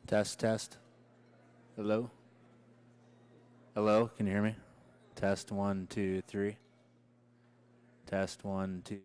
Test, test. Hello? Hello? Can you hear me? Test, 1, 2, 3. Test, 1, 2.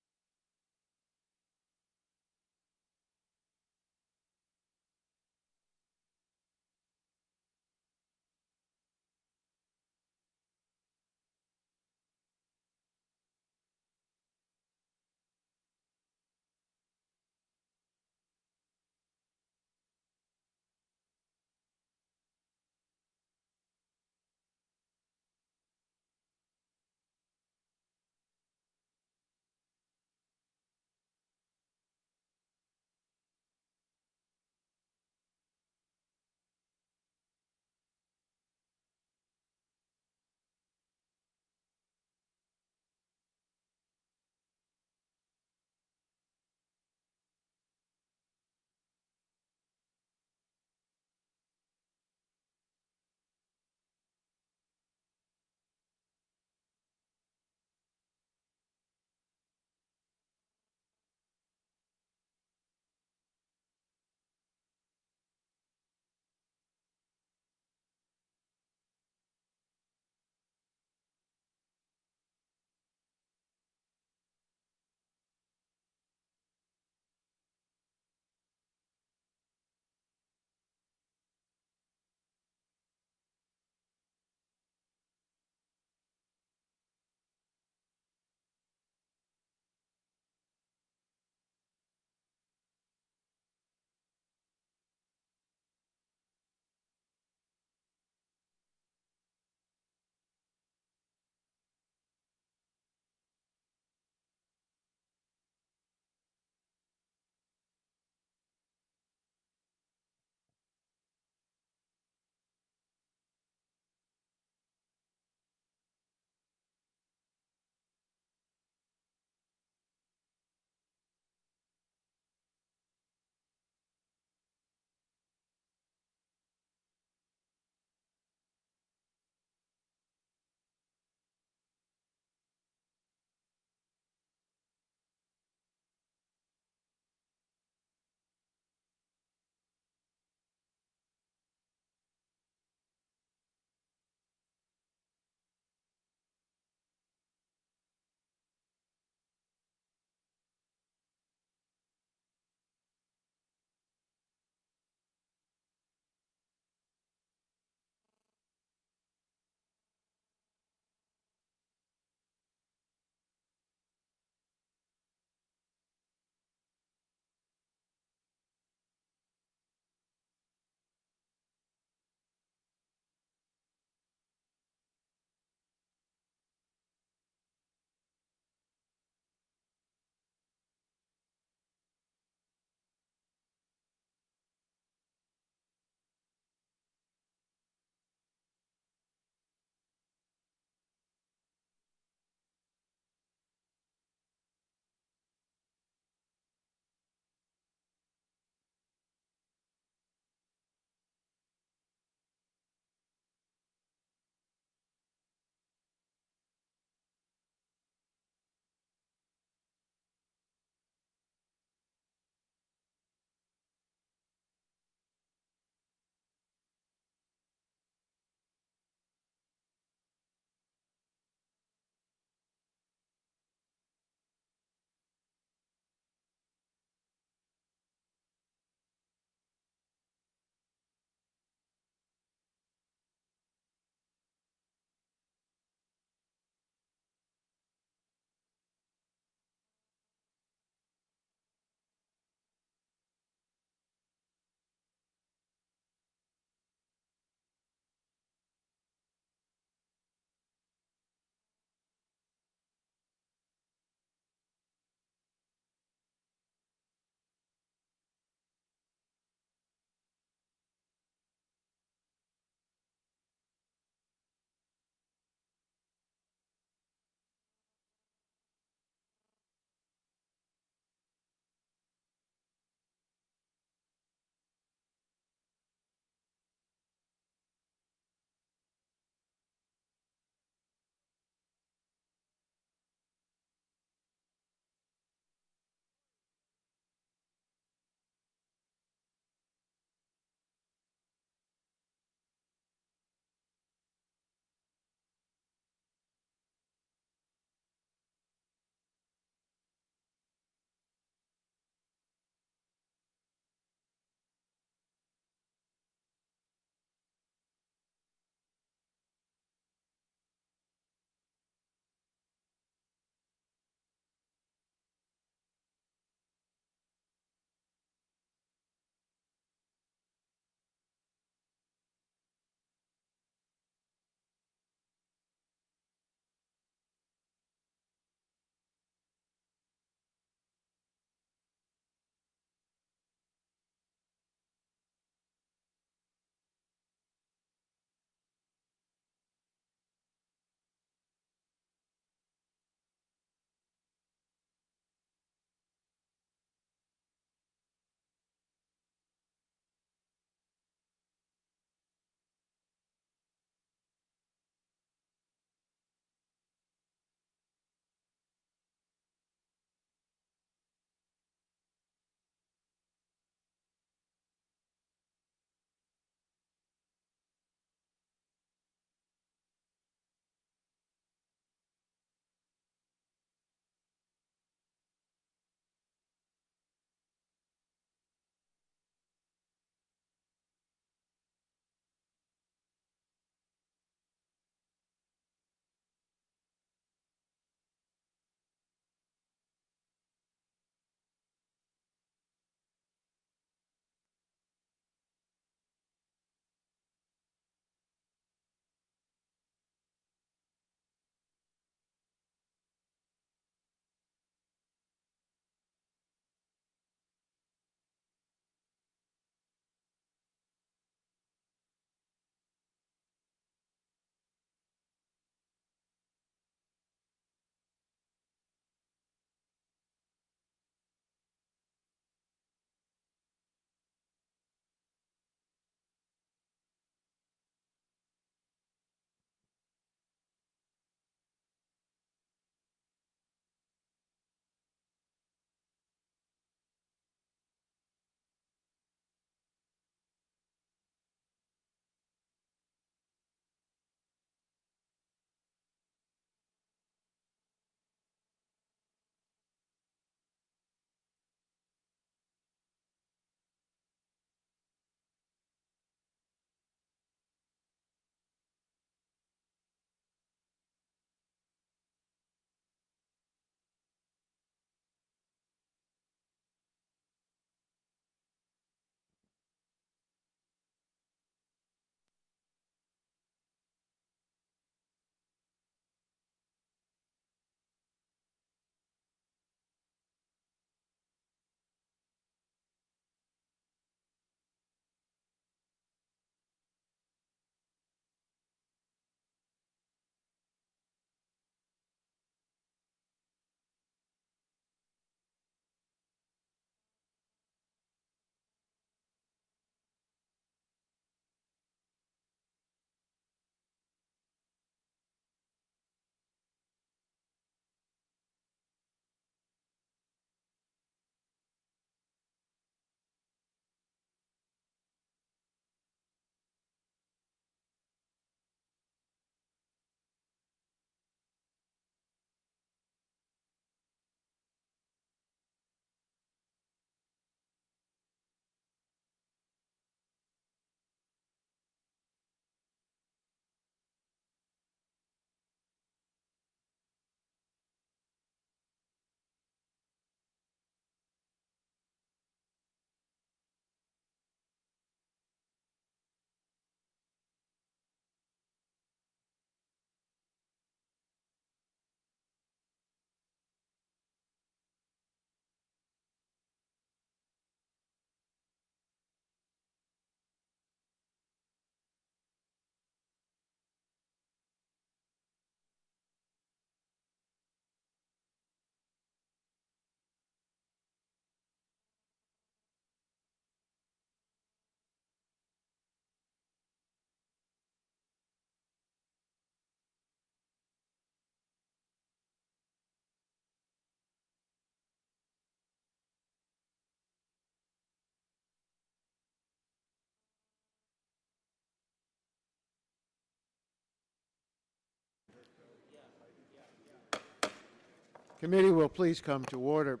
Committee will please come to order.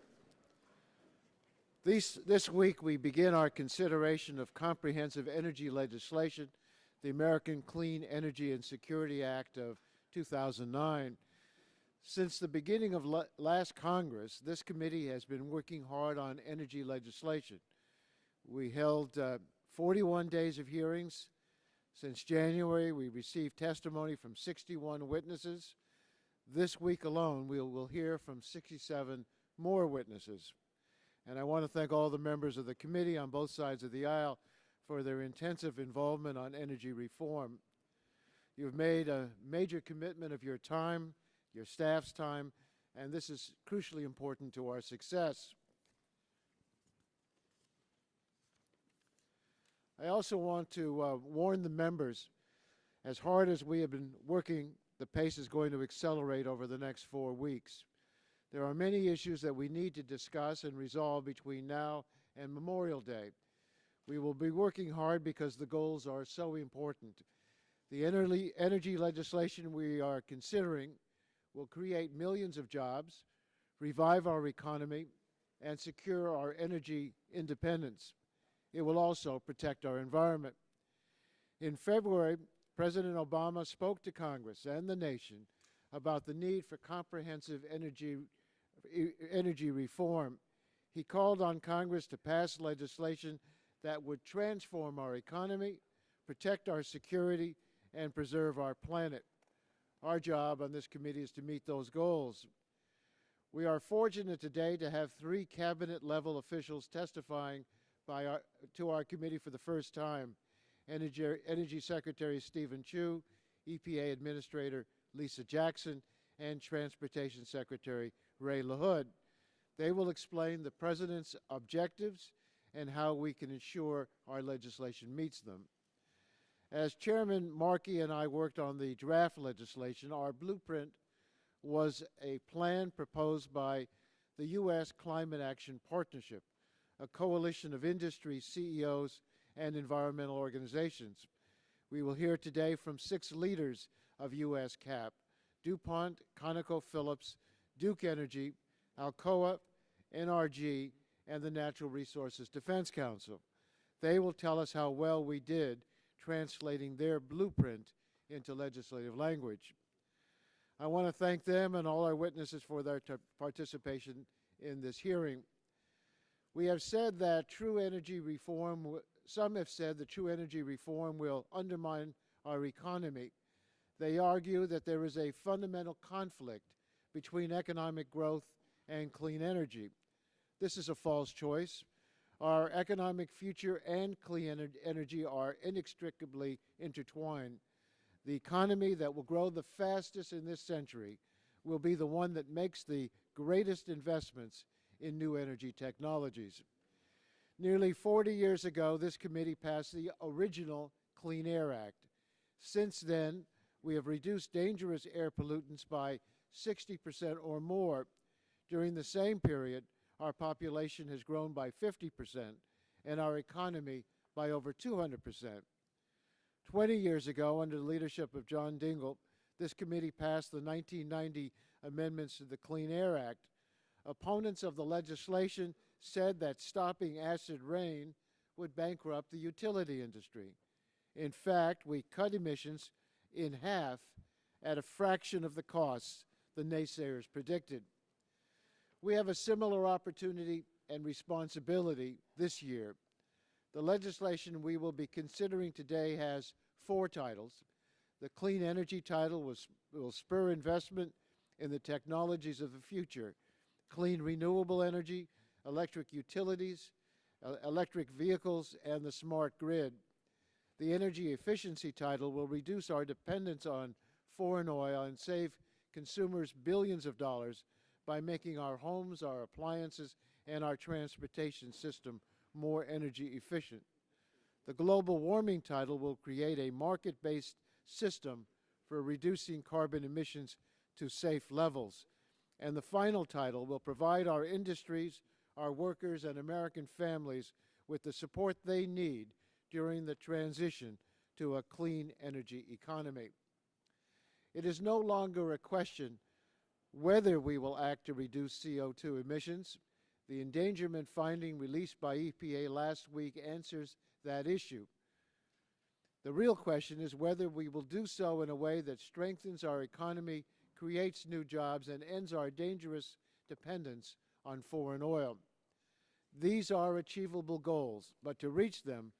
This week we begin our consideration of comprehensive energy legislation, the American Clean Energy and Security Act of 2009. Since the beginning of last Congress, this committee has been working hard on energy legislation. We held 41 days of hearings. Since January, we received testimony from 61 witnesses. This week alone, we will hear from 67 more witnesses. And I want to thank all the members of the committee on both sides of the aisle for their intensive involvement on energy reform. You've made a major commitment of your time, your staff's time, and this is crucially important to our success. I also want to warn the members, as hard as we have been working, the pace is going to accelerate over the next 4 weeks. There are many issues that we need to discuss and resolve between now and Memorial Day. We will be working hard because the goals are so important. The energy legislation we are considering will create millions of jobs, revive our economy, and secure our energy independence. It will also protect our environment. In February, President Obama spoke to Congress and the nation about the need for comprehensive energy reform. He called on Congress to pass legislation that would transform our economy, protect our security, and preserve our planet. Our job on this committee is to meet those goals. We are fortunate today to have 3 cabinet-level officials testifying to our committee for the first time: Energy Secretary Stephen Chu, EPA Administrator Lisa Jackson, and Transportation Secretary LaHood. They will explain the President's objectives and how we can ensure our legislation meets them. As Chairman Markey and I worked on the draft legislation, our blueprint was a plan proposed by the U.S. Climate Action Partnership, a coalition of industry CEOs and environmental organizations. We will hear today from 6 leaders of U.S. CAP: DuPont, ConocoPhillips, Duke Energy, Alcoa, NRG, and the Natural Resources Defense Council. They will tell us how well we did translating their blueprint into legislative language. I want to thank them and all our witnesses for their participation in this hearing. We have said that true energy reform, some have said that true energy reform will undermine our economy. They argue that there is a fundamental conflict between economic growth and clean energy. This is a false choice. Our economic future and clean energy are inextricably intertwined. The economy that will grow the fastest in this century will be the one that makes the greatest investments in new energy technologies. Nearly 40 years ago, this committee passed the original Clean Air Act. Since then, we have reduced dangerous air pollutants by 60% or more. During the same period, our population has grown by 50% and our economy by over 200%. 20 years ago, under the leadership of John Dingell, this committee passed the 1990 amendments to the Clean Air Act. Opponents of the legislation said that stopping acid rain would bankrupt the utility industry. In fact, we cut emissions in half at a fraction of the costs the naysayers predicted. We have a similar opportunity and responsibility this year. The legislation we will be considering today has 4 titles. The clean energy title will spur investment in the technologies of the future: clean renewable energy, electric utilities, electric vehicles, and the smart grid. The energy efficiency title will reduce our dependence on foreign oil and save consumers billions of dollars by making our homes, our appliances, and our transportation system more energy efficient. The global warming title will create a market-based system for reducing carbon emissions to safe levels. And the final title will provide our industries, our workers, and American families with the support they need during the transition to a clean energy economy. It is no longer a question whether we will act to reduce CO2 emissions. The endangerment finding released by EPA last week answers that issue. The real question is whether we will do so in a way that strengthens our economy, creates new jobs, and ends our dangerous dependence on foreign oil. These are achievable goals, but to reach them,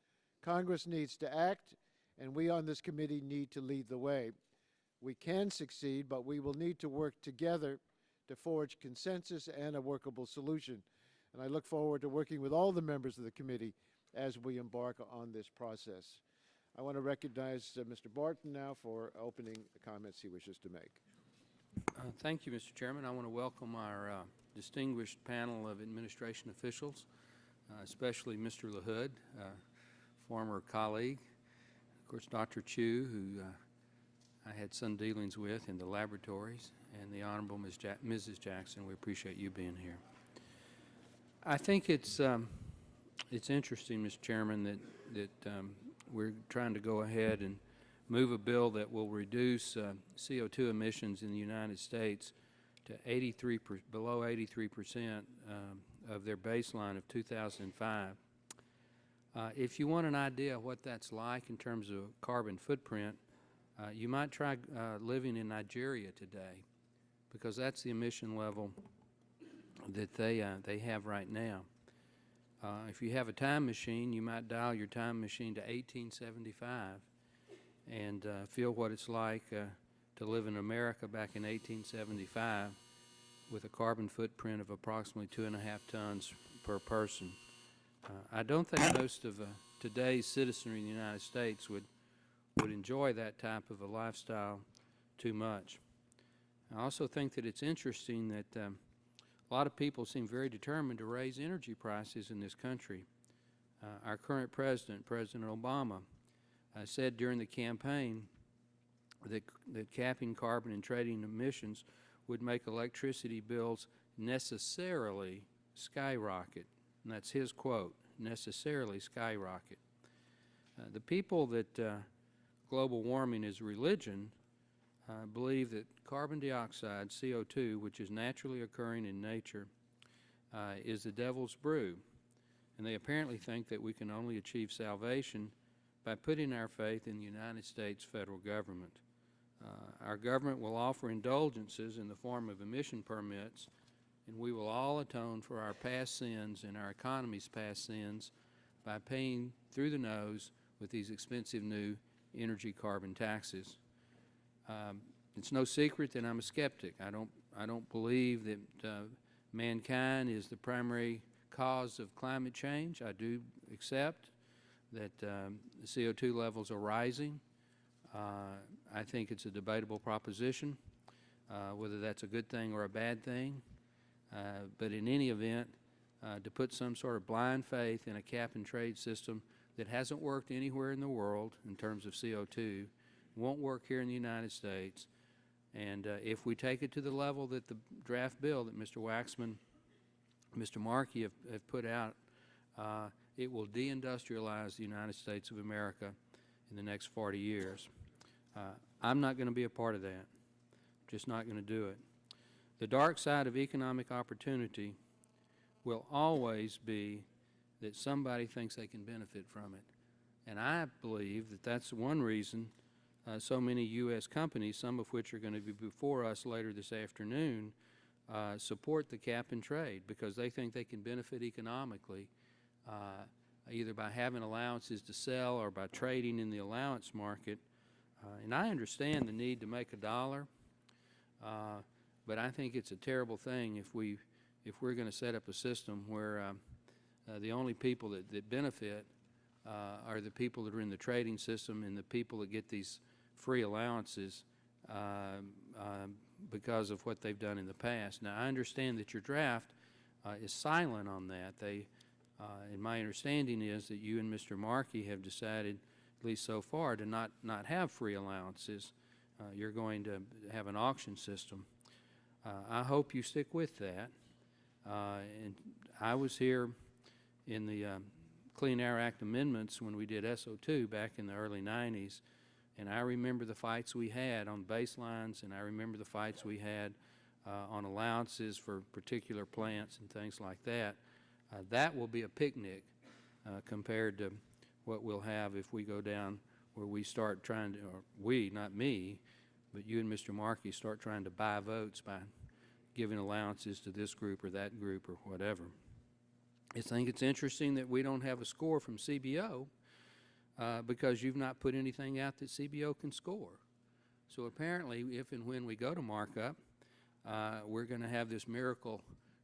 Congress needs to act, and we on this committee need to lead the way. We can succeed, but we will need to work together to forge consensus and a workable solution. And I look forward to working with all the members of the committee as we embark on this process. I want to recognize Mr. Barton now for opening comments he wishes to make. Thank you, Mr. Chairman. I want to welcome our distinguished panel of administration officials, especially Mr. LaHood, former colleague, of course, Dr. Chu, who I had some dealings with in the laboratories, and the Honorable Mrs. Jackson. We appreciate you being here. I think it's interesting, Mr. Chairman, that we're trying to go ahead and move a bill that will reduce CO2 emissions in the United States to below 83% of their baseline of 2005. If you want an idea of what that's like in terms of carbon footprint, you might try living in Nigeria today, because that's the emission level that they have right now. If you have a time machine, you might dial your time machine to 1875 and feel what it's like to live in America back in 1875 with a carbon footprint of approximately 2.5 tons per person. I don't think most of today's citizenry in the United States would enjoy that type of a lifestyle too much. I also think that it's interesting that a lot of people seem very determined to raise energy prices in this country. Our current president, President Obama, said during the campaign that capping carbon and trading emissions would make electricity bills necessarily skyrocket. And that's his quote, necessarily skyrocket. The people that global warming is religion believe that carbon dioxide, CO2, which is naturally occurring in nature, is the devil's brew. And they apparently think that we can only achieve salvation by putting our faith in the United States federal government. Our government will offer indulgences in the form of emission permits, and we will all atone for our past sins and our economy's past sins by paying through the nose with these expensive new energy carbon taxes. It's no secret that I'm a skeptic. I don't believe that mankind is the primary cause of climate change. I do accept that the CO2 levels are rising. I think it's a debatable proposition, whether that's a good thing or a bad thing. But in any event, to put some sort of blind faith in a cap and trade system that hasn't worked anywhere in the world in terms of CO2, won't work here in the United States. And if we take it to the level that the draft bill that Mr. Waxman, Mr. Markey have put out, it will deindustrialize the United States of America in the next 40 years. I'm not going to be a part of that. Just not going to do it. The dark side of economic opportunity will always be that somebody thinks they can benefit from it. And I believe that that's one reason so many U.S. companies, some of which are going to be before us later this afternoon, support the cap and trade, because they think they can benefit economically either by having allowances to sell or by trading in the allowance market. And I understand the need to make a dollar, but I think it's a terrible thing if we're going to set up a system where the only people that benefit are the people that are in the trading system and the people that get these free allowances because of what they've done in the past. Now, I understand that your draft is silent on that. And my understanding is that you and Mr. Markey have decided, at least so far, to not have free allowances. You're going to have an auction system. I hope you stick with that. And I was here in the Clean Air Act amendments when we did SO2 back in the early 90s, and I remember the fights we had on baselines, and I remember the fights we had on allowances for particular plants and things like that, that will be a picnic compared to what we'll have if we go down where we start trying to, or we, not me, but you and Mr. Markey start trying to buy votes by giving allowances to this group or that group or whatever. I think it's interesting that we don't have a score from CBO because you've not put anything out that CBO can score. So apparently, if and when we go to markup, we're going to have this miracle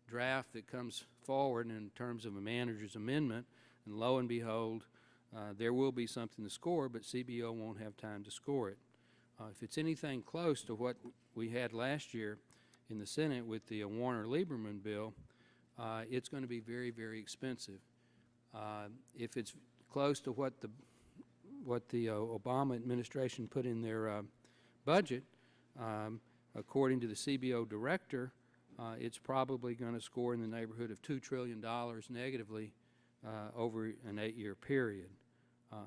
draft that comes forward in terms of a manager's amendment, and lo and behold, there will be something to score, but CBO won't have time to score it. If it's anything close to what we had last year in the Senate with the Warner-Lieberman bill, it's going to be very, very expensive. If it's close to what the Obama administration put in their budget, according to the CBO director, it's probably going to score in the neighborhood of $2 trillion negatively over an 8-year period.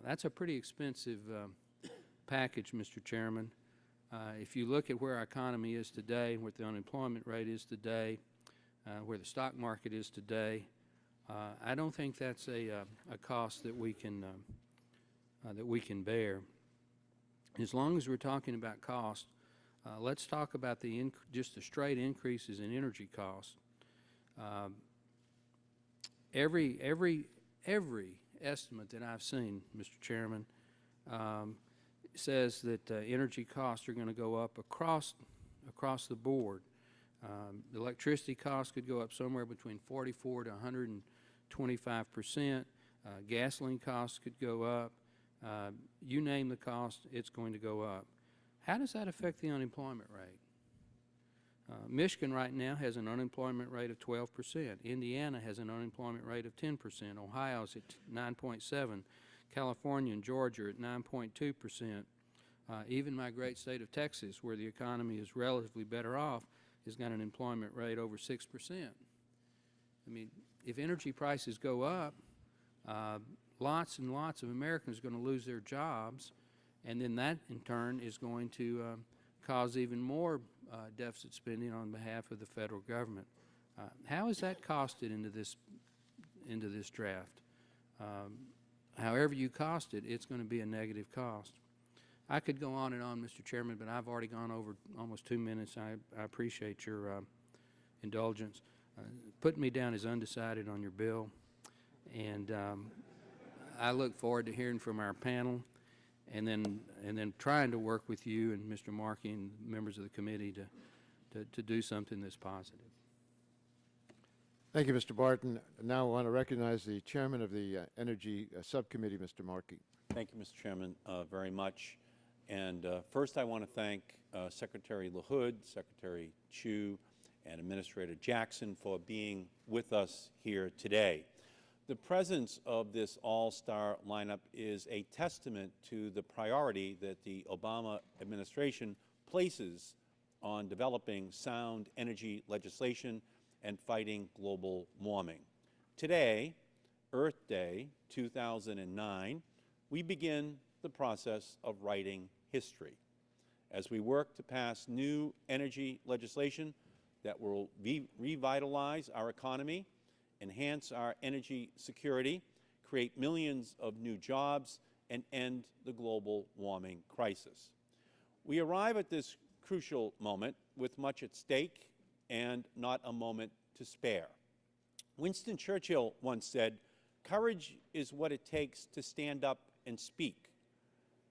That's a pretty expensive package, Mr. Chairman. If you look at where our economy is today, what the unemployment rate is today, where the stock market is today, I don't think that's a cost that we can bear. As long as we're talking about cost, let's talk about just the straight increases in energy costs. Every estimate that I've seen, Mr. Chairman, says that energy costs are going to go up across the board. The electricity costs could go up somewhere between 44 to 125%. Gasoline costs could go up. You name the cost, it's going to go up. How does that affect the unemployment rate? Michigan right now has an unemployment rate of 12%. Indiana has an unemployment rate of 10%. Ohio's at 9.7%. California and Georgia are at 9.2%. Even my great state of Texas, where the economy is relatively better off, has got an employment rate over 6%. I mean, if energy prices go up, lots and lots of Americans are going to lose their jobs, and then that in turn is going to cause even more deficit spending on behalf of the federal government. How is that costed into this draft? However you cost it, it's going to be a negative cost. I could go on and on, Mr. Chairman, but I've already gone over almost 2 minutes. I appreciate your indulgence. Putting me down as undecided on your bill, and I look forward to hearing from our panel, and then trying to work with you and Mr. Markey and members of the committee to do something that's positive. Thank you, Mr. Barton. Now I want to recognize the chairman of the Energy Subcommittee, Mr. Markey. Thank you, Mr. Chairman, very much. And first I want to thank Secretary LaHood, Secretary Chu, and Administrator Jackson for being with us here today. The presence of this all-star lineup is a testament to the priority that the Obama administration places on developing sound energy legislation and fighting global warming. Today, Earth Day 2009, we begin the process of writing history as we work to pass new energy legislation that will revitalize our economy, enhance our energy security, create millions of new jobs, and end the global warming crisis. We arrive at this crucial moment with much at stake and not a moment to spare. Winston Churchill once said, "Courage is what it takes to stand up and speak.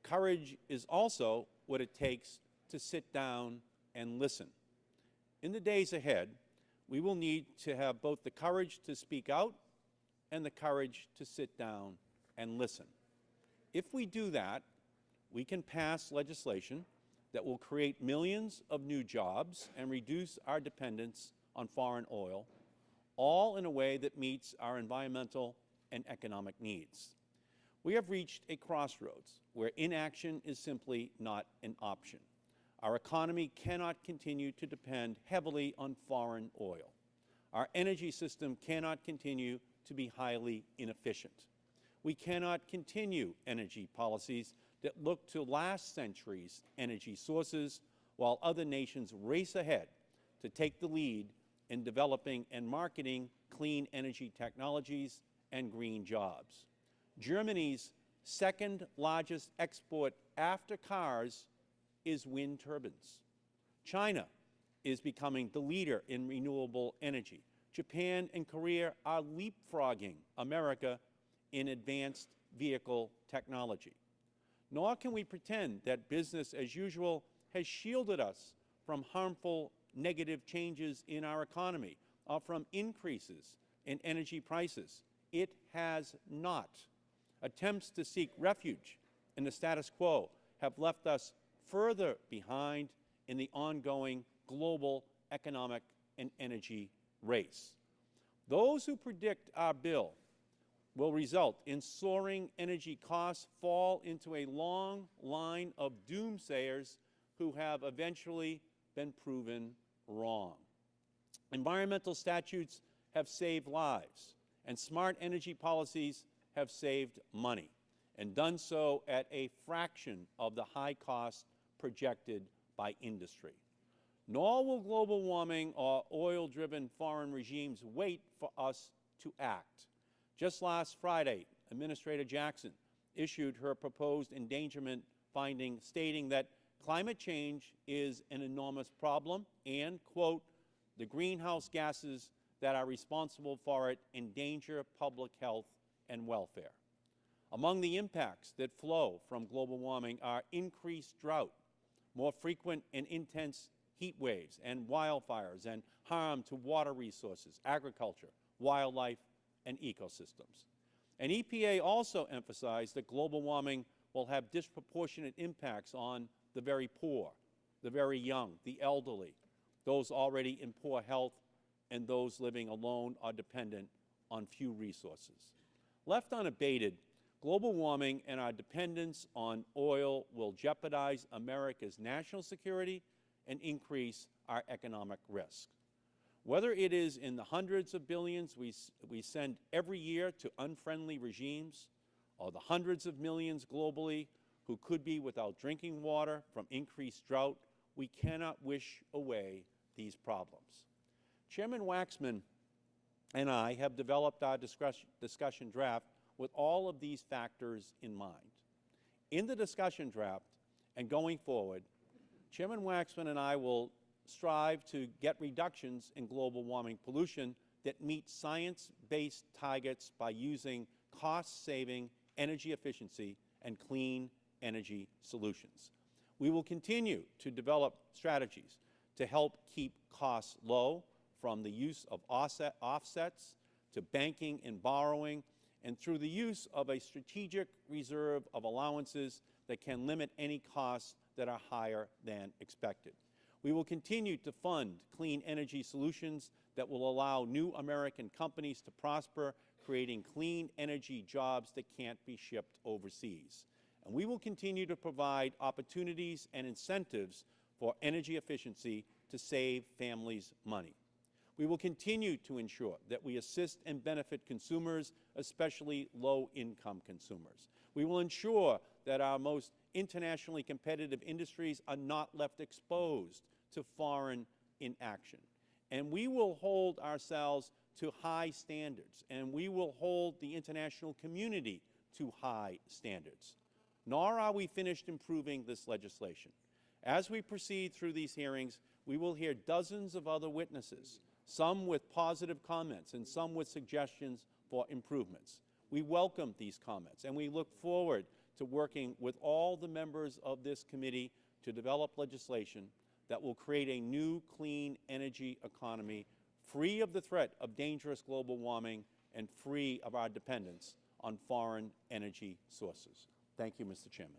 Courage is also what it takes to sit down and listen." In the days ahead, we will need to have both the courage to speak out and the courage to sit down and listen. If we do that, we can pass legislation that will create millions of new jobs and reduce our dependence on foreign oil, all in a way that meets our environmental and economic needs. We have reached a crossroads where inaction is simply not an option. Our economy cannot continue to depend heavily on foreign oil. Our energy system cannot continue to be highly inefficient. We cannot continue energy policies that look to last century's energy sources while other nations race ahead to take the lead in developing and marketing clean energy technologies and green jobs. Germany's second largest export after cars is wind turbines. China is becoming the leader in renewable energy. Japan and Korea are leapfrogging America in advanced vehicle technology. Nor can we pretend that business as usual has shielded us from harmful negative changes in our economy or from increases in energy prices. It has not. Attempts to seek refuge in the status quo have left us further behind in the ongoing global economic and energy race. Those who predict our bill will result in soaring energy costs fall into a long line of doomsayers who have eventually been proven wrong. Environmental statutes have saved lives, and smart energy policies have saved money, and done so at a fraction of the high cost projected by industry. Nor will global warming or oil-driven foreign regimes wait for us to act. Just last Friday, Administrator Jackson issued her proposed endangerment finding stating that climate change is an enormous problem and, quote, the greenhouse gases that are responsible for it endanger public health and welfare. Among the impacts that flow from global warming are increased drought, more frequent and intense heat waves and wildfires, and harm to water resources, agriculture, wildlife, and ecosystems. And EPA also emphasized that global warming will have disproportionate impacts on the very poor, the very young, the elderly, those already in poor health, and those living alone or dependent on few resources. Left unabated, global warming and our dependence on oil will jeopardize America's national security and increase our economic risk. Whether it is in the hundreds of billions we send every year to unfriendly regimes, or the hundreds of millions globally who could be without drinking water from increased drought, we cannot wish away these problems. Chairman Waxman and I have developed our discussion draft with all of these factors in mind. In the discussion draft and going forward, Chairman Waxman and I will strive to get reductions in global warming pollution that meet science-based targets by using cost-saving energy efficiency and clean energy solutions. We will continue to develop strategies to help keep costs low, from the use of offsets to banking and borrowing, and through the use of a strategic reserve of allowances that can limit any costs that are higher than expected. We will continue to fund clean energy solutions that will allow new American companies to prosper, creating clean energy jobs that can't be shipped overseas. And we will continue to provide opportunities and incentives for energy efficiency to save families money. We will continue to ensure that we assist and benefit consumers, especially low-income consumers. We will ensure that our most internationally competitive industries are not left exposed to foreign inaction. And we will hold ourselves to high standards, and we will hold the international community to high standards. Nor are we finished improving this legislation. As we proceed through these hearings, we will hear dozens of other witnesses, some with positive comments and some with suggestions for improvements. We welcome these comments, and we look forward to working with all the members of this committee to develop legislation that will create a new clean energy economy free of the threat of dangerous global warming and free of our dependence on foreign energy sources. Thank you, Mr. Chairman.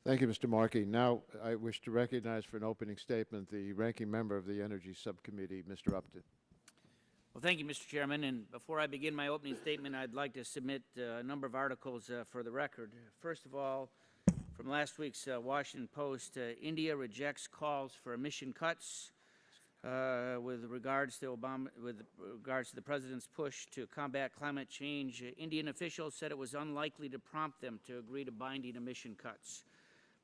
Thank you, Mr. Markey. Now I wish to recognize for an opening statement the ranking member of the Energy Subcommittee, Mr. Upton. Well, thank you, Mr. Chairman. And before I begin my opening statement, I'd like to submit a number of articles for the record. First of all, from last week's Washington Post, India rejects calls for emission cuts with regards to the president's push to combat climate change. Indian officials said it was unlikely to prompt them to agree to binding emission cuts.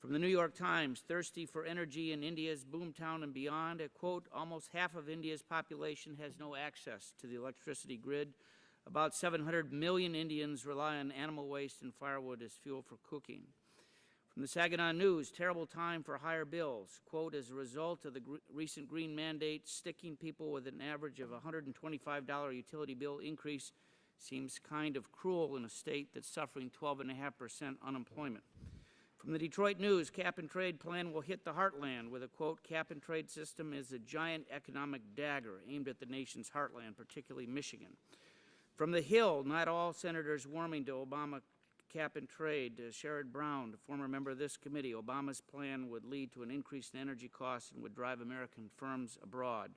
From the New York Times, thirsty for energy in India's boomtown and beyond, a quote, almost half of India's population has no access to the electricity grid. About 700 million Indians rely on animal waste and firewood as fuel for cooking. From the Saginaw News, terrible time for higher bills. Quote, as a result of the recent green mandate, sticking people with an average of $125 utility bill increase seems kind of cruel in a state that's suffering 12.5% unemployment. From the Detroit News, cap and trade plan will hit the heartland with a quote, cap and trade system is a giant economic dagger aimed at the nation's heartland, particularly Michigan. From the Hill, not all senators warming to Obama cap and trade. Sherrod Brown, a former member of this committee, Obama's plan would lead to an increase in energy costs and would drive American firms abroad.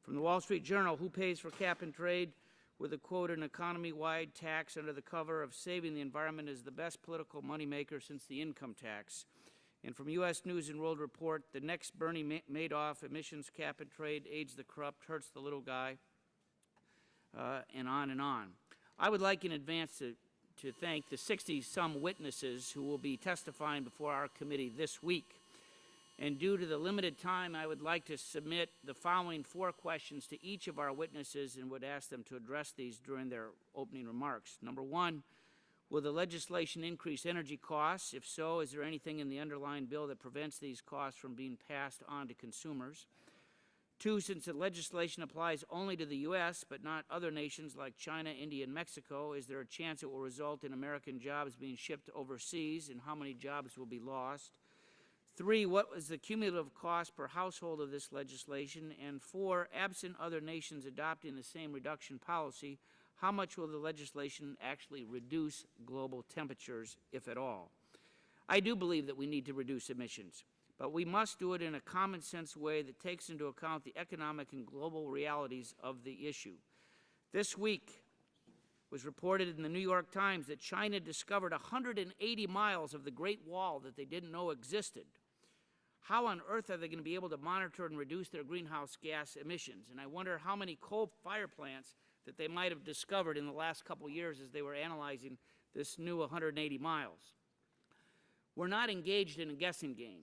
From the Wall Street Journal, who pays for cap and trade? With a quote, an economy-wide tax under the cover of saving the environment is the best political moneymaker since the income tax. And from U.S. News and World Report, the next Bernie Madoff emissions cap and trade aids the corrupt, hurts the little guy, and on and on. I would like in advance to thank the 60-some witnesses who will be testifying before our committee this week. And due to the limited time, I would like to submit the following 4 questions to each of our witnesses and would ask them to address these during their opening remarks. Number 1, will the legislation increase energy costs? If so, is there anything in the underlying bill that prevents these costs from being passed on to consumers? 2, since the legislation applies only to the U.S. but not other nations like China, India, and Mexico, is there a chance it will result in American jobs being shipped overseas, and how many jobs will be lost? 3, what was the cumulative cost per household of this legislation? And 4, absent other nations adopting the same reduction policy, how much will the legislation actually reduce global temperatures, if at all? I do believe that we need to reduce emissions, but we must do it in a common sense way that takes into account the economic and global realities of the issue. This week was reported in the New York Times that China discovered 180 miles of the Great Wall that they didn't know existed. How on earth are they going to be able to monitor and reduce their greenhouse gas emissions? And I wonder how many coal fire plants that they might have discovered in the last couple of years as they were analyzing this new 180 miles. We're not engaged in a guessing game.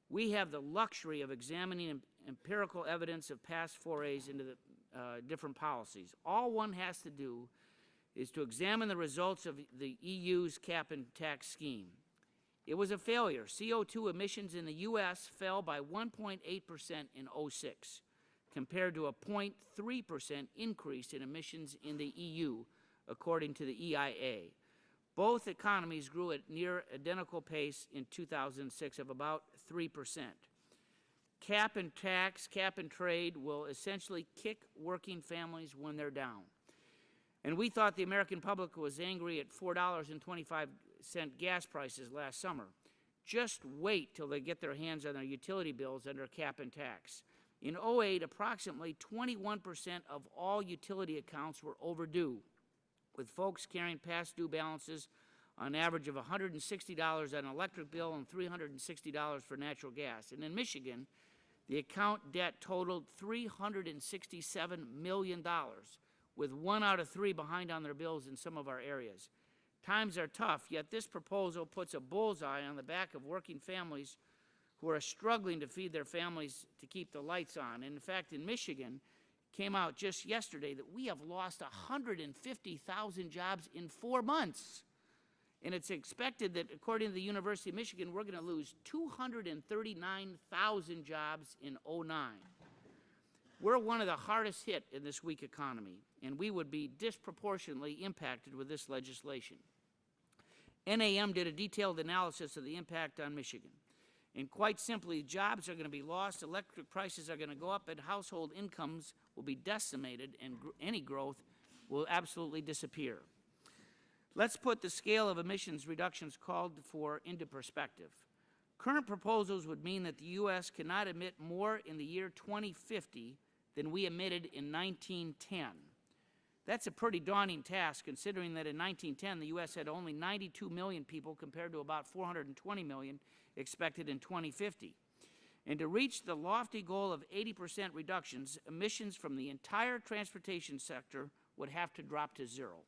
We have the luxury of examining empirical evidence of past forays into the different policies. All one has to do is to examine the results of the EU's cap and tax scheme. It was a failure. CO2 emissions in the U.S. fell by 1.8% in 2006, compared to a 0.3% increase in emissions in the EU, according to the EIA. Both economies grew at near identical pace in 2006 of about 3%. Cap and tax, cap and trade will essentially kick working families when they're down. And we thought the American public was angry at $4.25 gas prices last summer. Just wait till they get their hands on their utility bills under cap and tax. In 2008, approximately 21% of all utility accounts were overdue, with folks carrying past due balances on average of $160 on an electric bill and $360 for natural gas. And in Michigan, the account debt totaled $367 million, with 1 out of 3 behind on their bills in some of our areas. Times are tough, yet this proposal puts a bullseye on the back of working families who are struggling to feed their families to keep the lights on. And in fact, in Michigan, came out just yesterday that we have lost 150,000 jobs in 4 months. And it's expected that, according to the University of Michigan, we're going to lose 239,000 jobs in 2009. We're one of the hardest hit in this weak economy, and we would be disproportionately impacted with this legislation. NAM did a detailed analysis of the impact on Michigan. And quite simply, jobs are going to be lost, electric prices are going to go up, and household incomes will be decimated, and any growth will absolutely disappear. Let's put the scale of emissions reductions called for into perspective. Current proposals would mean that the U.S. cannot emit more in the year 2050 than we emitted in 1910. That's a pretty daunting task, considering that in 1910 the U.S. had only 92 million people compared to about 420 million expected in 2050. And to reach the lofty goal of 80% reductions, emissions from the entire transportation sector would have to drop to 0.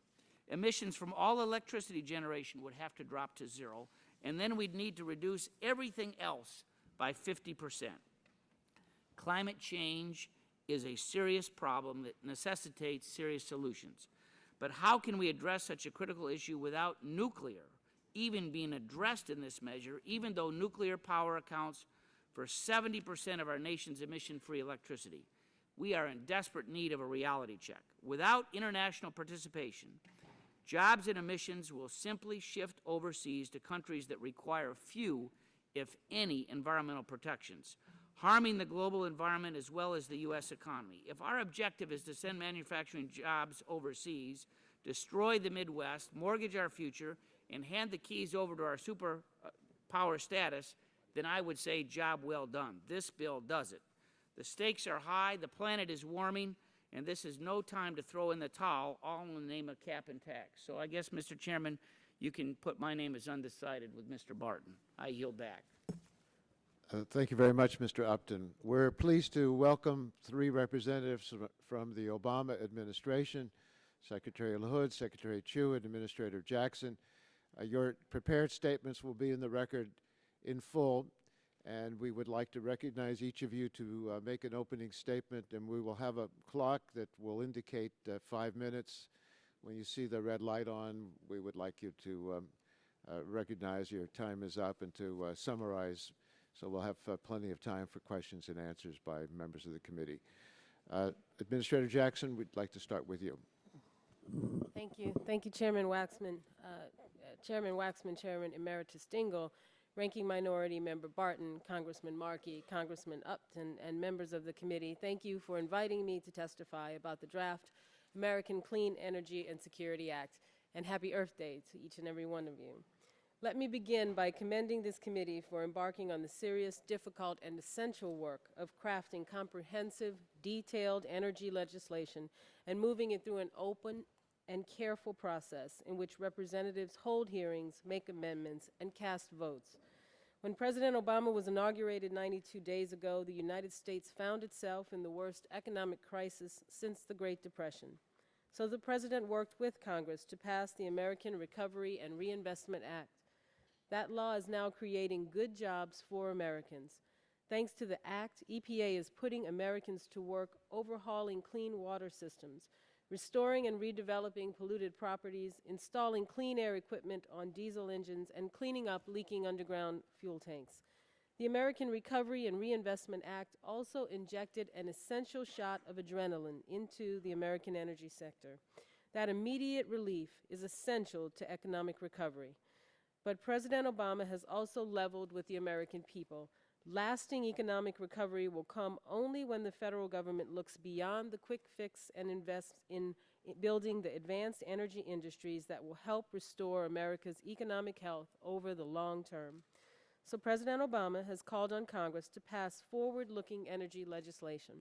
Emissions from all electricity generation would have to drop to 0, and then we'd need to reduce everything else by 50%. Climate change is a serious problem that necessitates serious solutions. But how can we address such a critical issue without nuclear even being addressed in this measure, even though nuclear power accounts for 70% of our nation's emission-free electricity? We are in desperate need of a reality check. Without international participation, jobs and emissions will simply shift overseas to countries that require few, if any, environmental protections, harming the global environment as well as the U.S. economy. If our objective is to send manufacturing jobs overseas, destroy the Midwest, mortgage our future, and hand the keys over to our superpower status, then I would say job well done. This bill does it. The stakes are high, the planet is warming, and this is no time to throw in the towel, all in the name of cap and tax. So I guess, Mr. Chairman, you can put my name as undecided with Mr. Barton. I yield back. Thank you very much, Mr. Upton. We're pleased to welcome 3 representatives from the Obama administration, Secretary LaHood, Secretary Chu, and Administrator Jackson. Your prepared statements will be in the record in full, and we would like to recognize each of you to make an opening statement, and we will have a clock that will indicate 5 minutes. When you see the red light on, we would like you to recognize your time is up and to summarize. So we'll have plenty of time for questions and answers by members of the committee. Administrator Jackson, we'd like to start with you. Thank you. Thank you, Chairman Waxman. Chairman Waxman, Chairman Emeritus Dingell, Ranking Minority Member Barton, Congressman Markey, Congressman Upton, and members of the committee. Thank you for inviting me to testify about the draft American Clean Energy and Security Act, and happy Earth Day to each and every one of you. Let me begin by commending this committee for embarking on the serious, difficult, and essential work of crafting comprehensive, detailed energy legislation and moving it through an open and careful process in which representatives hold hearings, make amendments, and cast votes. When President Obama was inaugurated 92 days ago, the United States found itself in the worst economic crisis since the Great Depression. So the President worked with Congress to pass the American Recovery and Reinvestment Act. That law is now creating good jobs for Americans. Thanks to the Act, EPA is putting Americans to work overhauling clean water systems, restoring and redeveloping polluted properties, installing clean air equipment on diesel engines, and cleaning up leaking underground fuel tanks. The American Recovery and Reinvestment Act also injected an essential shot of adrenaline into the American energy sector. That immediate relief is essential to economic recovery. But President Obama has also leveled with the American people. Lasting economic recovery will come only when the federal government looks beyond the quick fix and invests in building the advanced energy industries that will help restore America's economic health over the long term. So President Obama has called on Congress to pass forward-looking energy legislation.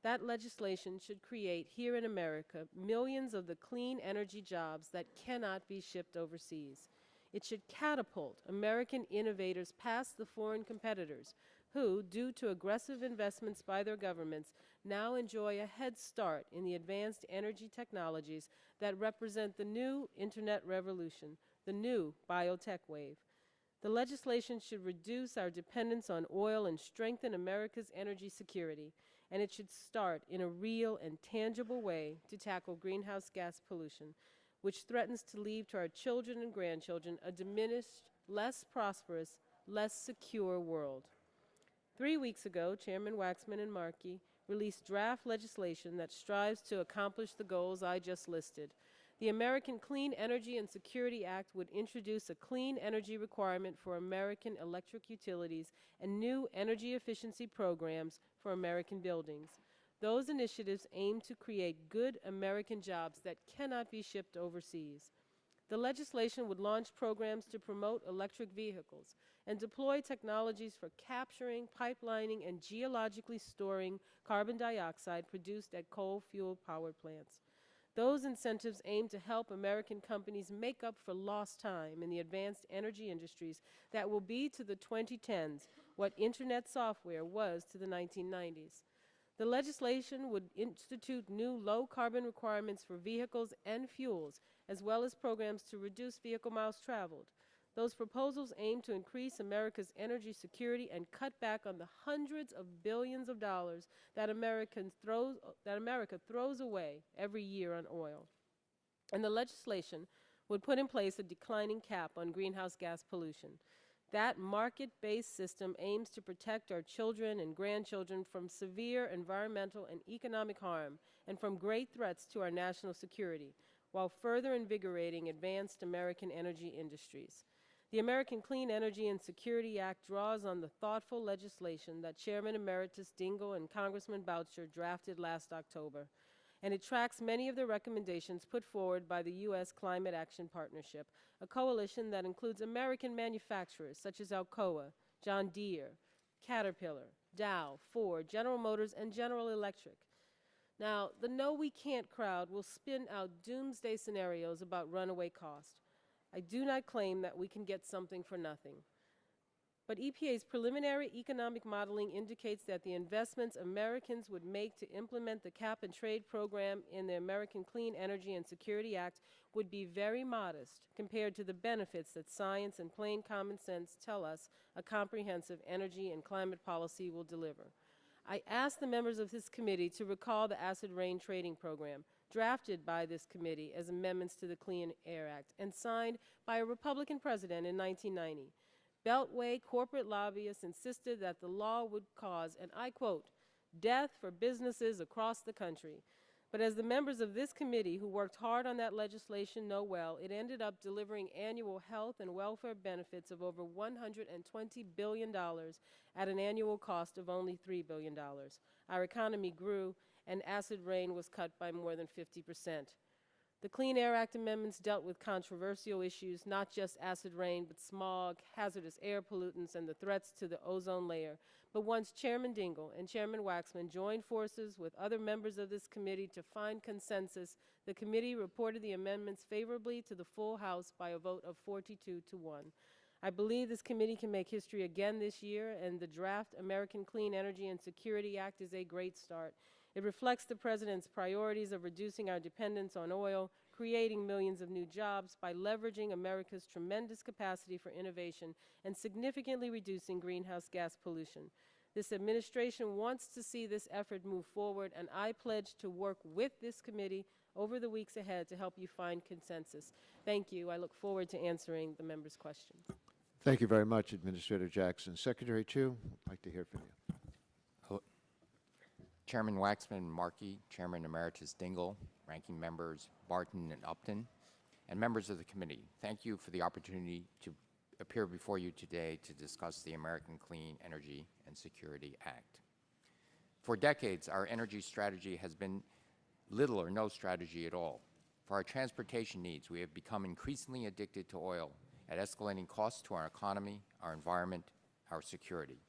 That legislation should create here in America millions of the clean energy jobs that cannot be shipped overseas. It should catapult American innovators past the foreign competitors who, due to aggressive investments by their governments, now enjoy a head start in the advanced energy technologies that represent the new Internet revolution, the new biotech wave. The legislation should reduce our dependence on oil and strengthen America's energy security, and it should start in a real and tangible way to tackle greenhouse gas pollution, which threatens to leave to our children and grandchildren a diminished, less prosperous, less secure world. 3 weeks ago, Chairman Waxman and Markey released draft legislation that strives to accomplish the goals I just listed. The American Clean Energy and Security Act would introduce a clean energy requirement for American electric utilities and new energy efficiency programs for American buildings. Those initiatives aim to create good American jobs that cannot be shipped overseas. The legislation would launch programs to promote electric vehicles and deploy technologies for capturing, pipelining, and geologically storing carbon dioxide produced at coal-fueled power plants. Those incentives aim to help American companies make up for lost time in the advanced energy industries that will be to the 2010s what Internet software was to the 1990s. The legislation would institute new low-carbon requirements for vehicles and fuels, as well as programs to reduce vehicle miles traveled. Those proposals aim to increase America's energy security and cut back on the hundreds of billions of dollars that America throws away every year on oil. And the legislation would put in place a declining cap on greenhouse gas pollution. That market-based system aims to protect our children and grandchildren from severe environmental and economic harm and from great threats to our national security, while further invigorating advanced American energy industries. The American Clean Energy and Security Act draws on the thoughtful legislation that Chairman Emeritus Dingell and Congressman Boucher drafted last October, and it tracks many of the recommendations put forward by the U.S. Climate Action Partnership, a coalition that includes American manufacturers such as Alcoa, John Deere, Caterpillar, Dow, Ford, General Motors, and General Electric. Now, the No We Can't crowd will spin out doomsday scenarios about runaway cost. I do not claim that we can get something for nothing. But EPA's preliminary economic modeling indicates that the investments Americans would make to implement the cap and trade program in the American Clean Energy and Security Act would be very modest compared to the benefits that science and plain common sense tell us a comprehensive energy and climate policy will deliver. I ask the members of this committee to recall the acid rain trading program, drafted by this committee as amendments to the Clean Air Act and signed by a Republican president in 1990. Beltway corporate lobbyists insisted that the law would cause, and I quote, death for businesses across the country. But as the members of this committee who worked hard on that legislation know well, it ended up delivering annual health and welfare benefits of over $120 billion at an annual cost of only $3 billion. Our economy grew, and acid rain was cut by more than 50%. The Clean Air Act amendments dealt with controversial issues, not just acid rain, but smog, hazardous air pollutants, and the threats to the ozone layer. But once Chairman Dingell and Chairman Waxman joined forces with other members of this committee to find consensus, the committee reported the amendments favorably to the full House by a vote of 42 to 1. I believe this committee can make history again this year, and the draft American Clean Energy and Security Act is a great start. It reflects the President's priorities of reducing our dependence on oil, creating millions of new jobs by leveraging America's tremendous capacity for innovation, and significantly reducing greenhouse gas pollution. This administration wants to see this effort move forward, and I pledge to work with this committee over the weeks ahead to help you find consensus. Thank you. I look forward to answering the members' questions. Thank you very much, Administrator Jackson. Secretary Chu, I'd like to hear from you. Chairman Waxman and Markey, Chairman Emeritus Dingell, Ranking Members Barton and Upton, and members of the committee, thank you for the opportunity to appear before you today to discuss the American Clean Energy and Security Act. For decades, our energy strategy has been little or no strategy at all. For our transportation needs, we have become increasingly addicted to oil at escalating costs to our economy, our environment, our security.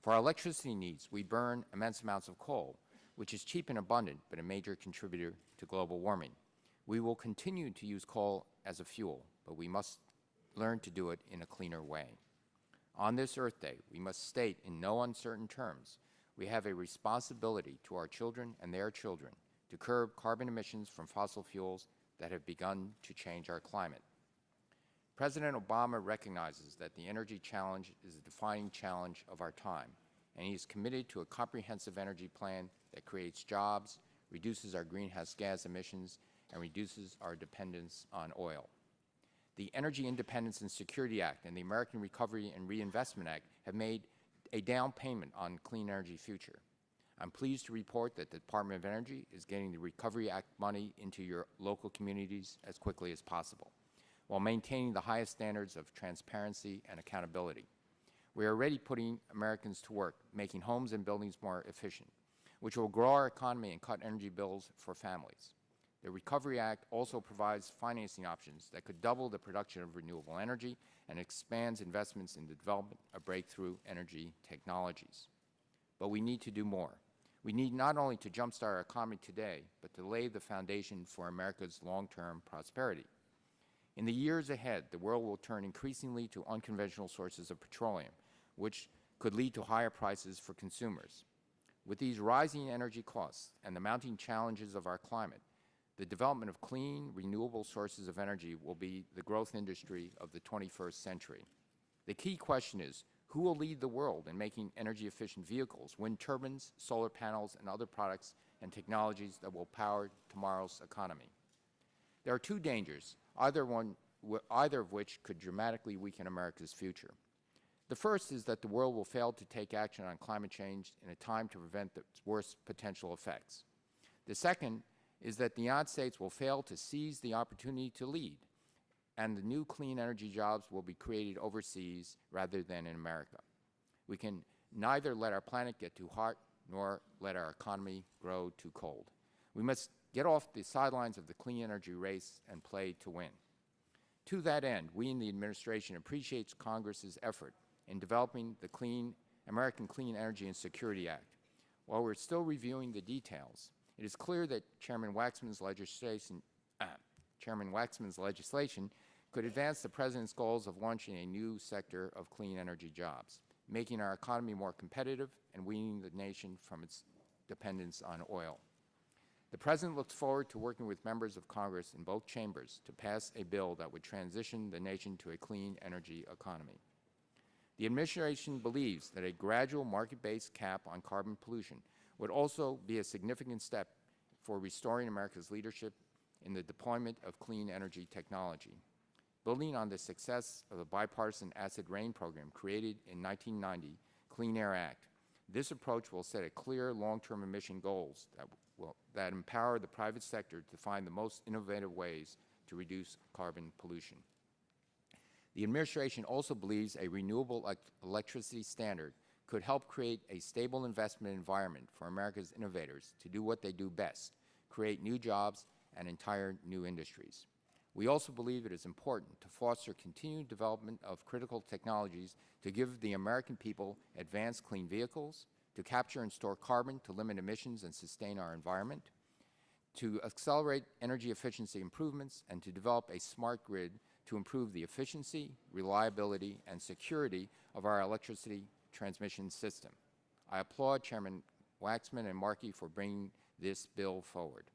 For our electricity needs, we burn immense amounts of coal, which is cheap and abundant, but a major contributor to global warming. We will continue to use coal as a fuel, but we must learn to do it in a cleaner way. On this Earth Day, we must state in no uncertain terms, we have a responsibility to our children and their children to curb carbon emissions from fossil fuels that have begun to change our climate. President Obama recognizes that the energy challenge is a defining challenge of our time, and he is committed to a comprehensive energy plan that creates jobs, reduces our greenhouse gas emissions, and reduces our dependence on oil. The Energy Independence and Security Act and the American Recovery and Reinvestment Act have made a down payment on clean energy future. I'm pleased to report that the Department of Energy is getting the Recovery Act money into your local communities as quickly as possible, while maintaining the highest standards of transparency and accountability. We are already putting Americans to work, making homes and buildings more efficient, which will grow our economy and cut energy bills for families. The Recovery Act also provides financing options that could double the production of renewable energy and expands investments in the development of breakthrough energy technologies. But we need to do more. We need not only to jumpstart our economy today, but to lay the foundation for America's long-term prosperity. In the years ahead, the world will turn increasingly to unconventional sources of petroleum, which could lead to higher prices for consumers. With these rising energy costs and the mounting challenges of our climate, The development of clean, renewable sources of energy will be the growth industry of the 21st century. The key question is, who will lead the world in making energy-efficient vehicles, wind turbines, solar panels, and other products and technologies that will power tomorrow's economy? There are two dangers, either of which could dramatically weaken America's future. The first is that the world will fail to take action on climate change in a time to prevent its worst potential effects. The second is that the United States will fail to seize the opportunity to lead, and the new clean energy jobs will be created overseas rather than in America. We can neither let our planet get too hot nor let our economy grow too cold. We must get off the sidelines of the clean energy race and play to win. To that end, we in the administration appreciate Congress's effort in developing the American Clean Energy and Security Act. While we're still reviewing the details, it is clear that Chairman Waxman's legislation could advance the President's goals of launching a new sector of clean energy jobs, making our economy more competitive and weaning the nation from its dependence on oil. The President looks forward to working with members of Congress in both chambers to pass a bill that would transition the nation to a clean energy economy. The administration believes that a gradual market-based cap on carbon pollution would also be a significant step for restoring America's leadership in the deployment of clean energy technology. Building on the success of the bipartisan acid rain program created in 1990 Clean Air Act, this approach will set a clear long-term emission goals that empower the private sector to find the most innovative ways to reduce carbon pollution. The administration also believes a renewable electricity standard could help create a stable investment environment for America's innovators to do what they do best, create new jobs and entire new industries. We also believe it is important to foster continued development of critical technologies to give the American people advanced clean vehicles, to capture and store carbon to limit emissions and sustain our environment, to accelerate energy efficiency improvements, and to develop a smart grid to improve the efficiency, reliability, and security of our electricity transmission system. I applaud Chairman Waxman and Markey for bringing this bill forward.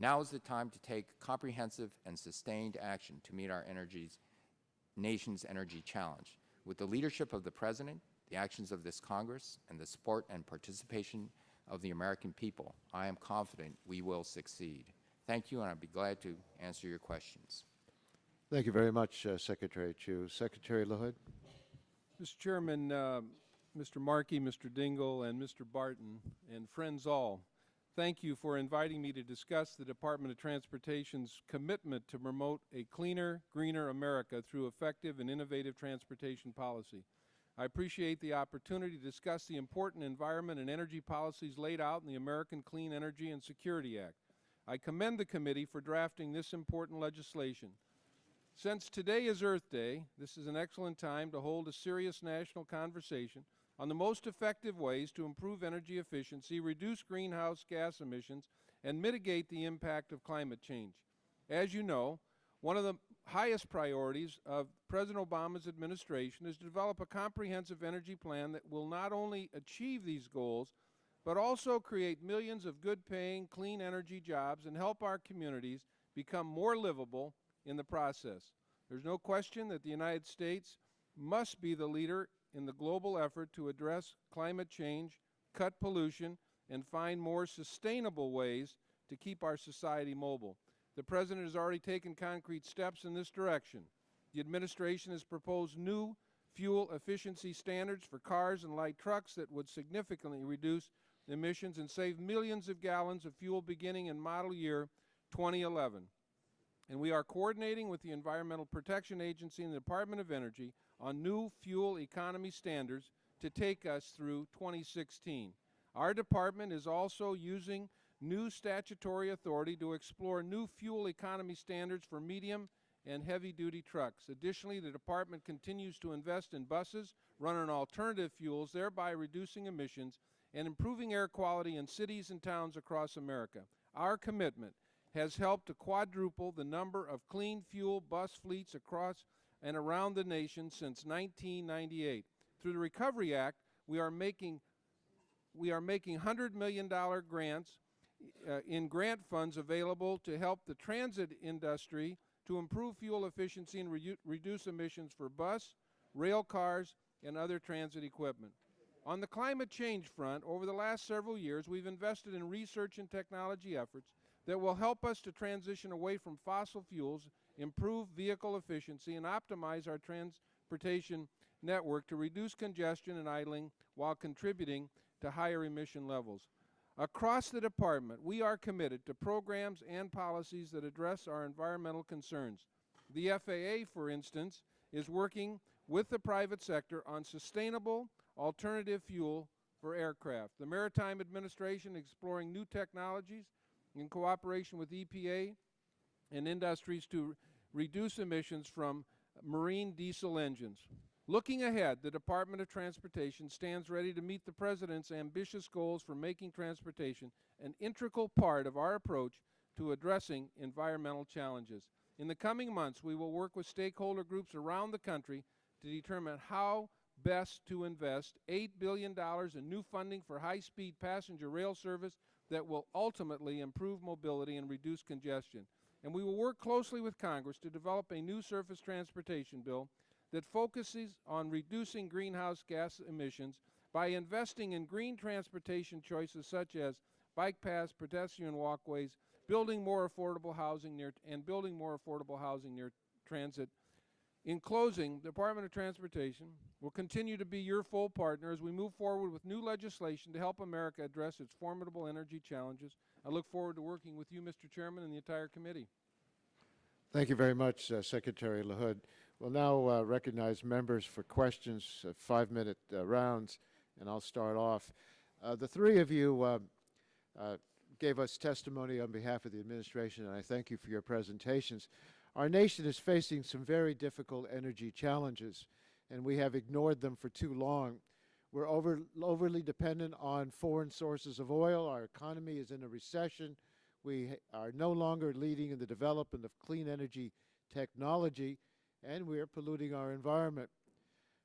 Now is the time to take comprehensive and sustained action to meet our nation's energy challenge. With the leadership of the President, the actions of this Congress, and the support and participation of the American people, I am confident we will succeed. Thank you, and I'd be glad to answer your questions. Thank you very much, Secretary Chu. Secretary LaHood. Mr. Chairman, Mr. Markey, Mr. Dingell, and Mr. Barton, and friends all, thank you for inviting me to discuss the Department of Transportation's commitment to promote a cleaner, greener America through effective and innovative transportation policy. I appreciate the opportunity to discuss the important environment and energy policies laid out in the American Clean Energy and Security Act. I commend the committee for drafting this important legislation. Since today is Earth Day, this is an excellent time to hold a serious national conversation on the most effective ways to improve energy efficiency, reduce greenhouse gas emissions, and mitigate the impact of climate change. As you know, one of the highest priorities of President Obama's administration is to develop a comprehensive energy plan that will not only achieve these goals, but also create millions of good-paying, clean energy jobs and help our communities become more livable in the process. There's no question that the United States must be the leader in the global effort to address climate change, cut pollution, and find more sustainable ways to keep our society mobile. The President has already taken concrete steps in this direction. The administration has proposed new fuel efficiency standards for cars and light trucks that would significantly reduce emissions and save millions of gallons of fuel beginning in model year 2011. And we are coordinating with the Environmental Protection Agency and the Department of Energy on new fuel economy standards to take us through 2016. Our department is also using new statutory authority to explore new fuel economy standards for medium and heavy-duty trucks. Additionally, the department continues to invest in buses running alternative fuels, thereby reducing emissions and improving air quality in cities and towns across America. Our commitment has helped to quadruple the number of clean fuel bus fleets across and around the nation since 1998. Through the Recovery Act, we are making $100 million grants in grant funds available to help the transit industry to improve fuel efficiency and reduce emissions for bus, rail cars, and other transit equipment. On the climate change front, over the last several years, we've invested in research and technology efforts that will help us to transition away from fossil fuels, improve vehicle efficiency, and optimize our transportation network to reduce congestion and idling while contributing to higher emission levels. Across the department, we are committed to programs and policies that address our environmental concerns. The FAA, for instance, is working with the private sector on sustainable alternative fuel for aircraft. The Maritime Administration is exploring new technologies in cooperation with EPA and industries to reduce emissions from marine diesel engines. Looking ahead, the Department of Transportation stands ready to meet the President's ambitious goals for making transportation an integral part of our approach to addressing environmental challenges. In the coming months, we will work with stakeholder groups around the country to determine how best to invest $8 billion in new funding for high-speed passenger rail service that will ultimately improve mobility and reduce congestion. And we will work closely with Congress to develop a new surface transportation bill that focuses on reducing greenhouse gas emissions by investing in green transportation choices such as bike paths, pedestrian walkways, building more affordable housing near transit. In closing, the Department of Transportation will continue to be your full partner as we move forward with new legislation to help America address its formidable energy challenges. I look forward to working with you, Mr. Chairman, and the entire committee. Thank you very much, Secretary LaHood. We'll now recognize members for questions, 5-minute rounds, and I'll start off. The three of you gave us testimony on behalf of the administration, and I thank you for your presentations. Our nation is facing some very difficult energy challenges, and we have ignored them for too long. We're overly dependent on foreign sources of oil. Our economy is in a recession. We are no longer leading in the development of clean energy technology, and we are polluting our environment.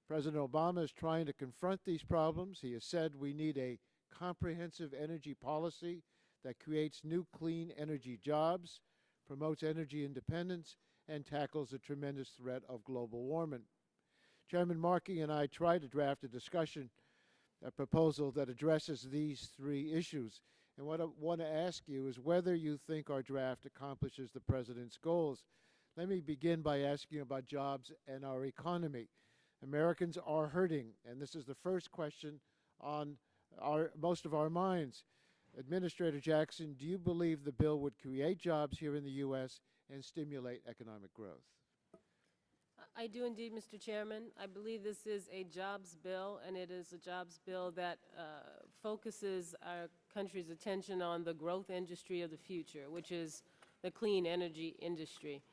President Obama is trying to confront these problems. He has said we need a comprehensive energy policy that creates new clean energy jobs, promotes energy independence, and tackles the tremendous threat of global warming. Chairman Markey and I tried to draft a proposal that addresses these three issues. And what I want to ask you is whether you think our draft accomplishes the President's goals. Let me begin by asking about jobs and our economy. Americans are hurting, and this is the first question on most of our minds. Administrator Jackson, do you believe the bill would create jobs here in the U.S. and stimulate economic growth? I do indeed, Mr. Chairman. I believe this is a jobs bill, and it is a jobs bill that focuses our country's attention on the growth industry of the future, which is the clean energy industry.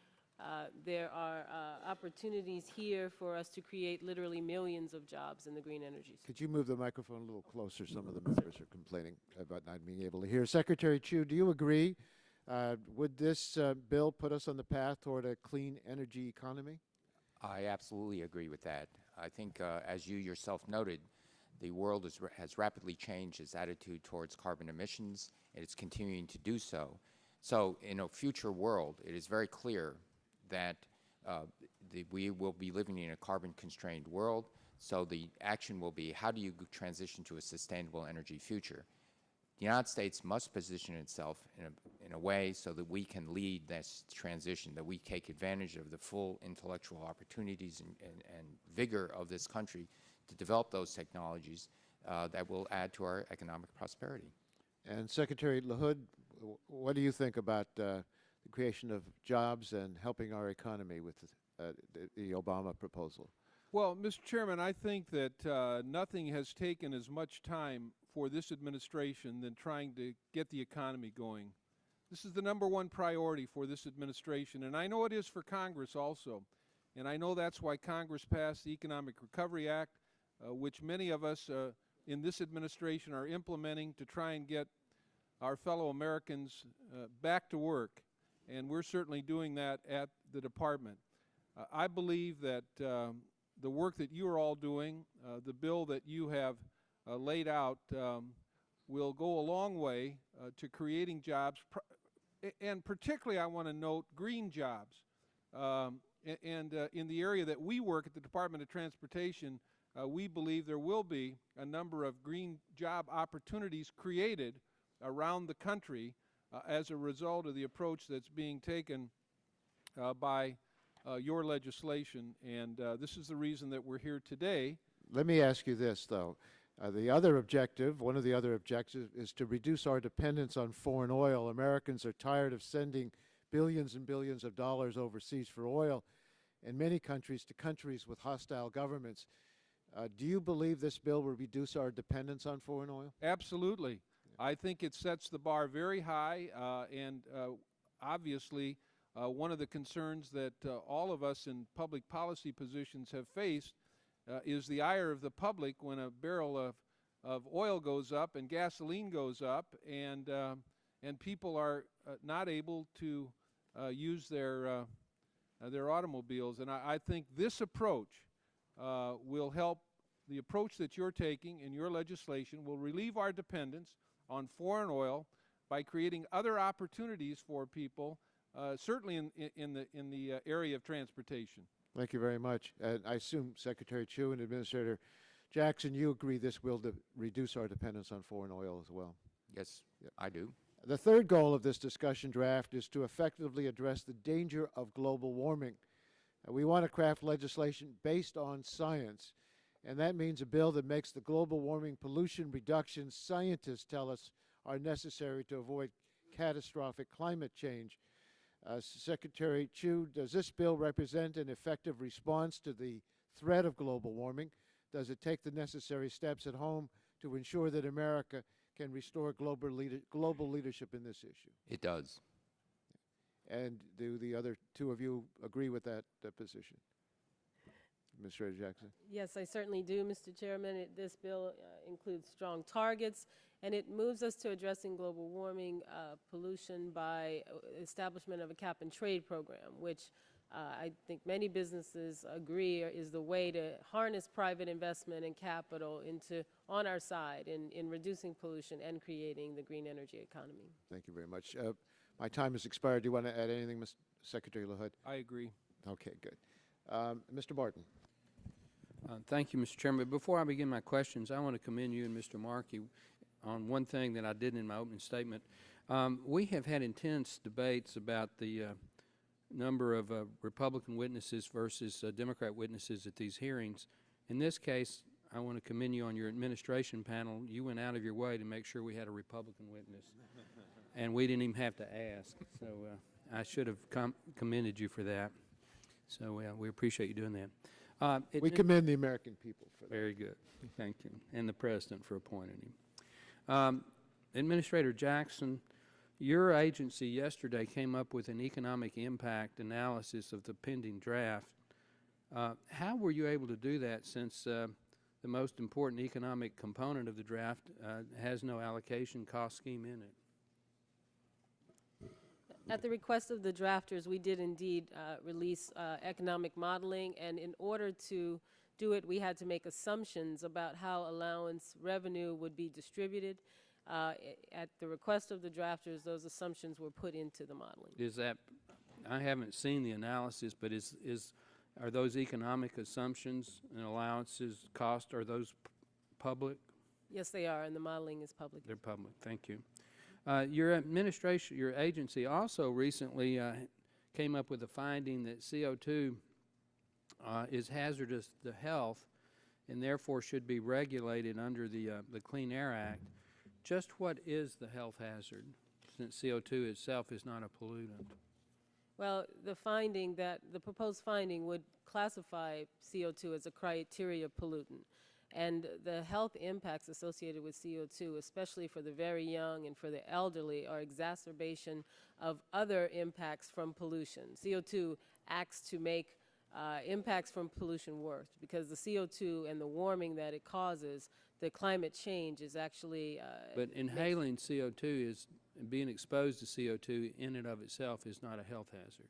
There are opportunities here for us to create literally millions of jobs in the green energy sector. Could you move the microphone a little closer? Some of the members are complaining about not being able to hear. Secretary Chu, do you agree? Would this bill put us on the path toward a clean energy economy? I absolutely agree with that. I think, as you yourself noted, the world has rapidly changed its attitude towards carbon emissions, and it's continuing to do so. So in a future world, it is very clear that we will be living in a carbon-constrained world, so the action will be, how do you transition to a sustainable energy future? The United States must position itself in a way so that we can lead this transition, that we take advantage of the full intellectual opportunities and vigor of this country to develop those technologies that will add to our economic prosperity. And Secretary LaHood, what do you think about the creation of jobs and helping our economy with the Obama proposal? Well, Mr. Chairman, I think that nothing has taken as much time for this administration than trying to get the economy going. This is the #1 priority for this administration, and I know it is for Congress also. And I know that's why Congress passed the Economic Recovery Act, which many of us in this administration are implementing to try and get our fellow Americans back to work. And we're certainly doing that at the department. I believe that the work that you are all doing, the bill that you have laid out, will go a long way to creating jobs, and particularly I want to note green jobs. In the area that we work at the Department of Transportation, we believe there will be a number of green job opportunities created around the country as a result of the approach that's being taken by your legislation. And this is the reason that we're here today. Let me ask you this, though. The other objective, one of the other objectives, is to reduce our dependence on foreign oil. Americans are tired of sending billions and billions of dollars overseas for oil in many countries to countries with hostile governments. Do you believe this bill will reduce our dependence on foreign oil? Absolutely. I think it sets the bar very high, and obviously one of the concerns that all of us in public policy positions have faced is the ire of the public when a barrel of oil goes up and gasoline goes up, and people are not able to use their automobiles. And I think this approach will help. The approach that you're taking in your legislation will relieve our dependence on foreign oil by creating other opportunities for people, certainly in the area of transportation. Thank you very much. And I assume Secretary Chu and Administrator Jackson, you agree this will reduce our dependence on foreign oil as well? Yes, I do. The third goal of this discussion draft is to effectively address the danger of global warming. We want to craft legislation based on science, and that means a bill that makes the global warming pollution reductions scientists tell us are necessary to avoid catastrophic climate change. Secretary Chu, does this bill represent an effective response to the threat of global warming? Does it take the necessary steps at home to ensure that America can restore global leadership in this issue? It does. And do the other two of you agree with that position? Administrator Jackson? Yes, I certainly do, Mr. Chairman. This bill includes strong targets, and it moves us to addressing global warming pollution by establishment of a cap-and-trade program, which I think many businesses agree is the way to harness private investment and capital on our side in reducing pollution and creating the green energy economy. Thank you very much. My time has expired. Do you want to add anything, Mr. Secretary LaHood? I agree. Okay, good. Mr. Barton. Thank you, Mr. Chairman. Before I begin my questions, I want to commend you and Mr. Markey on one thing that I did in my opening statement. We have had intense debates about the number of Republican witnesses versus Democrat witnesses at these hearings. In this case, I want to commend you on your administration panel. You went out of your way to make sure we had a Republican witness, and we didn't even have to ask. So I should have commended you for that. So we appreciate you doing that. We commend the American people for that. Very good. Thank you. And the President for appointing him. Administrator Jackson, your agency yesterday came up with an economic impact analysis of the pending draft. How were you able to do that, since the most important economic component of the draft has no allocation cost scheme in it? At the request of the drafters, we did indeed release economic modeling, and in order to do it, we had to make assumptions about how allowance revenue would be distributed. At the request of the drafters, those assumptions were put into the modeling. Is that, I haven't seen the analysis, but are those economic assumptions and allowances cost, are those public? Yes, they are, and the modeling is public. They're public. Thank you. Your administration, your agency also recently came up with a finding that CO2 is hazardous to health and therefore should be regulated under the Clean Air Act. Just what is the health hazard, since CO2 itself is not a pollutant? Well, the proposed finding would classify CO2 as a criteria pollutant. And the health impacts associated with CO2, especially for the very young and for the elderly, are exacerbation of other impacts from pollution. CO2 acts to make impacts from pollution worse, because the CO2 and the warming that it causes, the climate change is actually... but inhaling CO2 being exposed to CO2 in and of itself is not a health hazard.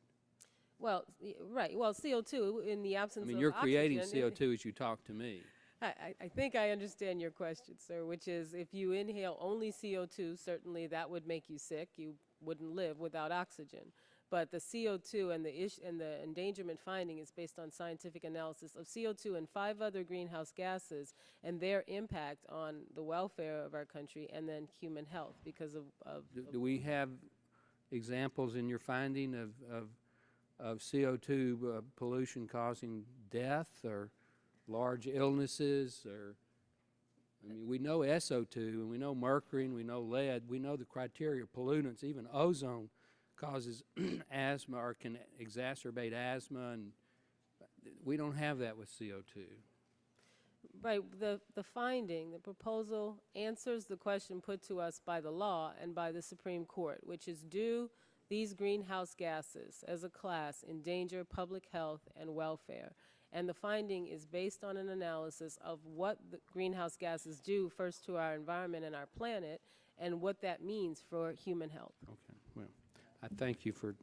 Well, right. Well, CO2, in the absence of you're creating oxygen, CO2 as you talk to me. I think I understand your question, sir, which is if you inhale only CO2, certainly that would make you sick. You wouldn't live without oxygen. But the CO2 and the endangerment finding is based on scientific analysis of CO2 and 5 other greenhouse gases and their impact on the welfare of our country and then human health because of Do we have examples in your finding of CO2 pollution causing death or large illnesses? Or, I mean, we know SO2 and we know mercury and we know lead. We know the criteria of pollutants. Even ozone causes asthma or can exacerbate asthma, and we don't have that with CO2. Right. The finding, the proposal answers the question put to us by the law and by the Supreme Court, which is, do these greenhouse gases as a class endanger public health and welfare? And the finding is based on an analysis of what the greenhouse gases do first to our environment and our planet and what that means for human health. Okay. Well, I thank you for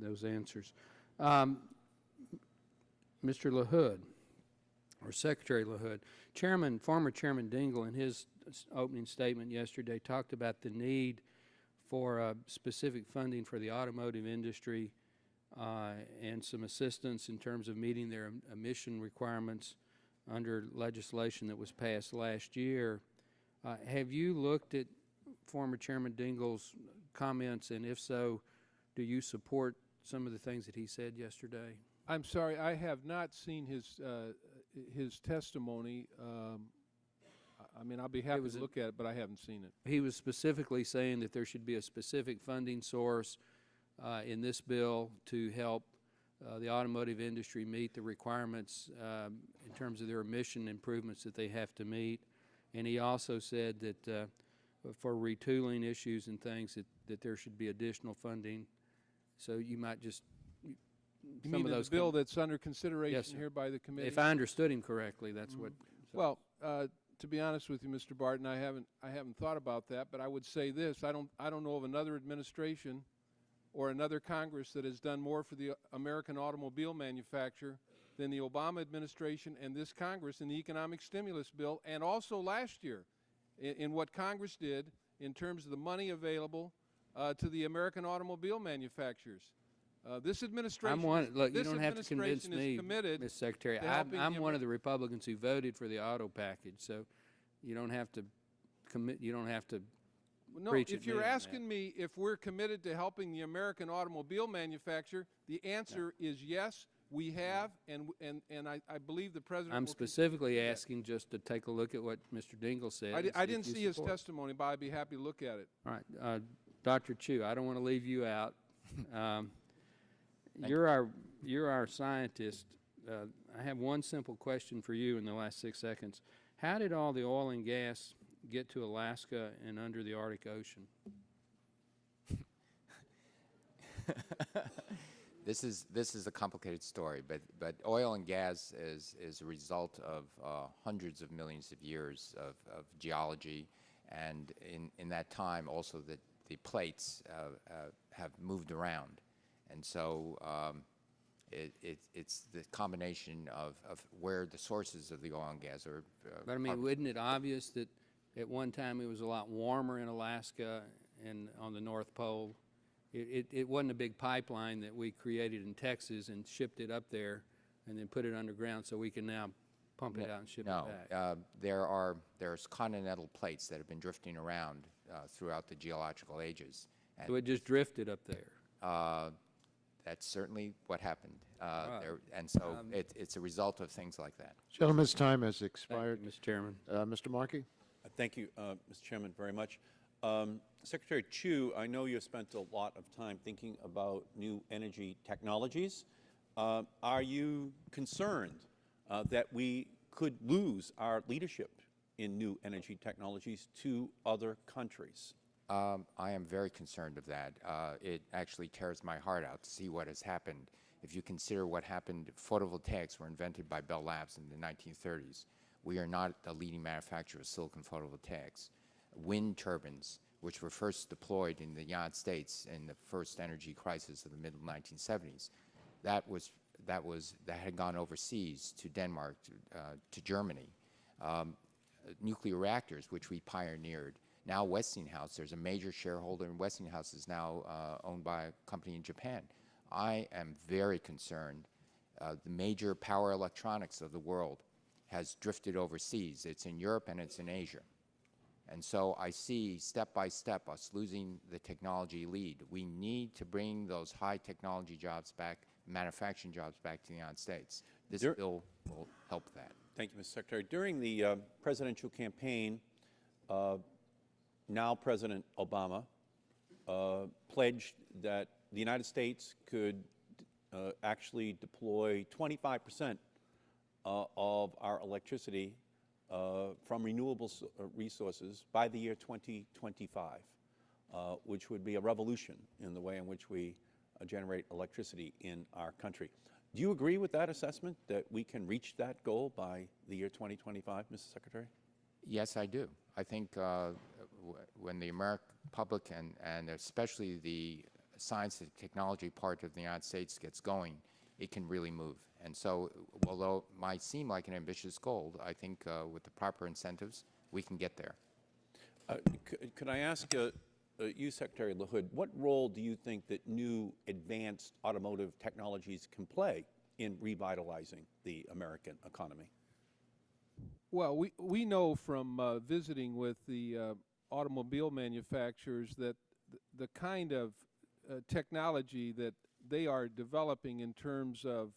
those answers. Mr. LaHood, or Secretary LaHood, former Chairman Dingell in his opening statement yesterday talked about the need for specific funding for the automotive industry and some assistance in terms of meeting their emission requirements under legislation that was passed last year. Have you looked at former Chairman Dingell's comments, and if so, do you support some of the things that he said yesterday? I'm sorry, I have not seen his testimony. I mean, I'll be happy to look at it, but I haven't seen it. He was specifically saying that there should be a specific funding source in this bill to help the automotive industry meet the requirements in terms of their emission improvements that they have to meet. And he also said that for retooling issues and things that there should be additional funding. So you might just You mean the bill that's under consideration Yes, here by the committee? If I understood him correctly, that's what. So. Well, to be honest with you, Mr. Barton, I haven't thought about that, but I would say this: I don't know of another administration or another Congress that has done more for the American automobile manufacturer than the Obama administration and this Congress in the economic stimulus bill, and also last year in what Congress did in terms of the money available to the American automobile manufacturers. This administration, look, you don't have to convince me, committed, Mr. Secretary. I'm one of the Republicans who voted for the auto package, so you don't have to commit. You don't have to. No, if you're asking me if we're committed to helping the American automobile manufacturer, the answer is yes. We have, and I believe the president. I'm specifically asking just to take a look at what Mr. Dingell said. I didn't see his testimony, but I'd be happy to look at it. All right, Dr. Chu, I don't want to leave you out. You're our scientist. I have one simple question for you in the last 6 seconds. How did all the oil and gas get to Alaska and under the Arctic Ocean? This is a complicated story, but oil and gas is a result of hundreds of millions of years of geology, and in that time also the plates have moved around. And so it's the combination of where the sources of the oil and gas are. But I mean, isn't it obvious that at one time it was a lot warmer in Alaska and on the North Pole? It wasn't a big pipeline that we created in Texas and shipped it up there and then put it underground so we can now pump it out and ship it back. There's continental plates that have been drifting around throughout the geological ages. And so it just drifted up there. That's certainly what happened. Right. And so it's a result of things like that. Gentleman's time has expired. Thank you, Mr. Chairman. Mr. Markey? Thank you, Mr. Chairman, very much. Secretary Chu, I know you have spent a lot of time thinking about new energy technologies. Are you concerned that we could lose our leadership in new energy technologies to other countries? I am very concerned of that. It actually tears my heart out to see what has happened. If you consider what happened, photovoltaics were invented by Bell Labs in the 1930s. We are not a leading manufacturer of silicon photovoltaics. Wind turbines, which were first deployed in the United States in the first energy crisis of the mid-1970s, that had gone overseas to Denmark, to Germany. nuclear reactors, which we pioneered. Now Westinghouse, there's a major shareholder, and Westinghouse is now owned by a company in Japan. I am very concerned. The major power electronics of the world has drifted overseas. It's in Europe and it's in Asia. And so I see step by step us losing the technology lead. We need to bring those high technology jobs back, manufacturing jobs back to the United States. This bill will help that. Thank you, Mr. Secretary. During the presidential campaign, now President Obama pledged that the United States could actually deploy 25% of our electricity from renewable resources by the year 2025, which would be a revolution in the way in which we generate electricity in our country. Do you agree with that assessment, that we can reach that goal by the year 2025, Mr. Secretary? Yes, I do. I think when the American public and especially the science and technology part of the United States gets going, it can really move. And so, although it might seem like an ambitious goal, I think with the proper incentives, we can get there. Could I ask you, Secretary LaHood, what role do you think that new advanced automotive technologies can play in revitalizing the American economy? Well, we know from visiting with the automobile manufacturers that the kind of technology that they are developing in terms of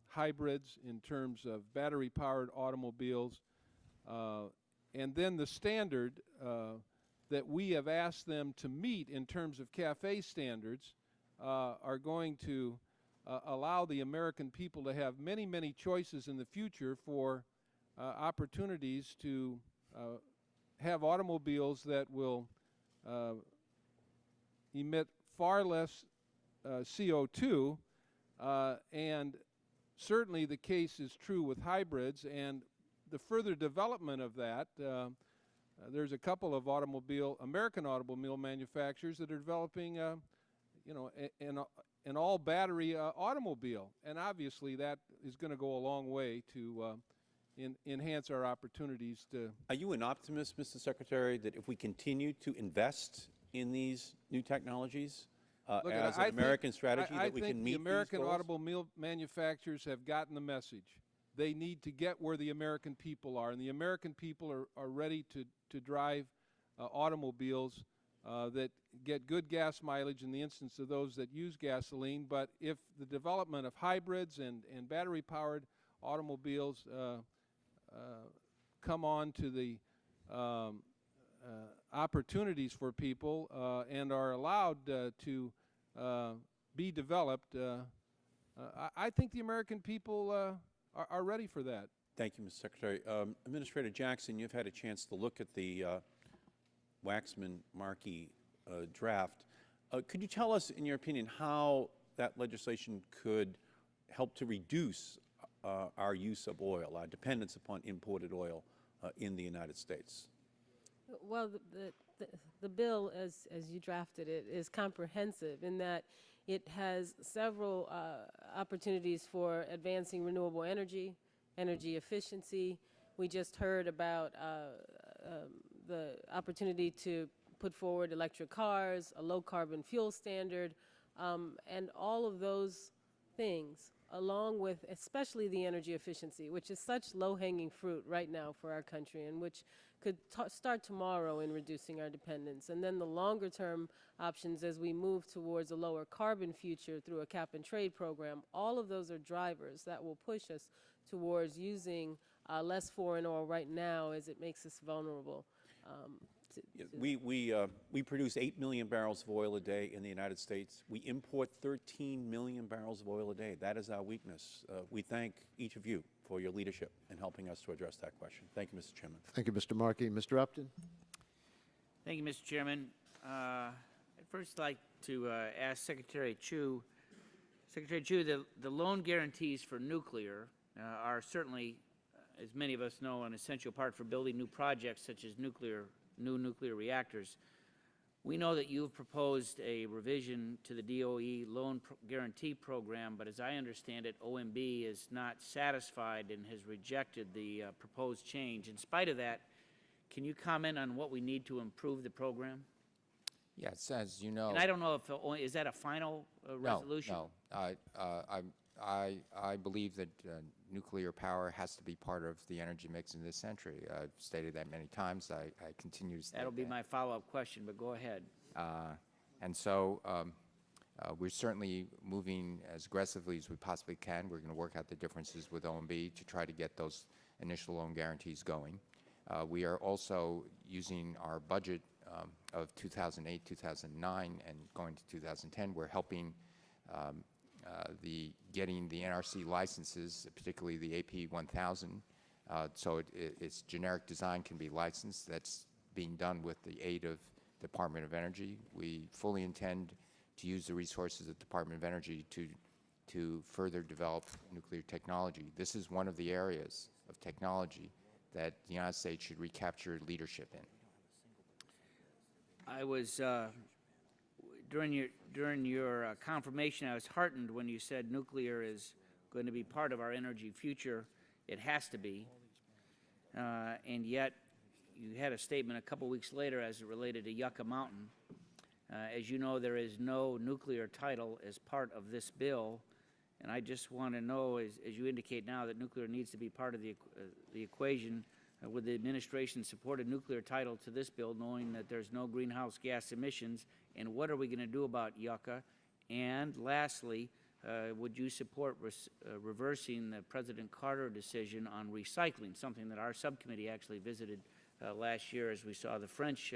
hybrids, in terms of battery-powered automobiles, and then the standard that we have asked them to meet in terms of CAFE standards are going to allow the American people to have many, many choices in the future for opportunities to have automobiles that will emit far less CO2, and certainly the case is true with hybrids. And the further development of that, there's a couple of American automobile manufacturers that are developing, an all-battery automobile, and obviously that is going to go a long way to enhance our opportunities to. Are you an optimist, Mr. Secretary, that if we continue to invest in these new technologies as an American strategy, that we can meet these goals? I think the American automobile manufacturers have gotten the message. They need to get where the American people are, and the American people are ready to drive automobiles that get good gas mileage in the instance of those that use gasoline. But if the development of hybrids and battery-powered automobiles come on to the opportunities for people and are allowed to be developed, I think the American people are ready for that. Thank you, Mr. Secretary. Administrator Jackson, you've had a chance to look at the Waxman-Markey draft. Could you tell us, in your opinion, how that legislation could help to reduce our use of oil, our dependence upon imported oil in the United States? Well, the bill, as you drafted it, is comprehensive in that it has several opportunities for advancing renewable energy, energy efficiency. We just heard about the opportunity to put forward electric cars, a low-carbon fuel standard, and all of those things, along with especially the energy efficiency, which is such low-hanging fruit right now for our country, and which could start tomorrow in reducing our dependence. And then the longer-term options as we move towards a lower carbon future through a cap-and-trade program, all of those are drivers that will push us towards using less foreign oil right now, as it makes us vulnerable. We produce 8 million barrels of oil a day in the United States. We import 13 million barrels of oil a day. That is our weakness. We thank each of you for your leadership in helping us to address that question. Thank you, Mr. Chairman. Thank you, Mr. Markey. Mr. Upton? Thank you, Mr. Chairman. I'd first like to ask Secretary Chu. Secretary Chu, the loan guarantees for nuclear are certainly, as many of us know, an essential part for building new projects such as new nuclear reactors. We know that you've proposed a revision to the DOE loan guarantee program, but as I understand it, OMB is not satisfied and has rejected the proposed change. In spite of that, can you comment on what we need to improve the program? Yes, as you know. And I don't know if, is that a final resolution? No. I believe that nuclear power has to be part of the energy mix in this century. I've stated that many times. I continue to state That'll be that. my follow-up question, but go ahead. And so we're certainly moving as aggressively as we possibly can. We're going to work out the differences with OMB to try to get those initial loan guarantees going. We are also using our budget of 2008, 2009, and going to 2010. We're helping getting the NRC licenses, particularly the AP 1000, so its generic design can be licensed. That's being done with the aid of the Department of Energy. We fully intend to use the resources of the Department of Energy to further develop nuclear technology. This is one of the areas of technology that the United States should recapture leadership in. I was during your confirmation, I was heartened when you said nuclear is going to be part of our energy future. It has to be, and yet you had a statement a couple weeks later as it related to Yucca Mountain. As you know, there is no nuclear title as part of this bill, and I just want to know, as you indicate now, that nuclear needs to be part of the equation. Would the administration support a nuclear title to this bill, knowing that there's no greenhouse gas emissions, and what are we going to do about Yucca? And lastly, would you support reversing the President Carter decision on recycling, something that our subcommittee actually visited last year, as we saw the French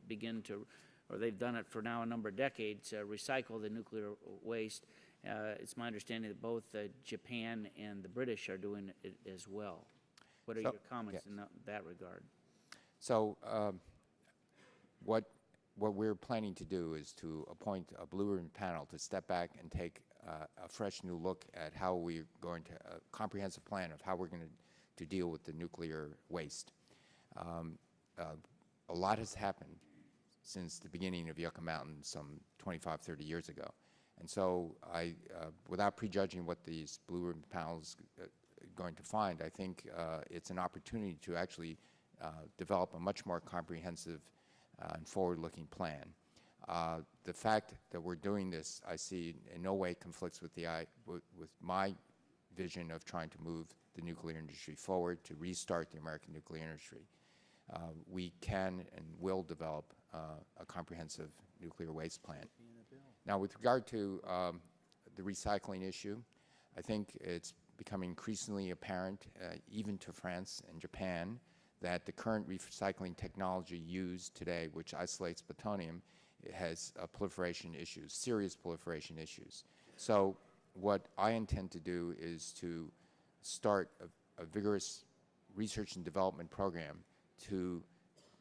begin to, or they've done it for now a number of decades, recycle the nuclear waste. It's my understanding that both Japan and the British are doing it as well. What are your comments in that regard? So what we're planning to do is to appoint a blue ribbon panel to step back and take a fresh new look at how we're going to, a comprehensive plan of how we're going to deal with the nuclear waste. A lot has happened since the beginning of Yucca Mountain some 25, 30 years ago. And so without prejudging what these blue ribbon panels going to find, I think it's an opportunity to actually develop a much more comprehensive and forward-looking plan. The fact that we're doing this, I see in no way conflicts with with my vision of trying to move the nuclear industry forward, to restart the American nuclear industry. We can and will develop a comprehensive nuclear waste plan. Now, with regard to the recycling issue, I think it's becoming increasingly apparent, even to France and Japan, that the current recycling technology used today, which isolates plutonium, has proliferation issues, serious proliferation issues. So what I intend to do is to start a vigorous research and development program to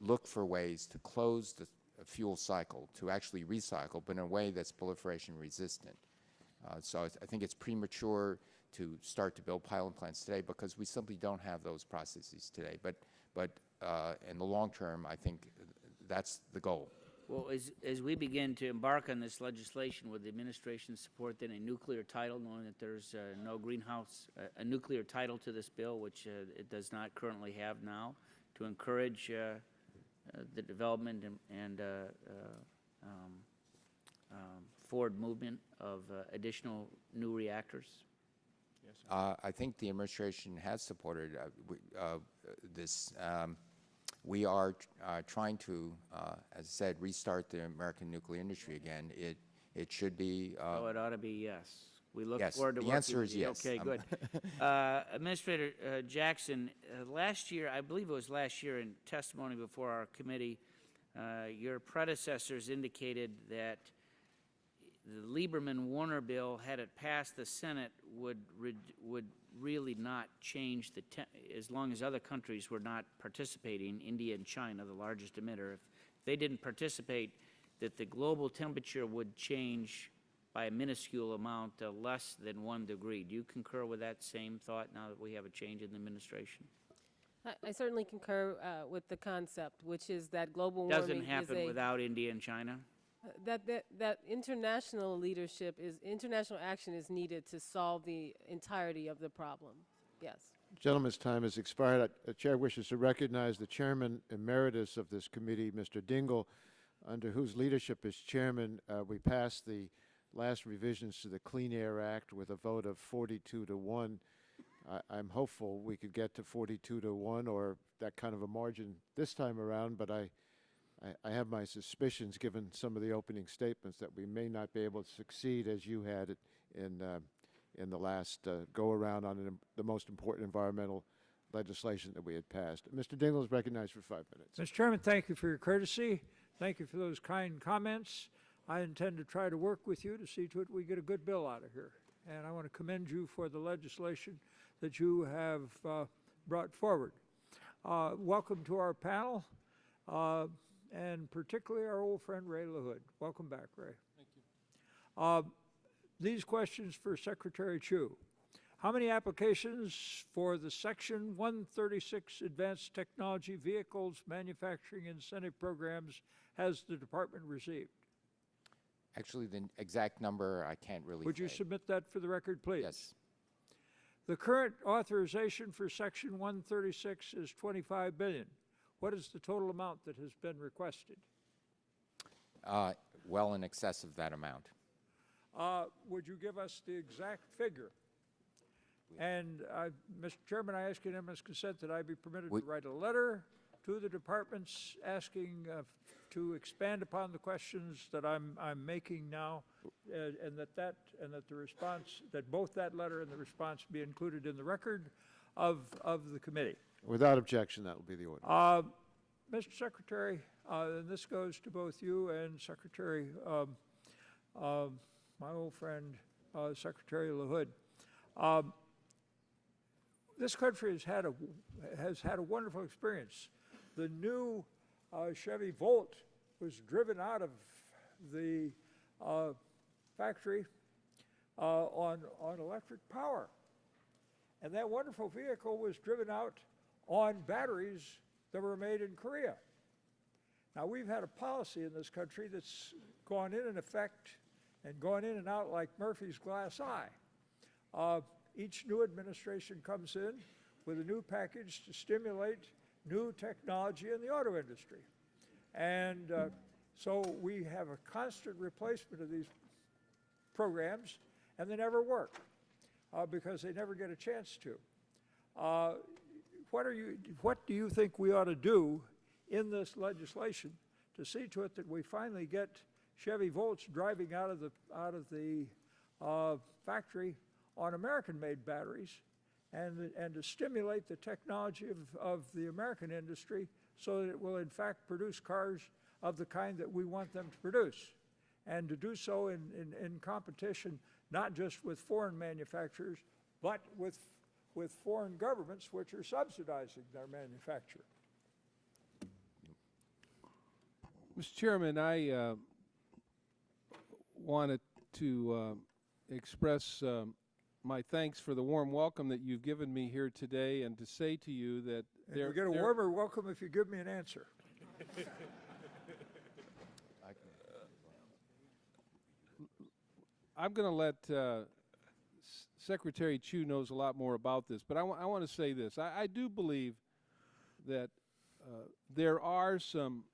look for ways to close the fuel cycle, to actually recycle, but in a way that's proliferation resistant. So I think it's premature to start to build pilot plants today because we simply don't have those processes today. But in the long term, I think that's the goal. Well, as we begin to embark on this legislation, would the administration support then a nuclear title, knowing that there's no greenhouse, a nuclear title to this bill, which it does not currently have now, to encourage the development and forward movement of additional new reactors? I think the administration has supported this. We are trying to, as I said, restart the American nuclear industry again. It should be. Oh, it ought to be yes. We look yes, forward to the answer is yes. Okay, good. Administrator Jackson, last year, I believe it was last year in testimony before our committee, your predecessors indicated that the Lieberman-Warner bill, had it passed the Senate, would really not change as long as other countries were not participating, India and China, the largest emitter. If they didn't participate, that the global temperature would change by a minuscule amount, less than 1 degree. Do you concur with that same thought now that we have a change in the administration? I certainly concur with the concept, which is that global warming Doesn't happen is without India and China. that international international action is needed to solve the entirety of the problem. Yes. Gentleman's time has expired. The chair wishes to recognize the chairman emeritus of this committee, Mr. Dingell, under whose leadership as chairman we passed the last revisions to the Clean Air Act with a vote of 42 to 1. I'm hopeful we could get to 42 to 1 or that kind of a margin this time around, but I have my suspicions, given some of the opening statements, that we may not be able to succeed as you had it in the last go-around on the most important environmental legislation that we had passed. Mr. Dingell is recognized for 5 minutes. Mr. Chairman, thank you for your courtesy. Thank you for those kind comments. I intend to try to work with you to see to it we get a good bill out of here. And I want to commend you for the legislation that you have brought forward. Welcome to our panel, and particularly our old friend Ray LaHood. Welcome back, Ray. Thank you. These questions for Secretary Chu. How many applications for the Section 136 Advanced Technology Vehicles Manufacturing Incentive Programs has the department received? Actually, the exact number I can't really Would you say. submit that for the record, please? Yes. The current authorization for Section 136 is $25 billion. What is the total amount that has been requested? Well in excess of that amount. Would you give us the exact figure? And, Mr. Chairman, I ask unanimous consent that I be permitted to write a letter to the departments asking to expand upon the questions that I'm making now, and that the response, that both that letter and the response be included in the record of the committee. Without objection, that will be the order. Mr. Secretary, and this goes to both you and Secretary, my old friend, Secretary LaHood. This country has had a wonderful experience. The new Chevy Volt was driven out of the factory on electric power. And that wonderful vehicle was driven out on batteries that were made in Korea. Now, we've had a policy in this country that's gone in effect and gone in and out like Murphy's glass eye. Each new administration comes in with a new package to stimulate new technology in the auto industry. And so we have a constant replacement of these programs, and they never work because they never get a chance to. What do you think we ought to do in this legislation to see to it that we finally get Chevy Volts driving out of the factory on American-made batteries, and to stimulate the technology of the American industry so that it will in fact produce cars of the kind that we want them to produce, and to do so in competition not just with foreign manufacturers, but with foreign governments which are subsidizing their manufacture. Mr. Chairman, I wanted to express my thanks for the warm welcome that you've given me here today, and to say to you that you'll get a warmer welcome if you give me an answer. I'm going to let Secretary Chu knows a lot more about this, but I want to say this. I do believe that there are some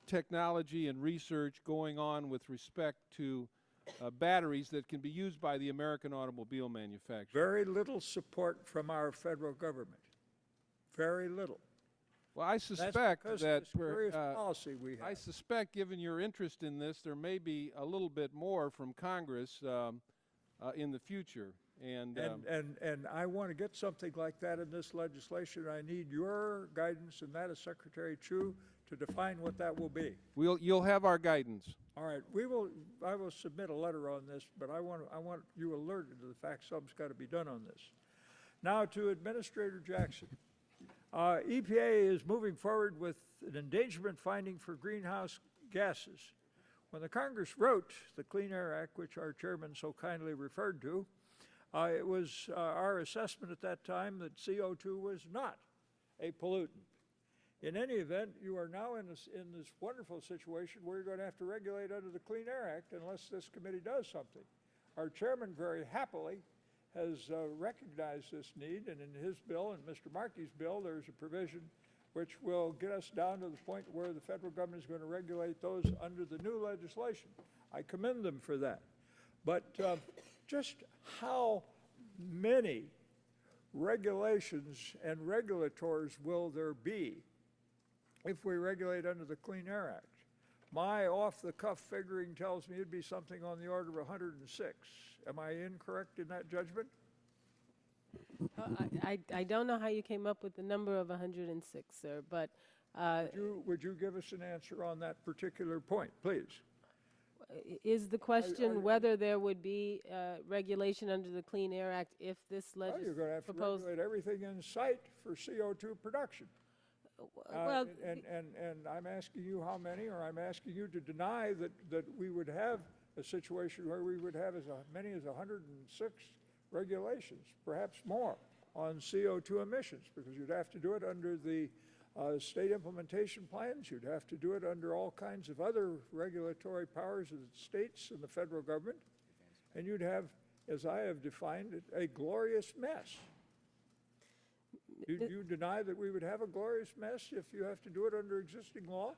technology and research going on with respect to batteries that can be used by the American automobile manufacturers. Very little support from our federal government. Very little. Well, I suspect that policy we have. I suspect, given your interest in this, there may be a little bit more from Congress in the future. And I want to get something like that in this legislation. I need your guidance, and that is Secretary Chu, to define what that will be. You'll have our guidance. All right, I will submit a letter on this, but I want you alerted to the fact something's got to be done on this. Now to Administrator Jackson. EPA is moving forward with an endangerment finding for greenhouse gases. When the Congress wrote the Clean Air Act, which our chairman so kindly referred to, It was our assessment at that time that CO2 was not a pollutant. In any event, you are now in this wonderful situation where you're going to have to regulate under the Clean Air Act unless this committee does something. Our chairman very happily has recognized this need, and in his bill and Mr. Markey's bill, there's a provision which will get us down to the point where the federal government is going to regulate those under the new legislation. I commend them for that. But just how many regulations and regulators will there be if we regulate under the Clean Air Act? My off-the-cuff figuring tells me it'd be something on the order of 106. Am I incorrect in that judgment? I don't know how you came up with the number of 106, sir, but... Would you give us an answer on that particular point, please? Is the question whether there would be regulation under the Clean Air Act if this legislation... You're going to have to regulate everything in sight for CO2 production. Well, and I'm asking you how many, or I'm asking you to deny that we would have a situation where we would have as many as 106 regulations, perhaps more, on CO2 emissions, because you'd have to do it under the state implementation plans. You'd have to do it under all kinds of other regulatory powers of the states and the federal government. And you'd have, as I have defined it, a glorious mess. Do you deny that we would have a glorious mess if you have to do it under existing law?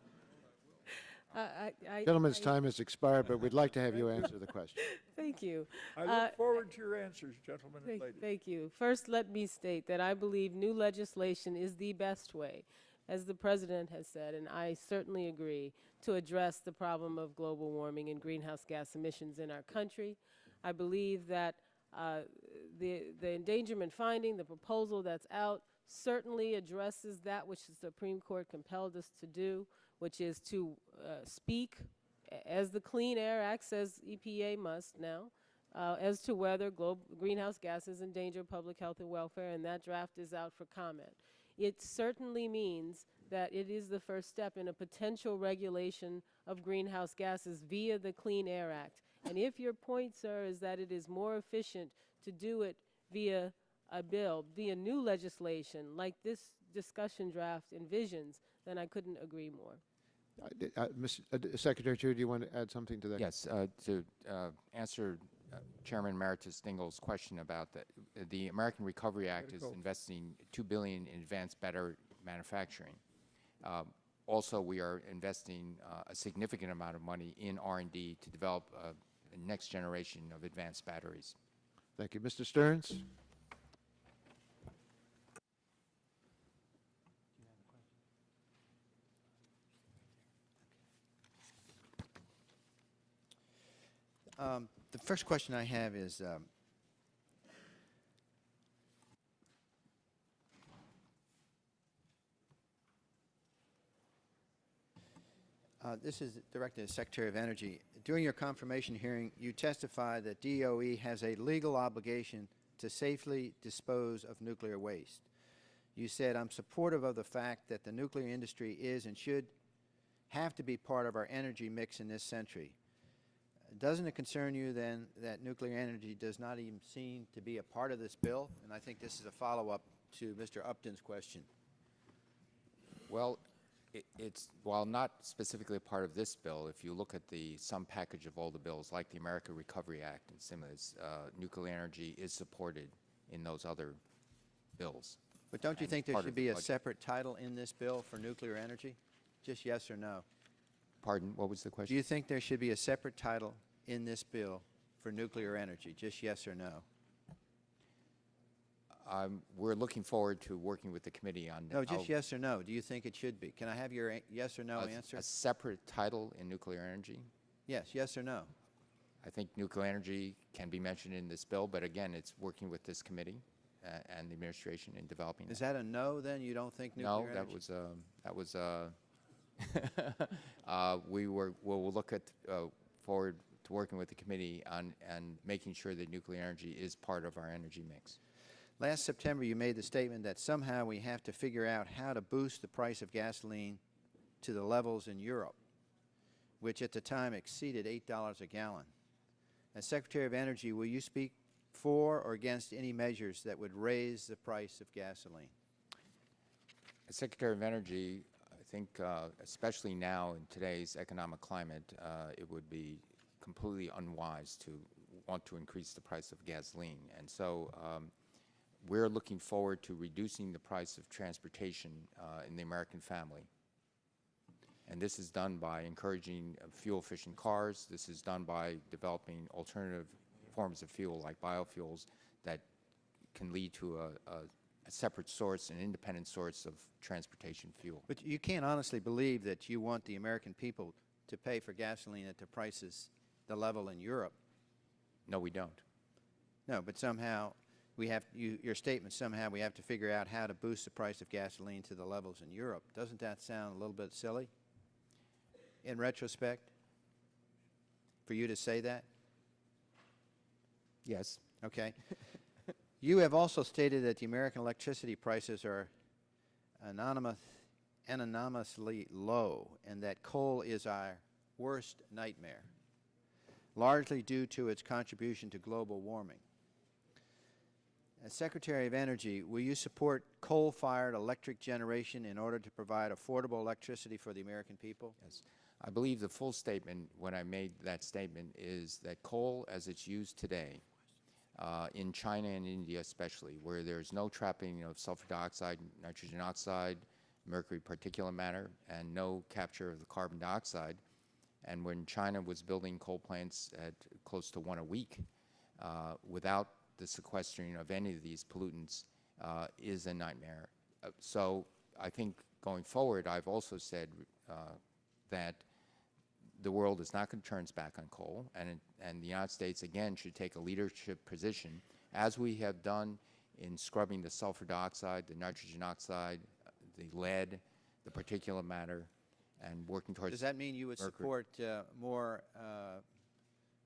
Gentleman's time has expired, but we'd like to have you answer the question. Thank you. I look forward to your answers, gentlemen and ladies. Thank you. First, let me state that I believe new legislation is the best way, as the President has said, and I certainly agree, to address the problem of global warming and greenhouse gas emissions in our country. I believe that the endangerment finding, the proposal that's out, certainly addresses that which the Supreme Court compelled us to do, which is to speak, as the Clean Air Act says EPA must now, as to whether greenhouse gases endanger public health and welfare, and that draft is out for comment. It certainly means that it is the first step in a potential regulation of greenhouse gases via the Clean Air Act. And if your point, sir, is that it is more efficient to do it via a bill, via new legislation, like this discussion draft envisions, then I couldn't agree more. Secretary Chu, do you want to add something to that? Yes, to answer Chairman Emeritus Dingell's question about the American Recovery Act is investing $2 billion in advanced battery manufacturing. Also, we are investing a significant amount of money in R&D to develop a next generation of advanced batteries. Thank you. Mr. Stearns? The first question I have is, this is directed to the Secretary of Energy. During your confirmation hearing, you testified that DOE has a legal obligation to safely dispose of nuclear waste. You said, I'm supportive of the fact that the nuclear industry is and should have to be part of our energy mix in this century. Doesn't it concern you then that nuclear energy does not even seem to be a part of this bill? And I think this is a follow-up to Mr. Upton's question. Well, it's, while not specifically a part of this bill, if you look at the sum package of all the bills, like the American Recovery Act and similar, nuclear energy is supported in those other bills. But don't you think there should be a separate title in this bill for nuclear energy? Just yes or no? Pardon, what was the question? Do you think there should be a separate title in this bill for nuclear energy? Just yes or no? We're looking forward to working with the committee on... No, just yes or no. Do you think it should be? Can I have your yes or no answer? A separate title in nuclear energy? Yes or no? I think nuclear energy can be mentioned in this bill, but again, it's working with this committee and the administration in developing Is that a no, then? You don't think nuclear energy? No, that was we'll look at forward to working with the committee on and making sure that nuclear energy is part of our energy mix. Last September, you made the statement that somehow we have to figure out how to boost the price of gasoline to the levels in Europe, which at the time exceeded $8 a gallon. As Secretary of Energy, will you speak for or against any measures that would raise the price of gasoline? As Secretary of Energy, I think, especially now in today's economic climate, it would be completely unwise to want to increase the price of gasoline. And so we're looking forward to reducing the price of transportation in the American family. And this is done by encouraging fuel-efficient cars. This is done by developing alternative forms of fuel like biofuels that can lead to a separate source, an independent source of transportation fuel. But you can't honestly believe that you want the American people to pay for gasoline at the prices, the level in Europe. No, we don't. No, but somehow we have, your statement, somehow we have to figure out how to boost the price of gasoline to the levels in Europe. Doesn't that sound a little bit silly in retrospect for you to say that? Yes. Okay. You have also stated that the American electricity prices are anonymously low and that coal is our worst nightmare, largely due to its contribution to global warming. As Secretary of Energy, will you support coal-fired electric generation in order to provide affordable electricity for the American people? Yes. I believe the full statement, when I made that statement, is that coal as it's used today, in China and India especially, where there's no trapping of sulfur dioxide, nitrogen oxide, mercury particulate matter, and no capture of the carbon dioxide. And when China was building coal plants at close to one a week, without the sequestering of any of these pollutants, is a nightmare. So I think going forward, I've also said that the world is not going to turn its back on coal, and the United States, again, should take a leadership position, as we have done in scrubbing the sulfur dioxide, the nitrogen oxide, the lead, the particulate matter, and working towards... Does that mean you would support more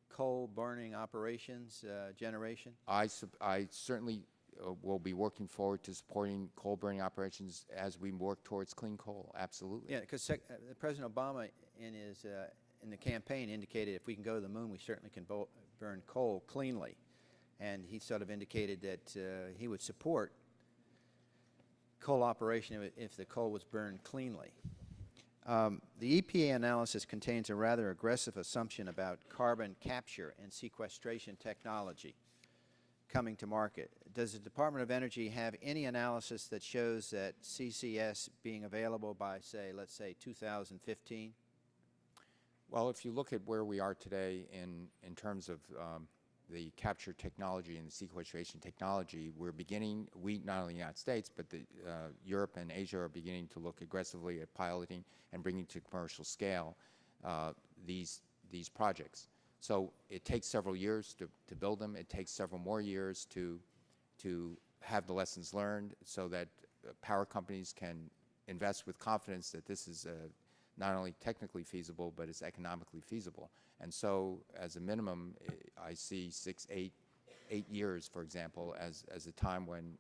coal-burning operations, generation? I certainly will be working forward to supporting coal-burning operations as we work towards clean coal, absolutely. Yeah, because President Obama in the campaign indicated if we can go to the moon, we certainly can burn coal cleanly. And he sort of indicated that he would support coal operation if the coal was burned cleanly. The EPA analysis contains a rather aggressive assumption about carbon capture and sequestration technology coming to market. Does the Department of Energy have any analysis that shows that CCS being available by, say, let's say 2015? Well, if you look at where we are today in terms of the capture technology and the sequestration technology, we're beginning, not only the United States, but Europe and Asia are beginning to look aggressively at piloting and bringing to commercial scale these projects. So it takes several years to build them. It takes several more years to have the lessons learned so that power companies can invest with confidence that this is not only technically feasible, but it's economically feasible. And so, as a minimum, I see 8 years, for example, as a time when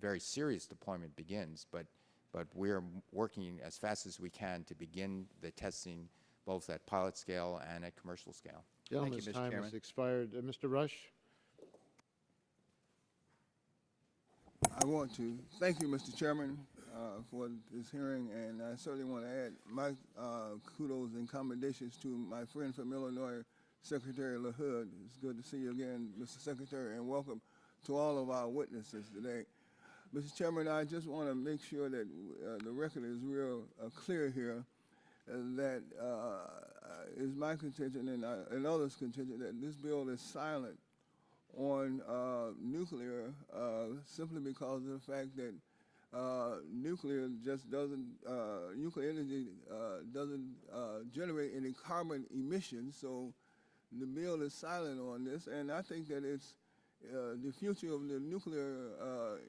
very serious deployment begins. But we're working as fast as we can to begin the testing, both at pilot scale and at commercial scale. Gentleman's time has expired. Mr. Rush? I want to thank you, Mr. Chairman, for this hearing, and I certainly want to add my kudos and commendations to my friend from Illinois, Secretary LaHood. It's good to see you again, Mr. Secretary, and welcome to all of our witnesses today. Mr. Chairman, I just want to make sure that the record is real clear here, that is my contention and others' contention that this bill is silent on nuclear simply because of the fact that nuclear just doesn't, nuclear energy doesn't generate any carbon emissions, so the bill is silent on this, and I think that it's the future of the nuclear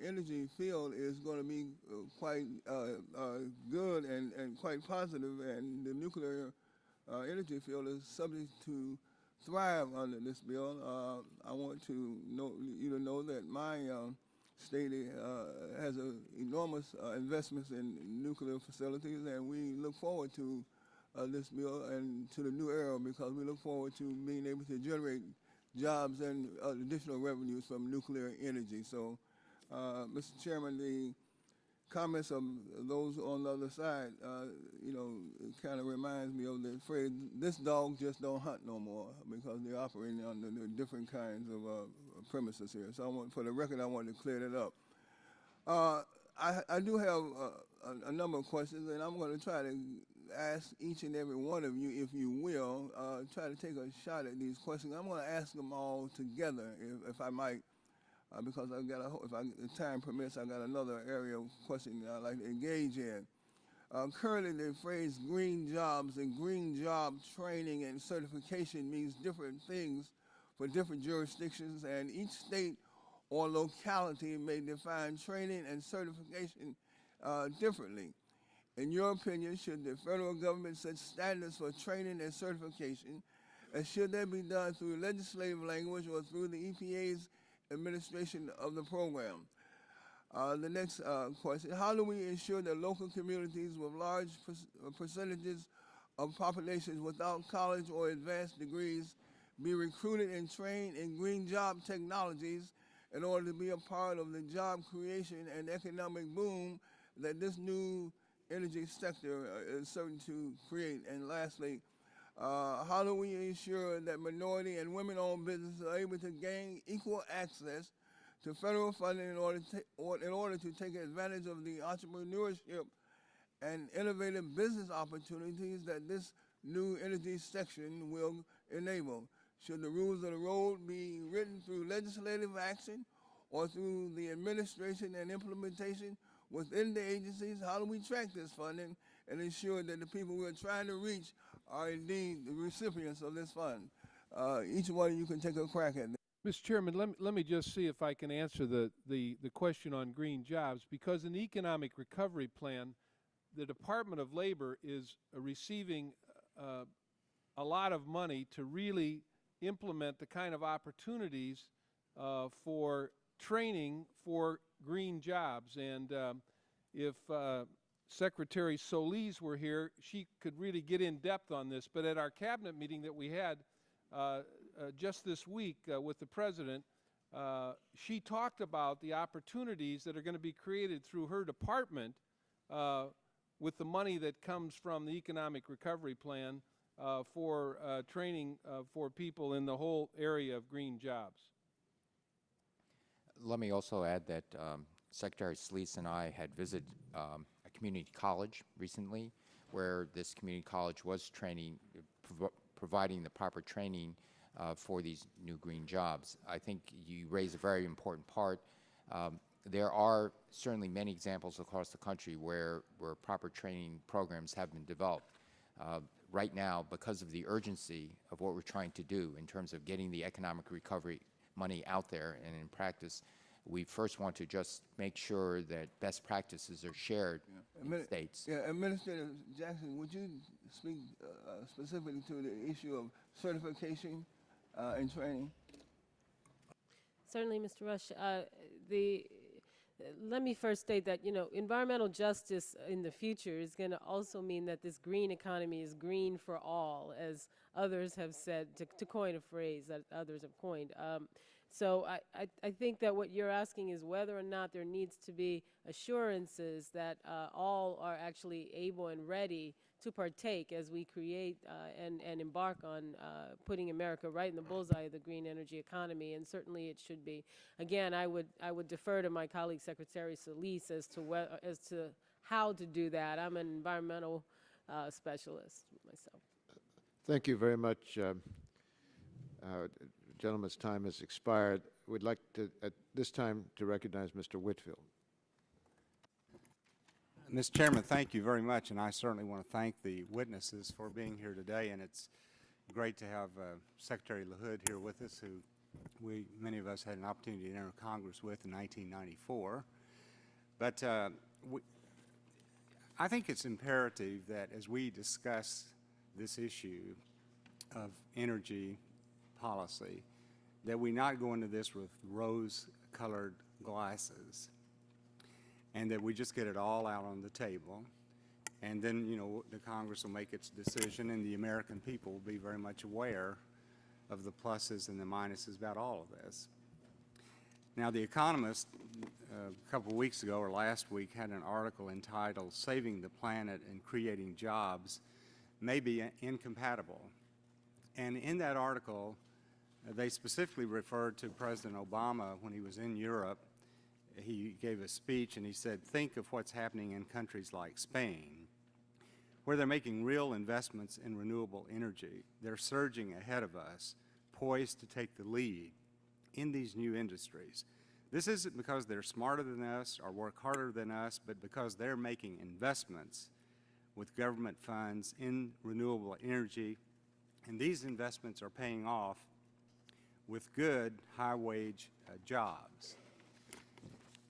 energy field is going to be quite good and quite positive, and the nuclear energy field is subject to thrive under this bill. I want to you to know that my state has enormous investments in nuclear facilities, and we look forward to this bill and to the new era because we look forward to being able to generate jobs and additional revenues from nuclear energy. So, Mr. Chairman, the comments of those on the other side, you know, it kind of reminds me of the phrase, this dog just don't hunt no more, because they're operating under different kinds of premises here. So for the record, I wanted to clear that up. I do have a number of questions, and I'm going to try to ask each and every one of you, if you will, try to take a shot at these questions. I'm going to ask them all together, if I might, because I've got if time permits, I've got another area of questioning I'd like to engage in. Currently, the phrase green jobs and green job training and certification means different things for different jurisdictions, and each state or locality may define training and certification differently. In your opinion, should the federal government set standards for training and certification, and should that be done through legislative language or through the EPA's administration of the program? The next question, how do we ensure that local communities with large percentages of populations without college or advanced degrees be recruited and trained in green job technologies in order to be a part of the job creation and economic boom that this new energy sector is certain to create? And lastly, how do we ensure that minority and women-owned businesses are able to gain equal access to federal funding in order to take advantage of the entrepreneurship and innovative business opportunities that this new energy section will enable? Should the rules of the road be written through legislative action or through the administration and implementation within the agencies? How do we track this funding and ensure that the people we're trying to reach are indeed the recipients of this fund? Each one of you can take a crack at this. Mr. Chairman, let me just see if I can answer the question on green jobs, because in the economic recovery plan, the Department of Labor is receiving a lot of money to really implement the kind of opportunities for training for green jobs. And if Secretary Solis were here, she could really get in depth on this. But at our cabinet meeting that we had just this week with the President, she talked about the opportunities that are going to be created through her department with the money that comes from the economic recovery plan for training for people in the whole area of green jobs. Let me also add that Secretary Solis and I had visited a community college recently, where this community college was training, providing the proper training for these new green jobs. I think you raise a very important part. There are certainly many examples across the country where proper training programs have been developed. Right now, because of the urgency of what we're trying to do in terms of getting the economic recovery money out there and in practice, we first want to just make sure that best practices are shared in states. Yeah, Administrator Jackson, would you speak specifically to the issue of certification and training? Certainly, Mr. Rush. Let me first state that, you know, environmental justice in the future is going to also mean that this green economy is green for all, as others have said, to coin a phrase that others have coined. So I think that what you're asking is whether or not there needs to be assurances that all are actually able and ready to partake as we create and embark on putting America right in the bullseye of the green energy economy, and certainly it should be. Again, I would defer to my colleague Secretary Solis as to how to do that. I'm an environmental specialist myself. Thank you very much. Gentleman's time has expired. We'd like to, at this time, to recognize Mr. Whitfield. Mr. Chairman, thank you very much, and I certainly want to thank the witnesses for being here today, and it's great to have Secretary LaHood here with us, who many of us had an opportunity to enter Congress with in 1994. But I think it's imperative that as we discuss this issue of energy policy, that we not go into this with rose-colored glasses, and that we just get it all out on the table, and then, you know, the Congress will make its decision, and the American people will be very much aware of the pluses and the minuses about all of this. Now, The Economist, a couple of weeks ago or last week, had an article entitled "Saving the Planet and Creating Jobs May Be Incompatible." And in that article, they specifically referred to President Obama when he was in Europe. He gave a speech and he said, think of what's happening in countries like Spain, where they're making real investments in renewable energy. They're surging ahead of us, poised to take the lead in these new industries. This isn't because they're smarter than us or work harder than us, but because they're making investments with government funds in renewable energy, and these investments are paying off with good, high-wage jobs.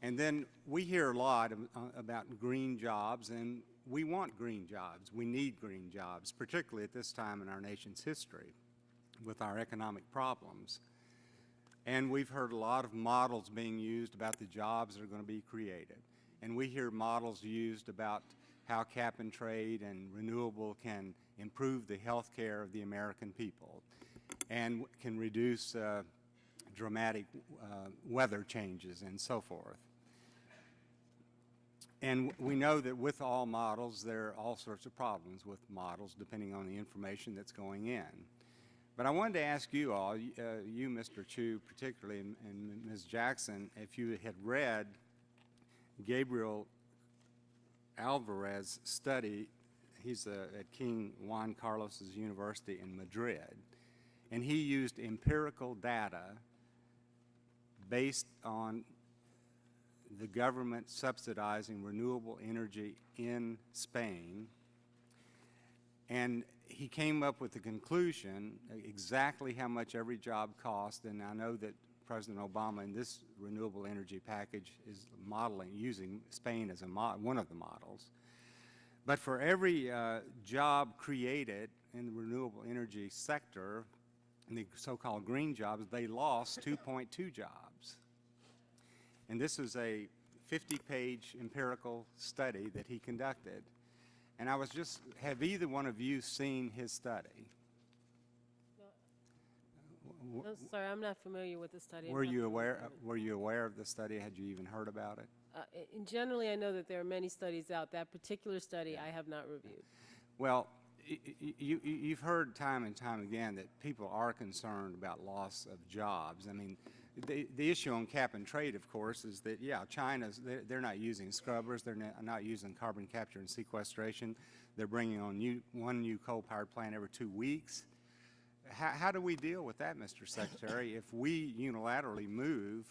And then we hear a lot about green jobs, and we want green jobs. We need green jobs, particularly at this time in our nation's history with our economic problems. And we've heard a lot of models being used about the jobs that are going to be created. And we hear models used about how cap and trade and renewable can improve the health care of the American people and can reduce dramatic weather changes and so forth. And we know that with all models, there are all sorts of problems with models depending on the information that's going in. But I wanted to ask you all, you, Mr. Chu, particularly, and Ms. Jackson, if you had read Gabriel Alvarez's study. He's at King Juan Carlos's University in Madrid, and he used empirical data based on the government subsidizing renewable energy in Spain, and he came up with the conclusion exactly how much every job cost. And I know that President Obama in this renewable energy package is using Spain as one of the models. But for every job created in the renewable energy sector, in the so-called green jobs, they lost 2.2 jobs. And this was a 50-page empirical study that he conducted. And I was just, have either one of you seen his study? No, sorry, I'm not familiar with the study. Were you aware of the study? Had you even heard about it? Generally, I know that there are many studies out. That particular study I have not reviewed. Well, you've heard time and time again that people are concerned about loss of jobs. I mean, the issue on cap and trade, of course, is that, yeah, they're not using scrubbers. They're not using carbon capture and sequestration. They're bringing on one new coal-powered plant every 2 weeks. How do we deal with that, Mr. Secretary, if we unilaterally move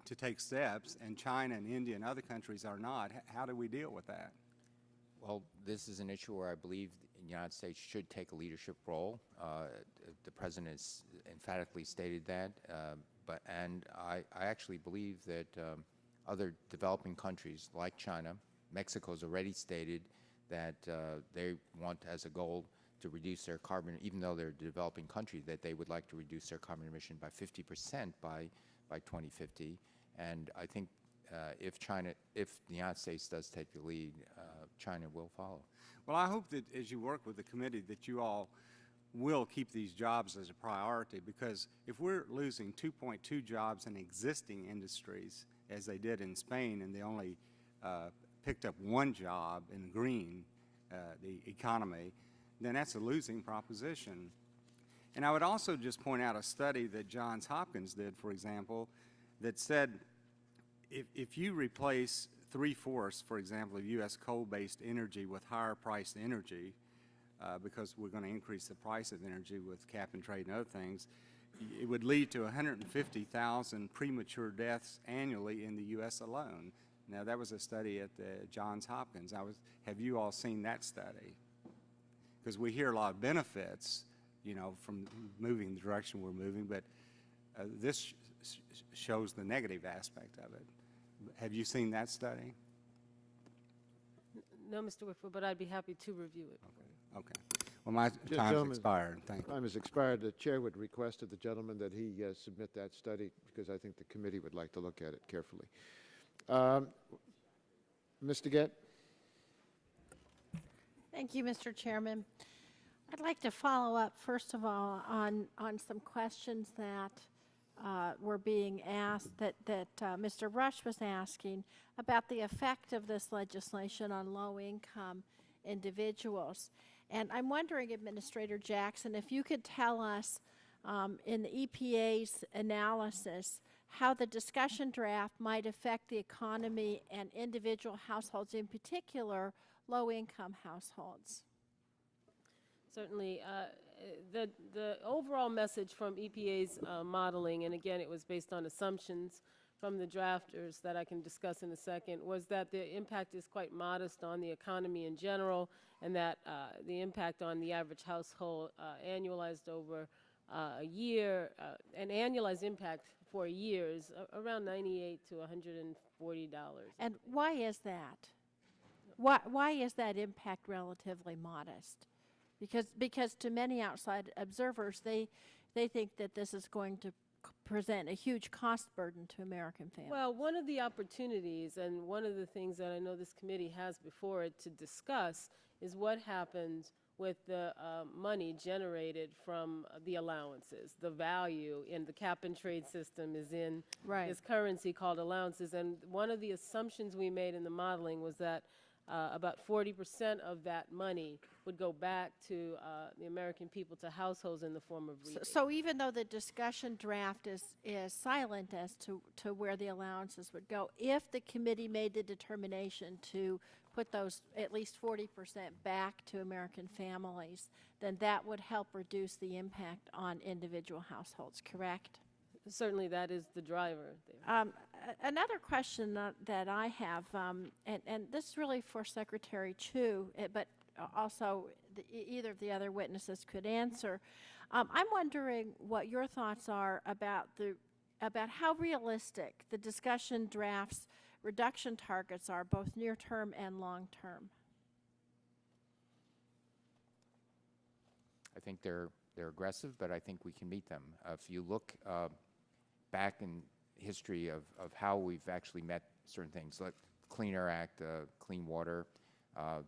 to take steps and China and India and other countries are not? How do we deal with that? Well, this is an issue where I believe the United States should take a leadership role. The President has emphatically stated that. And I actually believe that other developing countries like China, Mexico's already stated that they want as a goal to reduce their carbon, even though they're a developing country, that they would like to reduce their carbon emission by 50% by 2050. And I think if the United States does take the lead, China will follow. Well, I hope that as you work with the committee that you all will keep these jobs as a priority, because if we're losing 2.2 jobs in existing industries, as they did in Spain, and they only picked up one job in green, the economy, then that's a losing proposition. And I would also just point out a study that Johns Hopkins did, for example, that said if you replace 3/4, for example, of U.S. coal-based energy with higher-priced energy, because we're going to increase the price of energy with cap and trade and other things, it would lead to 150,000 premature deaths annually in the U.S. alone. Now, that was a study at Johns Hopkins. Have you all seen that study? Because we hear a lot of benefits, you know, from moving the direction we're moving, but this shows the negative aspect of it. Have you seen that study? No, Mr. Whitfield, but I'd be happy to review it. Okay. Well, my time's expired. Thank you. Time has expired. The chair would request of the gentleman that he submit that study, because I think the committee would like to look at it carefully. Ms. DeGette? Thank you, Mr. Chairman. I'd like to follow up, first of all, on some questions that were being asked, that Mr. Rush was asking about the effect of this legislation on low-income individuals. And I'm wondering, Administrator Jackson, if you could tell us, in the EPA's analysis, how the discussion draft might affect the economy and individual households, in particular, low-income households. Certainly, the overall message from EPA's modeling, and again, it was based on assumptions from the drafters that I can discuss in a second, was that the impact is quite modest on the economy in general, and that the impact on the average household annualized over a year, an annualized impact for a year is around $98 to $140. And why is that? Why is that impact relatively modest? Because to many outside observers, they think that this is going to present a huge cost burden to American families. Well, one of the opportunities and one of the things that I know this committee has before it to discuss is what happens with the money generated from the allowances. The value in the cap and trade system is in this currency called allowances. And one of the assumptions we made in the modeling was that about 40% of that money would go back to the American people, to households, in the form of rebates. So even though the discussion draft is silent as to where the allowances would go, if the committee made the determination to put those at least 40% back to American families, then that would help reduce the impact on individual households, correct? Certainly that is the driver there. Another question that I have, and this is really for Secretary Chu, but also either of the other witnesses could answer. I'm wondering what your thoughts are about how realistic the discussion draft's reduction targets are, both near-term and long-term. I think they're aggressive, but I think we can meet them. If you look back in history of how we've actually met certain things, like Clean Air Act, clean water, how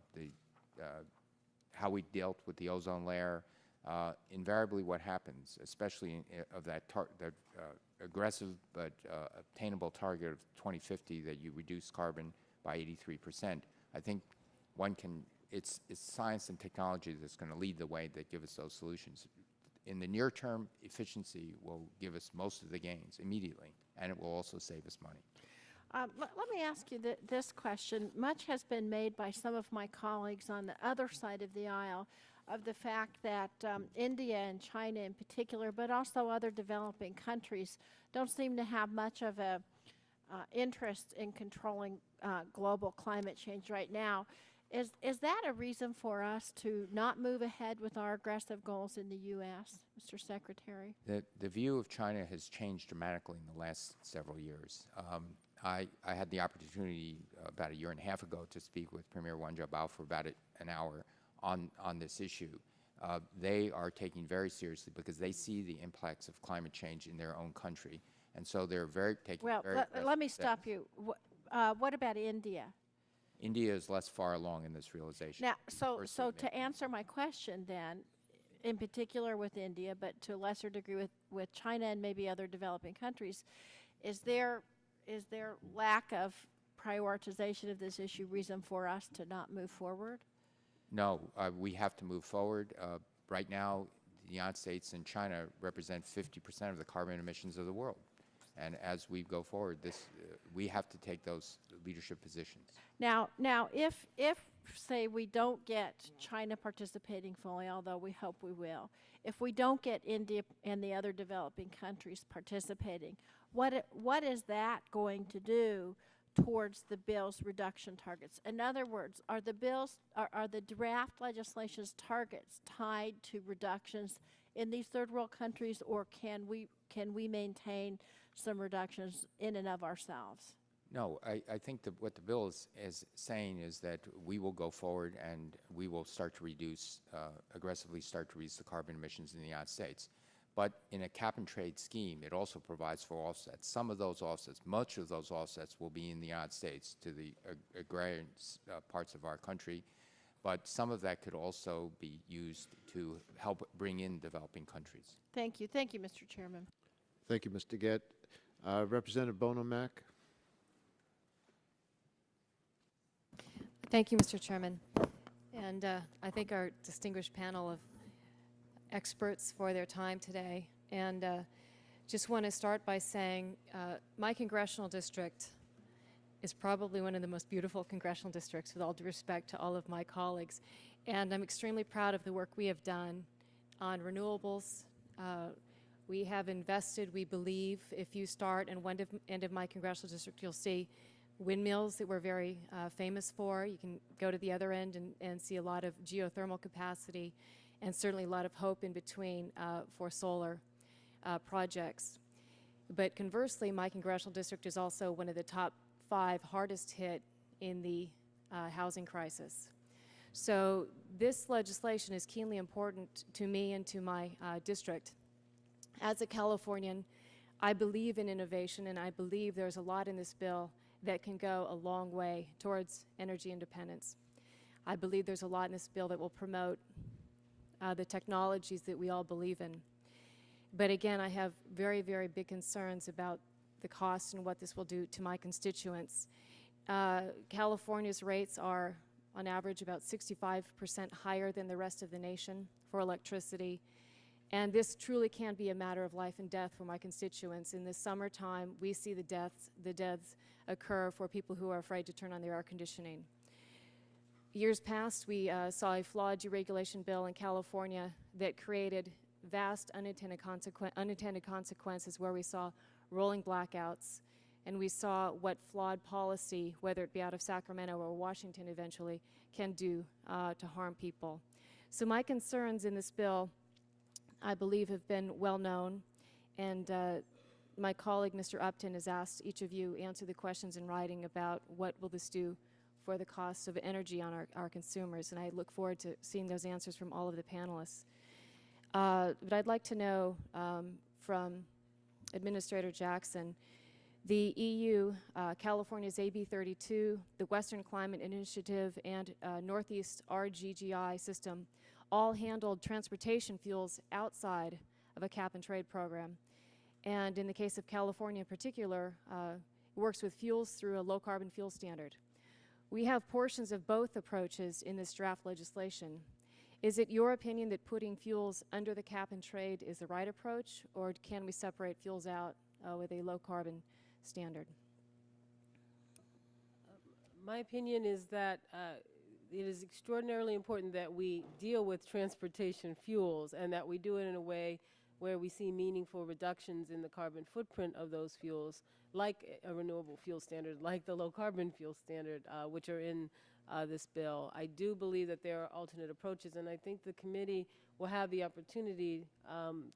we dealt with the ozone layer, invariably what happens, especially of that aggressive but obtainable target of 2050, that you reduce carbon by 83%. I think it's science and technology that's going to lead the way that give us those solutions. In the near term, efficiency will give us most of the gains immediately, and it will also save us money. Let me ask you this question. Much has been made by some of my colleagues on the other side of the aisle of the fact that India and China in particular, but also other developing countries, don't seem to have much of a interest in controlling global climate change right now. Is that a reason for us to not move ahead with our aggressive goals in the U.S., Mr. Secretary? The view of China has changed dramatically in the last several years. I had the opportunity about a year and a half ago to speak with Premier Wen Jiabao for about an hour on this issue. They are taking very seriously because they see the impacts of climate change in their own country, and so they're taking very let me stop you. What about India? India is less far along in this realization. Now, so to answer my question then, in particular with India, but to a lesser degree with China and maybe other developing countries, is there lack of prioritization of this issue reason for us to not move forward? No, we have to move forward. Right now, the United States and China represent 50% of the carbon emissions of the world. And as we go forward, we have to take those leadership positions. Now, if say we don't get China participating fully, although we hope we will, if we don't get India and the other developing countries participating, what is that going to do towards the bill's reduction targets? In other words, are the draft legislation's targets tied to reductions in these third world countries, or can we maintain some reductions in and of ourselves? No, I think that what the bill is saying is that we will go forward and we will start to reduce, aggressively start to reduce the carbon emissions in the United States. But in a cap and trade scheme, it also provides for offsets. Some of those offsets, much of those offsets will be in the United States to the agrarian parts of our country. but some of that could also be used to help bring in developing countries. Thank you. Thank you, Mr. Chairman. Thank you, Mr. Gett. Representative Bonomack. Thank you, Mr. Chairman. And I thank our distinguished panel of experts for their time today. And just want to start by saying my congressional district is probably one of the most beautiful congressional districts, with all due respect to all of my colleagues. And I'm extremely proud of the work we have done on renewables. We have invested, we believe, if you start in one end of my congressional district, you'll see windmills that we're very famous for. You can go to the other end and see a lot of geothermal capacity, and certainly a lot of hope in between for solar projects. But conversely, my congressional district is also one of the top 5 hardest hit in the housing crisis. So this legislation is keenly important to me and to my district. As a Californian, I believe in innovation, and I believe there's a lot in this bill that can go a long way towards energy independence. I believe there's a lot in this bill that will promote the technologies that we all believe in. But again, I have very, very big concerns about the cost and what this will do to my constituents. California's rates are, on average, about 65% higher than the rest of the nation for electricity. And this truly can be a matter of life and death for my constituents. In the summertime, we see the deaths occur for people who are afraid to turn on their air conditioning. Years past, we saw a flawed deregulation bill in California that created vast unintended consequences, where we saw rolling blackouts, and we saw what flawed policy, whether it be out of Sacramento or Washington eventually, can do to harm people. So my concerns in this bill, I believe, have been well known, and my colleague, Mr. Upton, has asked each of you answer the questions in writing about what will this do for the cost of energy on our consumers, and I look forward to seeing those answers from all of the panelists. But I'd like to know from Administrator Jackson, the EU, California's AB 32, the Western Climate Initiative, and Northeast RGGI system all handled transportation fuels outside of a cap-and-trade program. And in the case of California in particular, it works with fuels through a low-carbon fuel standard. We have portions of both approaches in this draft legislation. Is it your opinion that putting fuels under the cap-and-trade is the right approach, or can we separate fuels out with a low-carbon standard? My opinion is that it is extraordinarily important that we deal with transportation fuels, and that we do it in a way where we see meaningful reductions in the carbon footprint of those fuels, like a renewable fuel standard, like the low carbon fuel standard, which are in this bill. I do believe that there are alternate approaches, and I think the committee will have the opportunity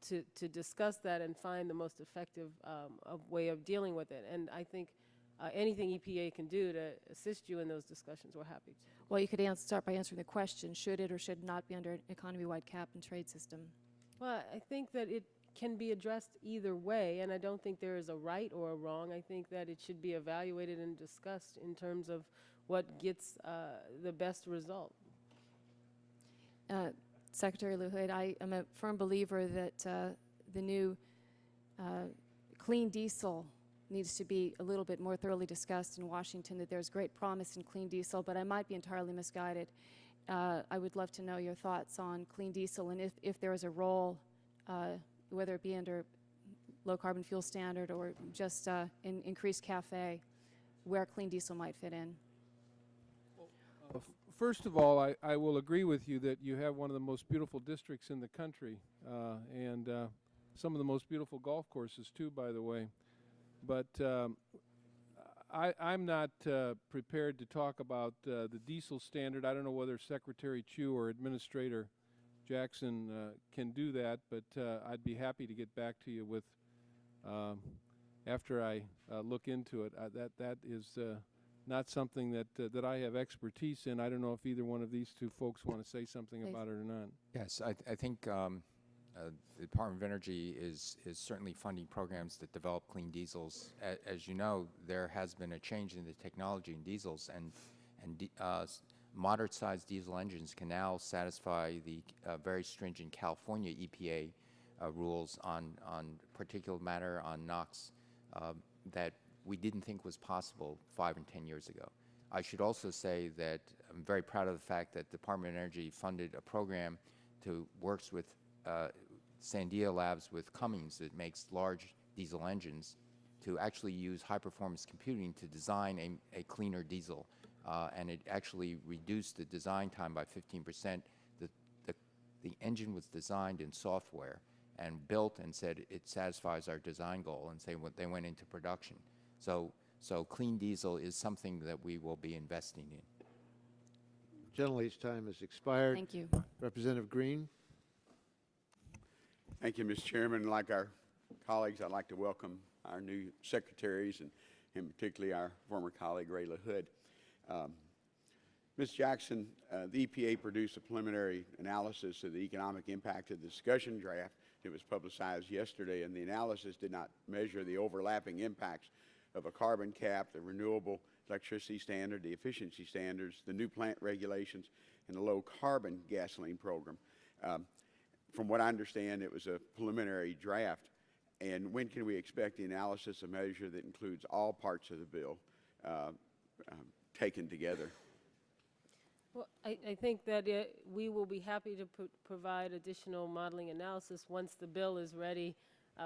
to discuss that and find the most effective way of dealing with it. And I think anything EPA can do to assist you in those discussions, we're happy to. Well, you could start by answering the question, should it or should not be under an economy-wide cap-and-trade system? Well, I think that it can be addressed either way, and I don't think there is a right or a wrong. I think that it should be evaluated and discussed in terms of what gets the best result. Secretary LaHood, I am a firm believer that the new clean diesel needs to be a little bit more thoroughly discussed in Washington, that there's great promise in clean diesel, but I might be entirely misguided. I would love to know your thoughts on clean diesel, and if there is a role, whether it be under low-carbon fuel standard or just in increased CAFE, where clean diesel might fit in. First of all, I will agree with you that you have one of the most beautiful districts in the country, and some of the most beautiful golf courses, too, by the way. But I'm not prepared to talk about the diesel standard. I don't know whether Secretary Chu or Administrator Jackson can do that, but I'd be happy to get back to you with after I look into it. That is not something that I have expertise in. I don't know if either one of these two folks want to say something about it or not. Yes, I think the Department of Energy is certainly funding programs that develop clean diesels. As you know, there has been a change in the technology in diesels, and moderate-sized diesel engines can now satisfy the very stringent California EPA rules on particulate matter, on NOx, that we didn't think was possible 5 and 10 years ago. I should also say that I'm very proud of the fact that the Department of Energy funded a program to works with Sandia Labs with Cummins that makes large diesel engines to actually use high-performance computing to design a cleaner diesel. And it actually reduced the design time by 15%. The engine was designed in software and built and said it satisfies our design goal, and they went into production. So clean diesel is something that we will be investing in. Gentlelady's time has expired. Thank you. Representative Green. Thank you, Mr. Chairman. Like our colleagues, I'd like to welcome our new secretaries and particularly our former colleague, Ray LaHood. Ms. Jackson, the EPA produced a preliminary analysis of the economic impact of the discussion draft. It was publicized yesterday, and the analysis did not measure the overlapping impacts of a carbon cap, the renewable electricity standard, the efficiency standards, the new plant regulations, and the low carbon gasoline program. From what I understand, it was a preliminary draft. And when can we expect the analysis of measure that includes all parts of the bill taken together? Well, I think that we will be happy to provide additional modeling analysis once the bill is ready,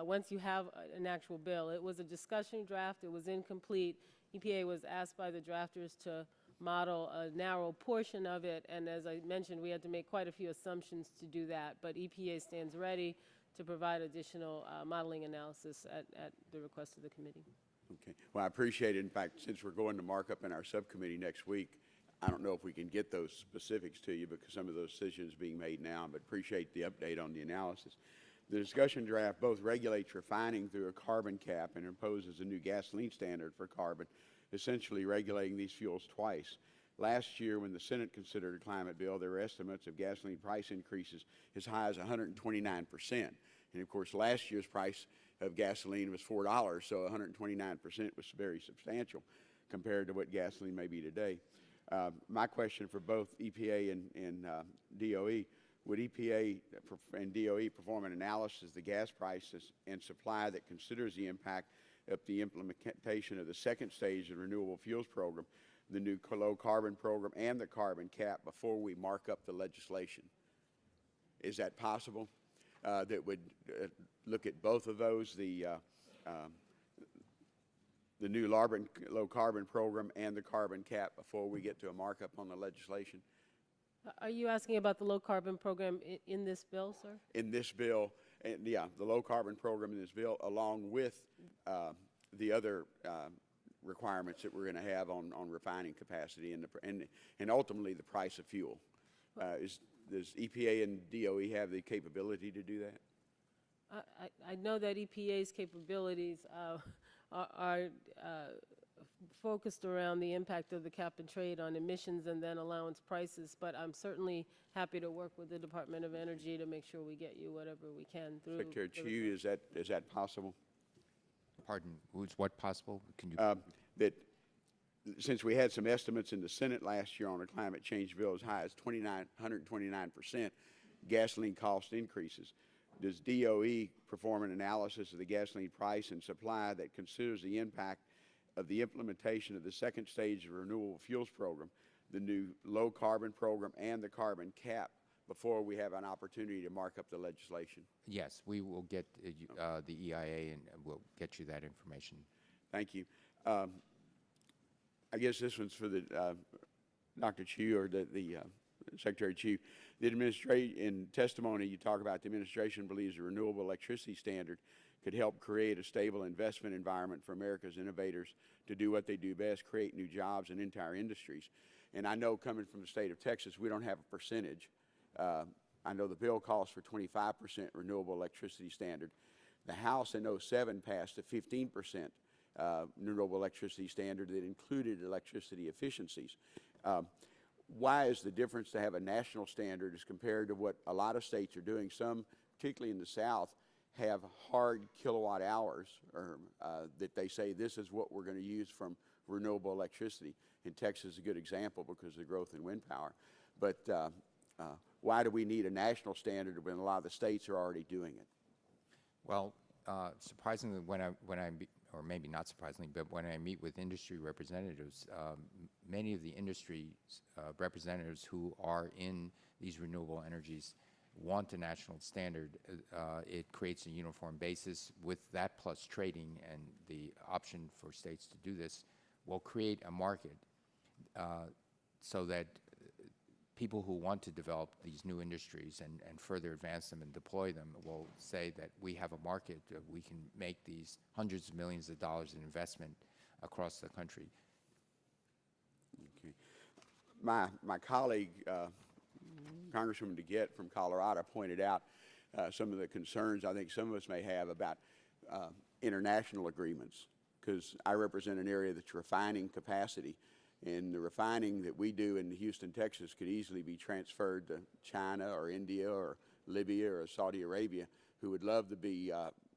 once you have an actual bill. It was a discussion draft. It was incomplete. EPA was asked by the drafters to model a narrow portion of it, and as I mentioned, we had to make quite a few assumptions to do that, but EPA stands ready to provide additional modeling analysis at the request of the committee. Okay. Well, I appreciate it. In fact, since we're going to markup in our subcommittee next week, I don't know if we can get those specifics to you because some of those decisions are being made now, but appreciate the update on the analysis. The discussion draft both regulates refining through a carbon cap and imposes a new gasoline standard for carbon, essentially regulating these fuels twice. Last year, when the Senate considered a climate bill, there were estimates of gasoline price increases as high as 129%. And of course, last year's price of gasoline was $4, so 129% was very substantial compared to what gasoline may be today. My question for both EPA and DOE, would EPA and DOE perform an analysis of the gas prices and supply that considers the impact of the implementation of the second stage of the renewable fuels program, the new low carbon program, and the carbon cap before we mark up the legislation? Is that possible? That would look at both of those, the new low carbon program and the carbon cap before we get to a markup on the legislation? Are you asking about the low carbon program in this bill, sir? In this bill, and yeah, the low carbon program in this bill, along with the other requirements that we're going to have on refining capacity and ultimately the price of fuel. Does EPA and DOE have the capability to do that? I know that EPA's capabilities are focused around the impact of the cap and trade on emissions and then allowance prices, but I'm certainly happy to work with the Department of Energy to make sure we get you whatever we can through. Secretary Chu, is that possible? Pardon, was what possible? Can you? That since we had some estimates in the Senate last year on a climate change bill as high as 129% gasoline cost increases, does DOE perform an analysis of the gasoline price and supply that considers the impact of the implementation of the second stage of the renewable fuels program, the new low carbon program, and the carbon cap before we have an opportunity to mark up the legislation? Yes, we will get the EIA and we'll get you that information. Thank you. I guess this one's for the Dr. Chu or the Secretary Chu. The administration, in testimony, you talk about the administration believes the renewable electricity standard could help create a stable investment environment for America's innovators to do what they do best, create new jobs in entire industries. And I know coming from the state of Texas, we don't have a percentage. I know the bill calls for 25% renewable electricity standard. The House in 2007 passed a 15% renewable electricity standard that included electricity efficiencies. Why is the difference to have a national standard as compared to what a lot of states are doing? Some, particularly in the South, have hard kilowatt hours that they say this is what we're going to use from renewable electricity. And Texas is a good example because of the growth in wind power. But why do we need a national standard when a lot of the states are already doing it? Well, surprisingly, or maybe not surprisingly, but when I meet with industry representatives, many of the industry representatives who are in these renewable energies want a national standard. It creates a uniform basis. With that plus trading and the option for states to do this will create a market so that people who want to develop these new industries and further advance them and deploy them will say that we have a market, we can make these hundreds of millions of dollars in investment across the country. Okay. My colleague, Congresswoman DeGette from Colorado, pointed out some of the concerns I think some of us may have about international agreements, because I represent an area that's refining capacity. And the refining that we do in Houston, Texas could easily be transferred to China or India or Libya or Saudi Arabia, who would love to be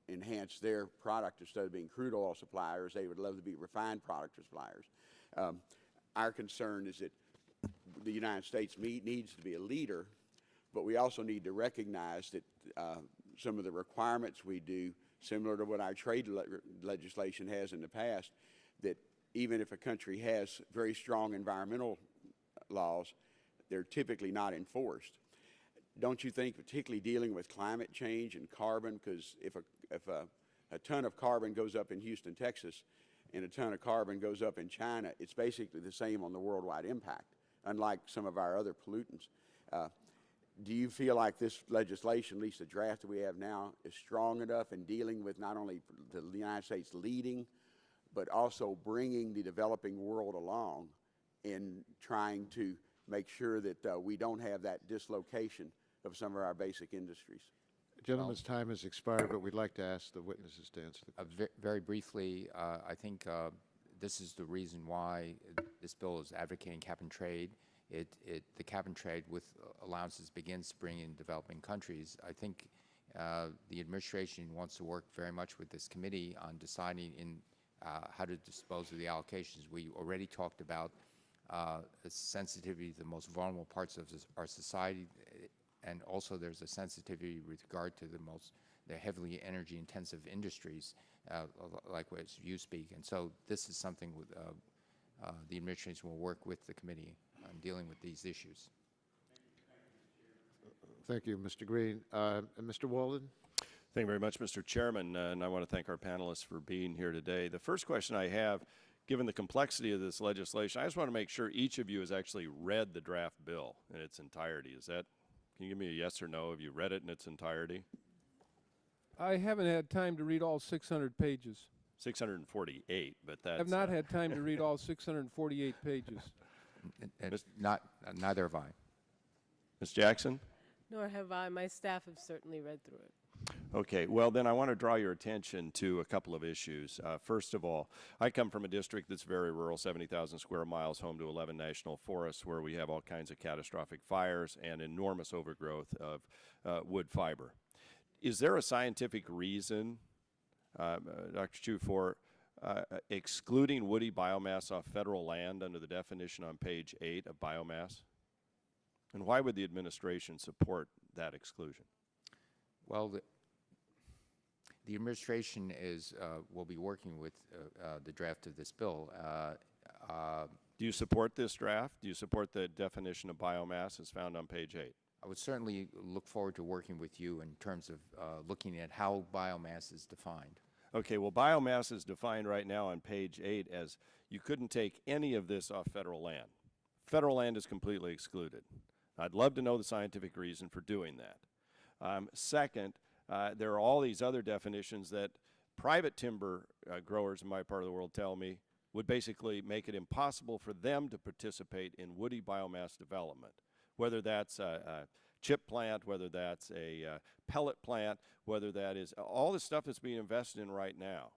enhance their product. Instead of being crude oil suppliers, they would love to be refined product suppliers. Our concern is that the United States needs to be a leader, but we also need to recognize that some of the requirements we do, similar to what our trade legislation has in the past, that even if a country has very strong environmental laws, they're typically not enforced. Don't you think, particularly dealing with climate change and carbon, because if a ton of carbon goes up in Houston, Texas, and a ton of carbon goes up in China, it's basically the same on the worldwide impact, unlike some of our other pollutants. Do you feel like this legislation, at least the draft that we have now, is strong enough in dealing with not only the United States leading, but also bringing the developing world along in trying to make sure that we don't have that dislocation of some of our basic industries? Gentleman's time has expired, but we'd like to ask the witnesses to answer the question. Very briefly, I think this is the reason why this bill is advocating cap and trade. The cap and trade with allowances begins to bring in developing countries. I think the administration wants to work very much with this committee on deciding how to dispose of the allocations. We already talked about the sensitivity to the most vulnerable parts of our society, and also there's a sensitivity with regard to the heavily energy-intensive industries, like as you speak. And so this is something the administration will work with the committee on dealing with these issues. Thank you, Mr. Green. Mr. Walden? Thank you very much, Mr. Chairman, and I want to thank our panelists for being here today. The first question I have, given the complexity of this legislation, I just want to make sure each of you has actually read the draft bill in its entirety. Can you give me a yes or no? Have you read it in its entirety? I haven't had time to read all 600 pages. 648, but that's... I've not had time to read all 648 pages. Neither have I. Ms. Jackson? Nor have I. My staff have certainly read through it. Okay, well then I want to draw your attention to a couple of issues. First of all, I come from a district that's very rural, 70,000 square miles, home to 11 national forests, where we have all kinds of catastrophic fires and enormous overgrowth of wood fiber. Is there a scientific reason, Dr. Chu, for excluding woody biomass off federal land under the definition on page 8 of biomass? And why would the administration support that exclusion? Well, the administration will be working with the draft of this bill. Do you support this draft? Do you support the definition of biomass as found on page 8? I would certainly look forward to working with you in terms of looking at how biomass is defined. Okay, well, biomass is defined right now on page 8 as you couldn't take any of this off federal land. Federal land is completely excluded. I'd love to know the scientific reason for doing that. Second, there are all these other definitions that private timber growers in my part of the world tell me would basically make it impossible for them to participate in woody biomass development, whether that's a chip plant, whether that's a pellet plant, whether that is all the stuff that's being invested in right now.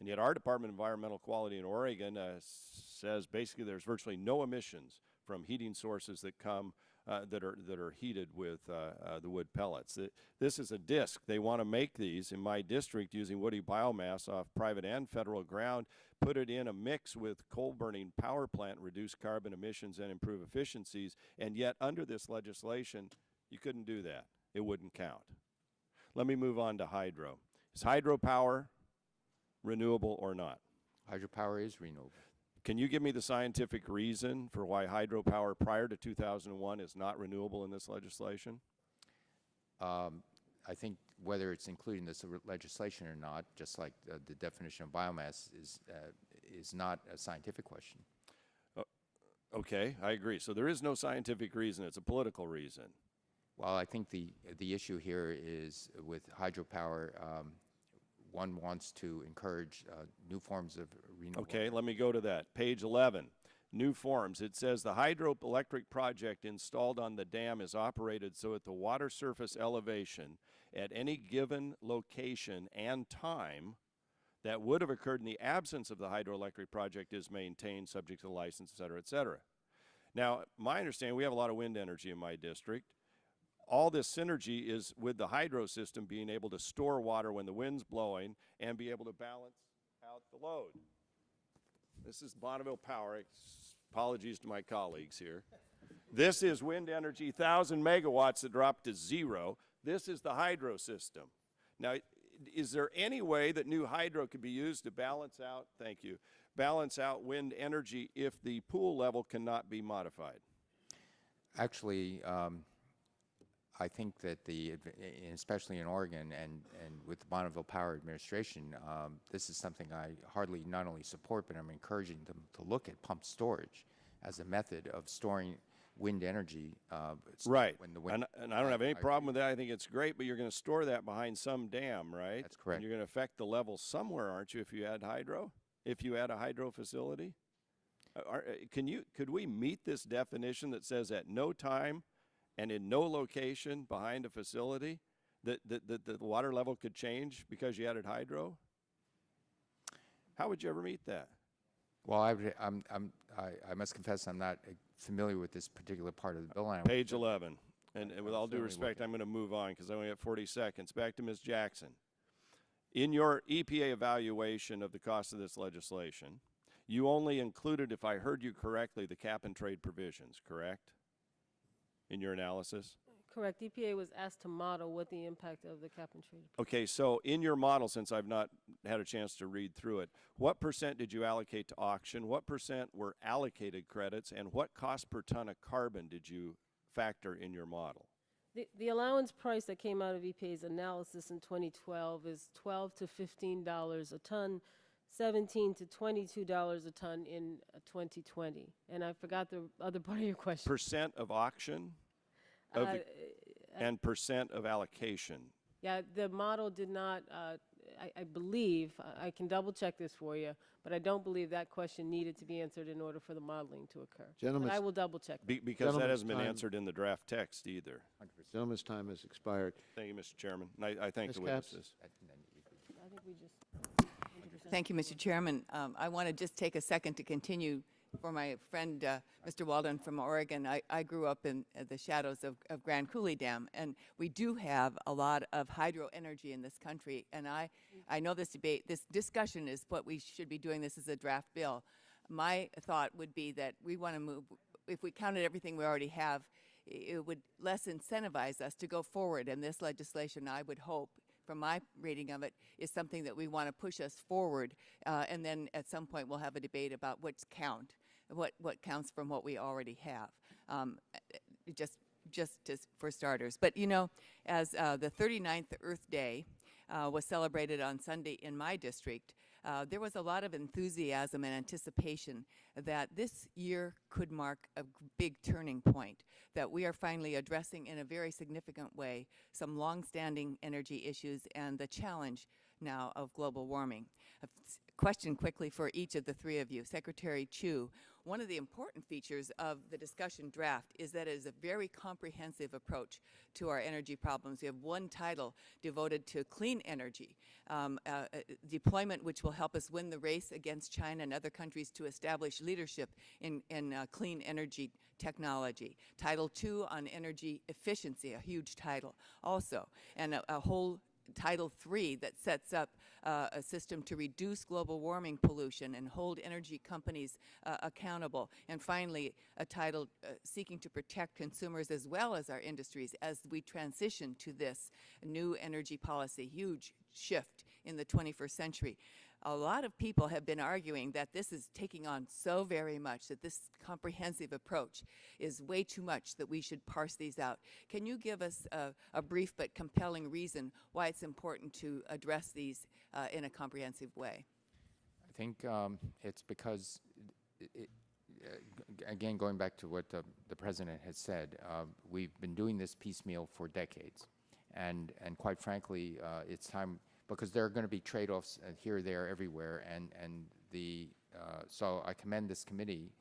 And yet our Department of Environmental Quality in Oregon says basically there's virtually no emissions from heating sources that come that are heated with the wood pellets. This is a disc. They want to make these in my district using woody biomass off private and federal ground, put it in a mix with coal-burning power plant, reduce carbon emissions and improve efficiencies, and yet under this legislation, you couldn't do that. It wouldn't count. Let me move on to hydro. Is hydropower renewable or not? Hydropower is renewable. Can you give me the scientific reason for why hydropower prior to 2001 is not renewable in this legislation? I think whether it's included in this legislation or not, just like the definition of biomass is not a scientific question. Okay, I agree. So there is no scientific reason. It's a political reason. Well, I think the issue here is with hydropower, one wants to encourage new forms of renewable. Okay, let me go to that. Page 11, new forms. It says the hydroelectric project installed on the dam is operated so at the water surface elevation at any given location and time that would have occurred in the absence of the hydroelectric project is maintained subject to the license, et cetera, et cetera. Now, my understanding, we have a lot of wind energy in my district. All this synergy is with the hydro system being able to store water when the wind's blowing and be able to balance out the load. This is Bonneville Power. Apologies to my colleagues here. This is wind energy, 1,000 megawatts that dropped to 0. This is the hydro system. Now, is there any way that new hydro could be used to balance out, thank you, balance out wind energy if the pool level cannot be modified? Actually, I think that especially in Oregon and with the Bonneville Power Administration, this is something I hardly not only support, but I'm encouraging them to look at pumped storage as a method of storing wind energy. Right, when the wind, and I don't have any problem with that. I think it's great, but you're going to store that behind some dam, right? That's correct. And you're going to affect the level somewhere, aren't you, if you add hydro? If you add a hydro facility? Could we meet this definition that says at no time and in no location behind a facility that the water level could change because you added hydro? How would you ever meet that? Well, I must confess I'm not familiar with this particular part of the bill. Page 11. And with all due respect, I'm going to move on because I only have 40 seconds. Back to Ms. Jackson. In your EPA evaluation of the cost of this legislation, you only included, if I heard you correctly, the cap and trade provisions, correct? In your analysis? Correct. EPA was asked to model what the impact of the cap and trade. Okay, so in your model, since I've not had a chance to read through it, what % did you allocate to auction? What % were allocated credits? And what cost per ton of carbon did you factor in your model? The allowance price that came out of EPA's analysis in 2012 is $12 to $15 a ton, $17 to $22 a ton in 2020. And I forgot the other part of your question. % of auction and % of allocation. Yeah, the model did not, I believe, I can double check this for you, but I don't believe that question needed to be answered in order for the modeling to occur. But I will double check. Because that hasn't been answered in the draft text either. Gentleman's time has expired. Thank you, Mr. Chairman. And I thank Ms. the Capps? witnesses. I think we just. Thank you, Mr. Chairman. I want to just take a second to continue for my friend, Mr. Walden from Oregon. I grew up in the shadows of Grand Coulee Dam, and we do have a lot of hydro energy in this country. And I know this discussion is what we should be doing. This is a draft bill. My thought would be that we want to move, if we counted everything we already have, it would less incentivize us to go forward. And this legislation, I would hope, from my reading of it, is something that we want to push us forward. And then at some point we'll have a debate about what counts from what we already have, just for starters. But you know, as the 39th Earth Day was celebrated on Sunday in my district, there was a lot of enthusiasm and anticipation that this year could mark a big turning point, that we are finally addressing in a very significant way some long-standing energy issues and the challenge now of global warming. A question quickly for each of the three of you. Secretary Chu, one of the important features of the discussion draft is that it is a very comprehensive approach to our energy problems. We have one title devoted to clean energy, deployment which will help us win the race against China and other countries to establish leadership in clean energy technology. Title 2 on energy efficiency, a huge title also, and a whole Title 3 that sets up a system to reduce global warming pollution and hold energy companies accountable. And finally, a title seeking to protect consumers as well as our industries as we transition to this new energy policy, huge shift in the 21st century. A lot of people have been arguing that this is taking on so very much, that this comprehensive approach is way too much, that we should parse these out. Can you give us a brief but compelling reason why it's important to address these in a comprehensive way? I think it's because, again, going back to what the President has said, we've been doing this piecemeal for decades. And quite frankly, it's time, because there are going to be trade-offs here, there, everywhere, and so I commend this committee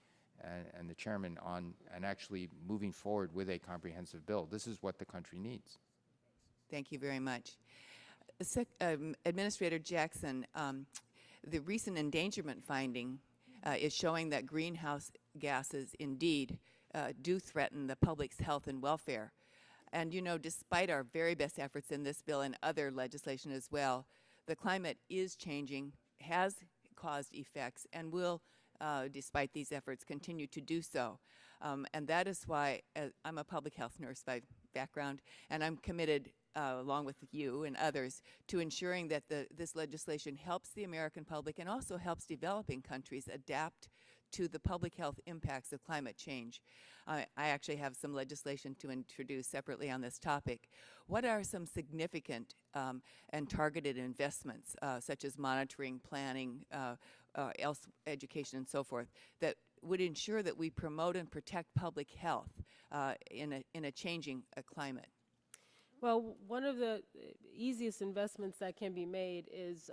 and the chairman on actually moving forward with a comprehensive bill. This is what the country needs. Thank you very much. Administrator Jackson, the recent endangerment finding is showing that greenhouse gases indeed do threaten the public's health and welfare. And, you know, despite our very best efforts in this bill and other legislation as well, the climate is changing, has caused effects, and will, despite these efforts, continue to do so. And that is why I'm a public health nurse by background, and I'm committed, along with you and others, to ensuring that this legislation helps the American public and also helps developing countries adapt to the public health impacts of climate change. I actually have some legislation to introduce separately on this topic. What are some significant and targeted investments, such as monitoring, planning, education, and so forth, that would ensure that we promote and protect public health in a changing climate? Well, one of the easiest investments that can be made is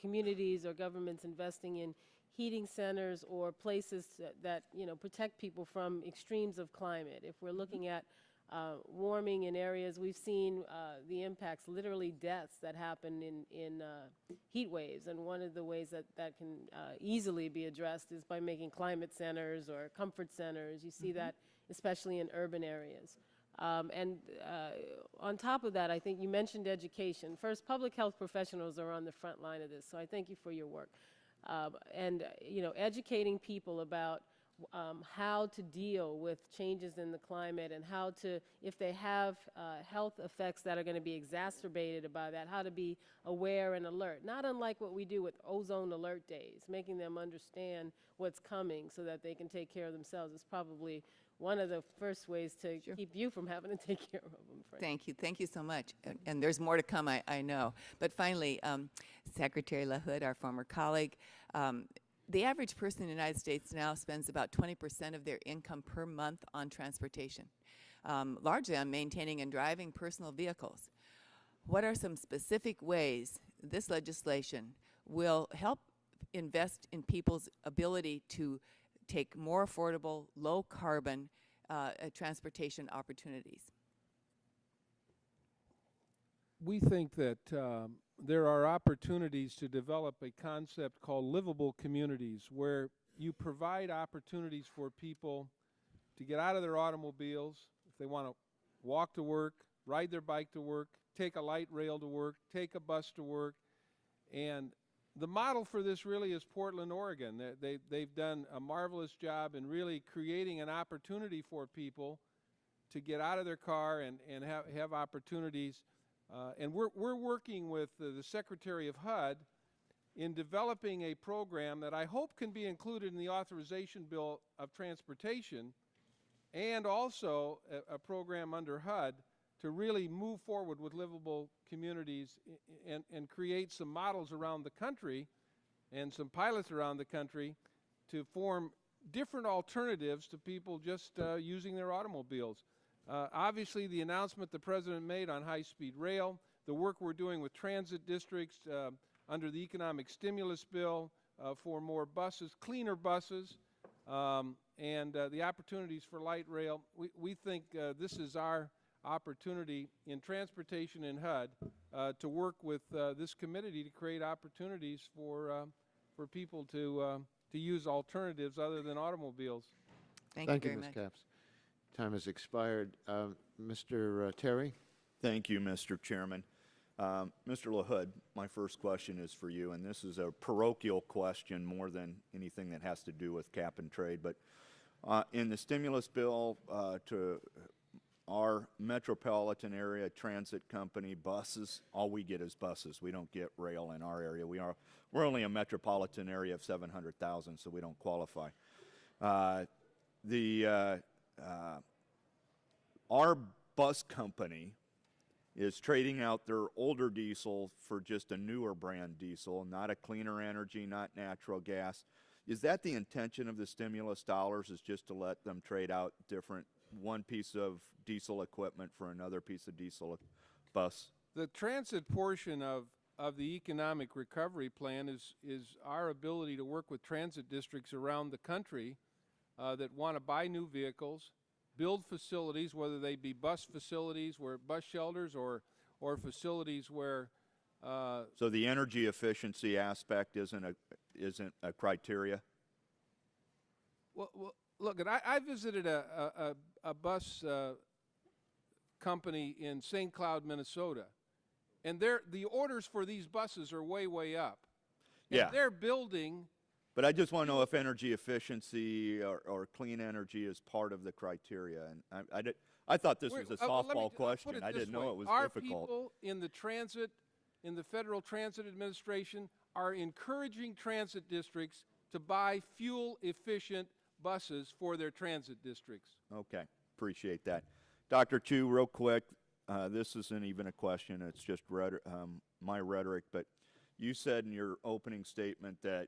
communities or governments investing in heating centers or places that you know, protect people from extremes of climate. If we're looking at warming in areas, we've seen the impacts, literally deaths that happen in heat waves. And one of the ways that can easily be addressed is by making climate centers or comfort centers. You see that especially in urban areas. And on top of that, I think you mentioned education. First, public health professionals are on the front line of this, so I thank you for your work. And you know, educating people about how to deal with changes in the climate and how to, if they have health effects that are going to be exacerbated by that, how to be aware and alert. Not unlike what we do with ozone alert days, making them understand what's coming so that they can take care of themselves is probably one of the first ways to keep you from having to take care of them. Thank you. Thank you so much. And there's more to come, I know. But finally, Secretary LaHood, our former colleague, the average person in the United States now spends about 20% of their income per month on transportation, largely on maintaining and driving personal vehicles. What are some specific ways this legislation will help invest in people's ability to take more affordable, low-carbon transportation opportunities? We think that there are opportunities to develop a concept called livable communities, where you provide opportunities for people to get out of their automobiles if they want to walk to work, ride their bike to work, take a light rail to work, take a bus to work. And the model for this really is Portland, Oregon. They've done a marvelous job in really creating an opportunity for people to get out of their car and have opportunities. And we're working with the Secretary of HUD in developing a program that I hope can be included in the authorization bill of transportation, and also a program under HUD to really move forward with livable communities and create some models around the country and some pilots around the country to form different alternatives to people just using their automobiles. Obviously, the announcement the President made on high-speed rail, the work we're doing with transit districts under the economic stimulus bill for more buses, cleaner buses, and the opportunities for light rail. We think this is our opportunity in transportation and HUD to work with this committee to create opportunities for people to use alternatives other than automobiles. Thank you very Ms. much. Capps. Time has expired. Mr. Terry? Thank you, Mr. Chairman. Mr. LaHood, my first question is for you, and this is a parochial question more than anything that has to do with cap and trade. But in the stimulus bill to our metropolitan area transit company, buses, all we get is buses. We don't get rail in our area. We're only a metropolitan area of 700,000, so we don't qualify. Our bus company is trading out their older diesel for just a newer brand diesel, not a cleaner energy, not natural gas. Is that the intention of the stimulus dollars, is just to let them trade out one piece of diesel equipment for another piece of diesel bus? The transit portion of the economic recovery plan is our ability to work with transit districts around the country that want to buy new vehicles, build facilities, whether they be bus facilities, where bus shelters, or facilities where. So the energy efficiency aspect isn't a criteria. Well, look, I visited a bus company in St. Cloud, Minnesota, and the orders for these buses are way up. And yeah, they're building. But I just want to know if energy efficiency or clean energy is part of the criteria. And I thought this was a softball question. I didn't know it was Our difficult. people in the Federal Transit Administration are encouraging transit districts to buy fuel-efficient buses for their transit districts. Okay, appreciate that. Dr. Chu, real quick, this isn't even a question. It's just my rhetoric, but you said in your opening statement that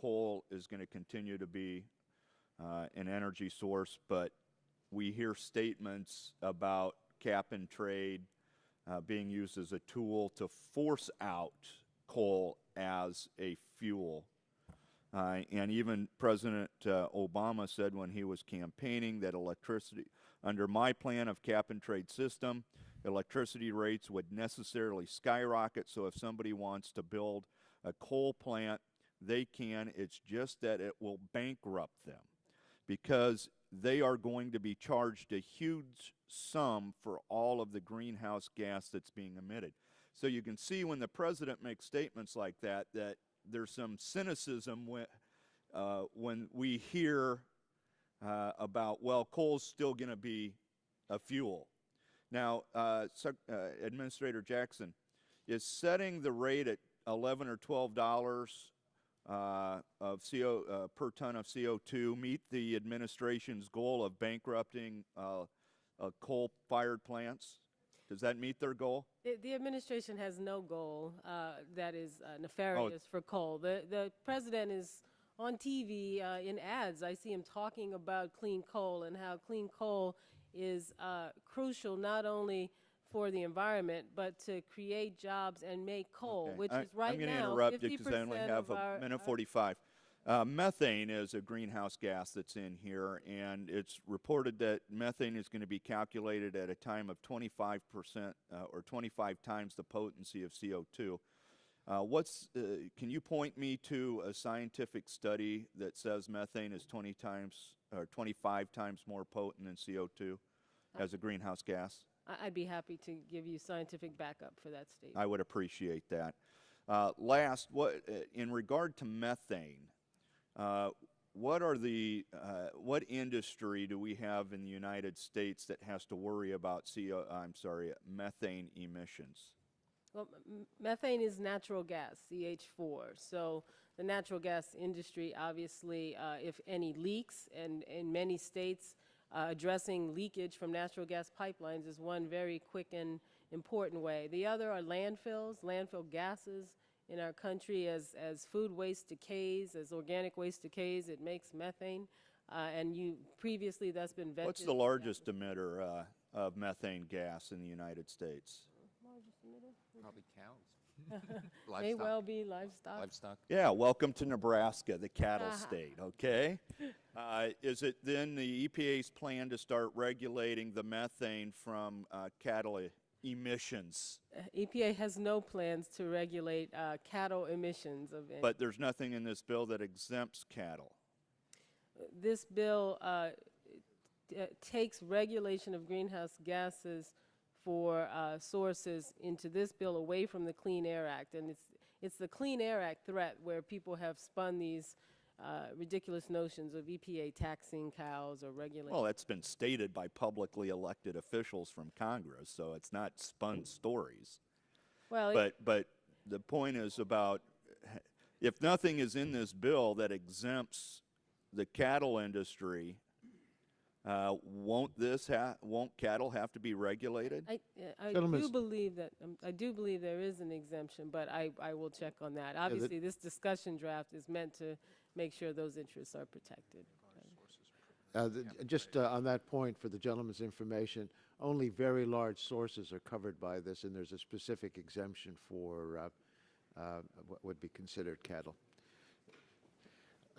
coal is going to continue to be an energy source, but we hear statements about cap and trade being used as a tool to force out coal as a fuel. And even President Obama said when he was campaigning that electricity, under my plan of cap and trade system, electricity rates would necessarily skyrocket. So if somebody wants to build a coal plant, they can. It's just that it will bankrupt them because they are going to be charged a huge sum for all of the greenhouse gas that's being emitted. So you can see when the president makes statements like that, that there's some cynicism when we hear about, well, coal's still going to be a fuel. Now, Administrator Jackson, is setting the rate at $11 or $12 per ton of CO2 meet the administration's goal of bankrupting coal-fired plants? Does that meet their goal? The administration has no goal that is nefarious for coal. The president is on TV in ads. I see him talking about clean coal and how clean coal is crucial not only for the environment, but to create jobs and make coal, which is right now 50% I'm going to interrupt you because I only have a minute 45. Methane is a greenhouse gas that's in here, and it's reported that methane is going to be calculated at a time of 25% or 25 times the potency of CO2. Can you point me to a scientific study that says methane is 20 times or 25 times more potent than CO2 as a greenhouse gas? I'd be happy to give you scientific backup for that statement. I would appreciate that. Last, in regard to methane, what industry do we have in the United States that has to worry about methane emissions? Well, methane is natural gas, CH4. So the natural gas industry, obviously, if any leaks, and in many states, addressing leakage from natural gas pipelines is one very quick and important way. The other are landfills, landfill gases in our country. As food waste decays, as organic waste decays, it makes methane. And previously that's been vetted. What's the largest emitter of methane gas in the United States? Probably cows. May well be livestock. Livestock. Yeah, welcome to Nebraska, the cattle state, okay? Is it then the EPA's plan to start regulating the methane from cattle emissions? EPA has no plans to regulate cattle emissions of any. But there's nothing in this bill that exempts cattle. This bill takes regulation of greenhouse gases for sources into this bill away from the Clean Air Act, and it's the Clean Air Act threat where people have spun these ridiculous notions of EPA taxing cows or regulating. Well, that's been stated by publicly elected officials from Congress, so it's not spun stories. Well, but the point is about if nothing is in this bill that exempts the cattle industry, won't cattle have to be regulated? I do believe that I do believe there is an exemption, but I will check on that. Obviously, this discussion draft is meant to make sure those interests are protected. Just on that point, for the gentleman's information, only very large sources are covered by this, and there's a specific exemption for what would be considered cattle.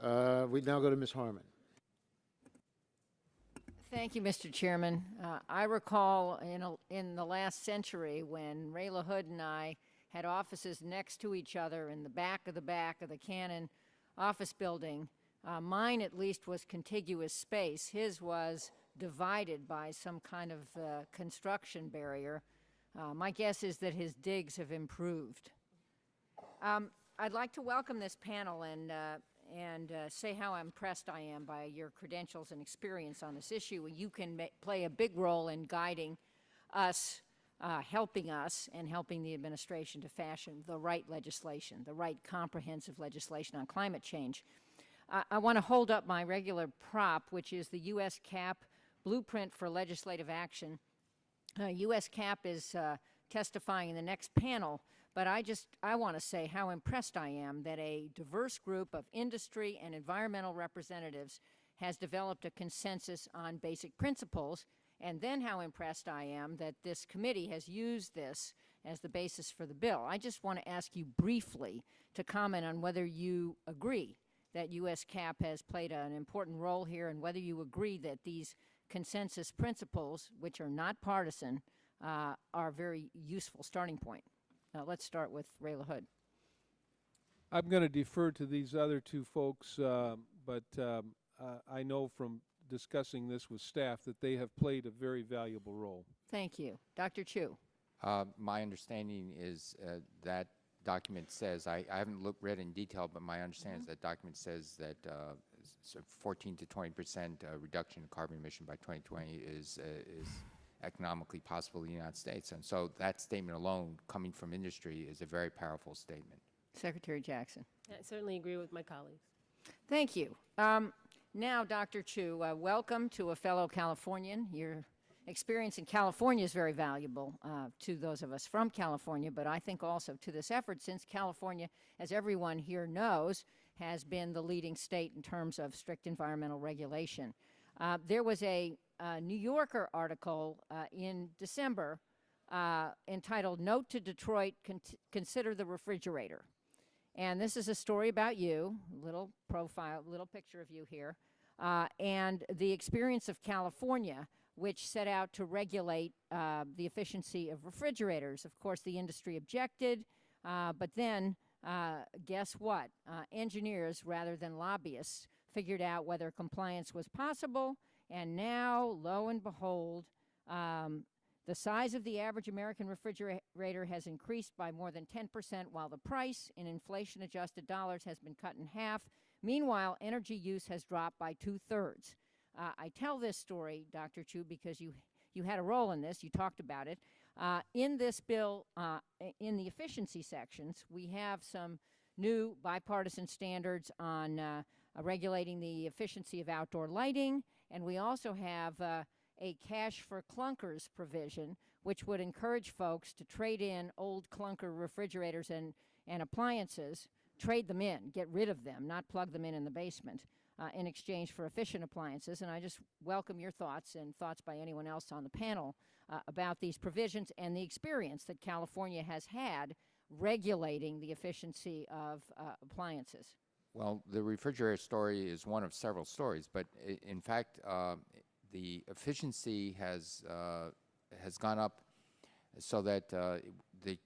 We now go to Ms. Harmon. Thank you, Mr. Chairman. I recall in the last century when Ray LaHood and I had offices next to each other in the back of the Cannon office building. Mine, at least, was contiguous space. His was divided by some kind of construction barrier. My guess is that his digs have improved. I'd like to welcome this panel and say how impressed I am by your credentials and experience on this issue. You can play a big role in guiding us, helping us, and helping the administration to fashion the right legislation, the right comprehensive legislation on climate change. I want to hold up my regular prop, which is the U.S. CAP Blueprint for Legislative Action. U.S. CAP is testifying in the next panel, but I want to say how impressed I am that a diverse group of industry and environmental representatives has developed a consensus on basic principles, and then how impressed I am that this committee has used this as the basis for the bill. I just want to ask you briefly to comment on whether you agree that U.S. CAP has played an important role here, and whether you agree that these consensus principles, which are not partisan, are a very useful starting point. Let's start with Ray LaHood. I'm going to defer to these other two folks, but I know from discussing this with staff that they have played a very valuable role. Thank you. Dr. Chu. My understanding is that document says, I haven't read in detail, but my understanding is that document says that 14 to 20% reduction in carbon emission by 2020 is economically possible in the United States. And so that statement alone, coming from industry, is a very powerful statement. Secretary Jackson. I certainly agree with my colleagues. Thank you. Now, Dr. Chu, welcome to a fellow Californian. Your experience in California is very valuable to those of us from California, but I think also to this effort, since California, as everyone here knows, has been the leading state in terms of strict environmental regulation. There was a New Yorker article in December entitled "Note to Detroit, Consider the Refrigerator." And this is a story about you, little profile, little picture of you here, and the experience of California, which set out to regulate the efficiency of refrigerators. Of course, the industry objected, but then guess what? Engineers, rather than lobbyists, figured out whether compliance was possible, and now, lo and behold, the size of the average American refrigerator has increased by more than 10%, while the price in inflation-adjusted dollars has been cut in half. Meanwhile, energy use has dropped by 2/3. I tell this story, Dr. Chu, because you had a role in this. You talked about it. In this bill, in the efficiency sections, we have some new bipartisan standards on regulating the efficiency of outdoor lighting, and we also have a cash for clunkers provision, which would encourage folks to trade in old clunker refrigerators and appliances, trade them in, get rid of them, not plug them in the basement, in exchange for efficient appliances. And I just welcome your thoughts and thoughts by anyone else on the panel about these provisions and the experience that California has had regulating the efficiency of appliances? Well, the refrigerator story is one of several stories, but in fact, the efficiency has gone up so that the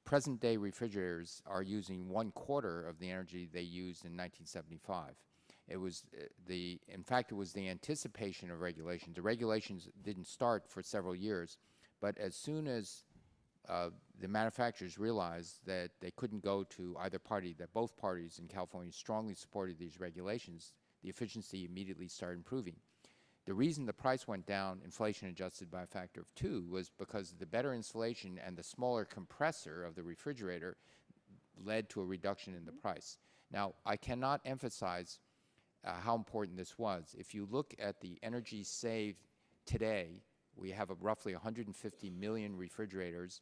present-day refrigerators are using 1/4 of the energy they used in 1975. It was in fact, it was the anticipation of regulations. The regulations didn't start for several years, but as soon as the manufacturers realized that they couldn't go to either party, that both parties in California strongly supported these regulations, the efficiency immediately started improving. The reason the price went down, inflation adjusted by a factor of 2, was because the better insulation and the smaller compressor of the refrigerator led to a reduction in the price. Now, I cannot emphasize how important this was. If you look at the energy saved today, we have roughly 150 million refrigerators.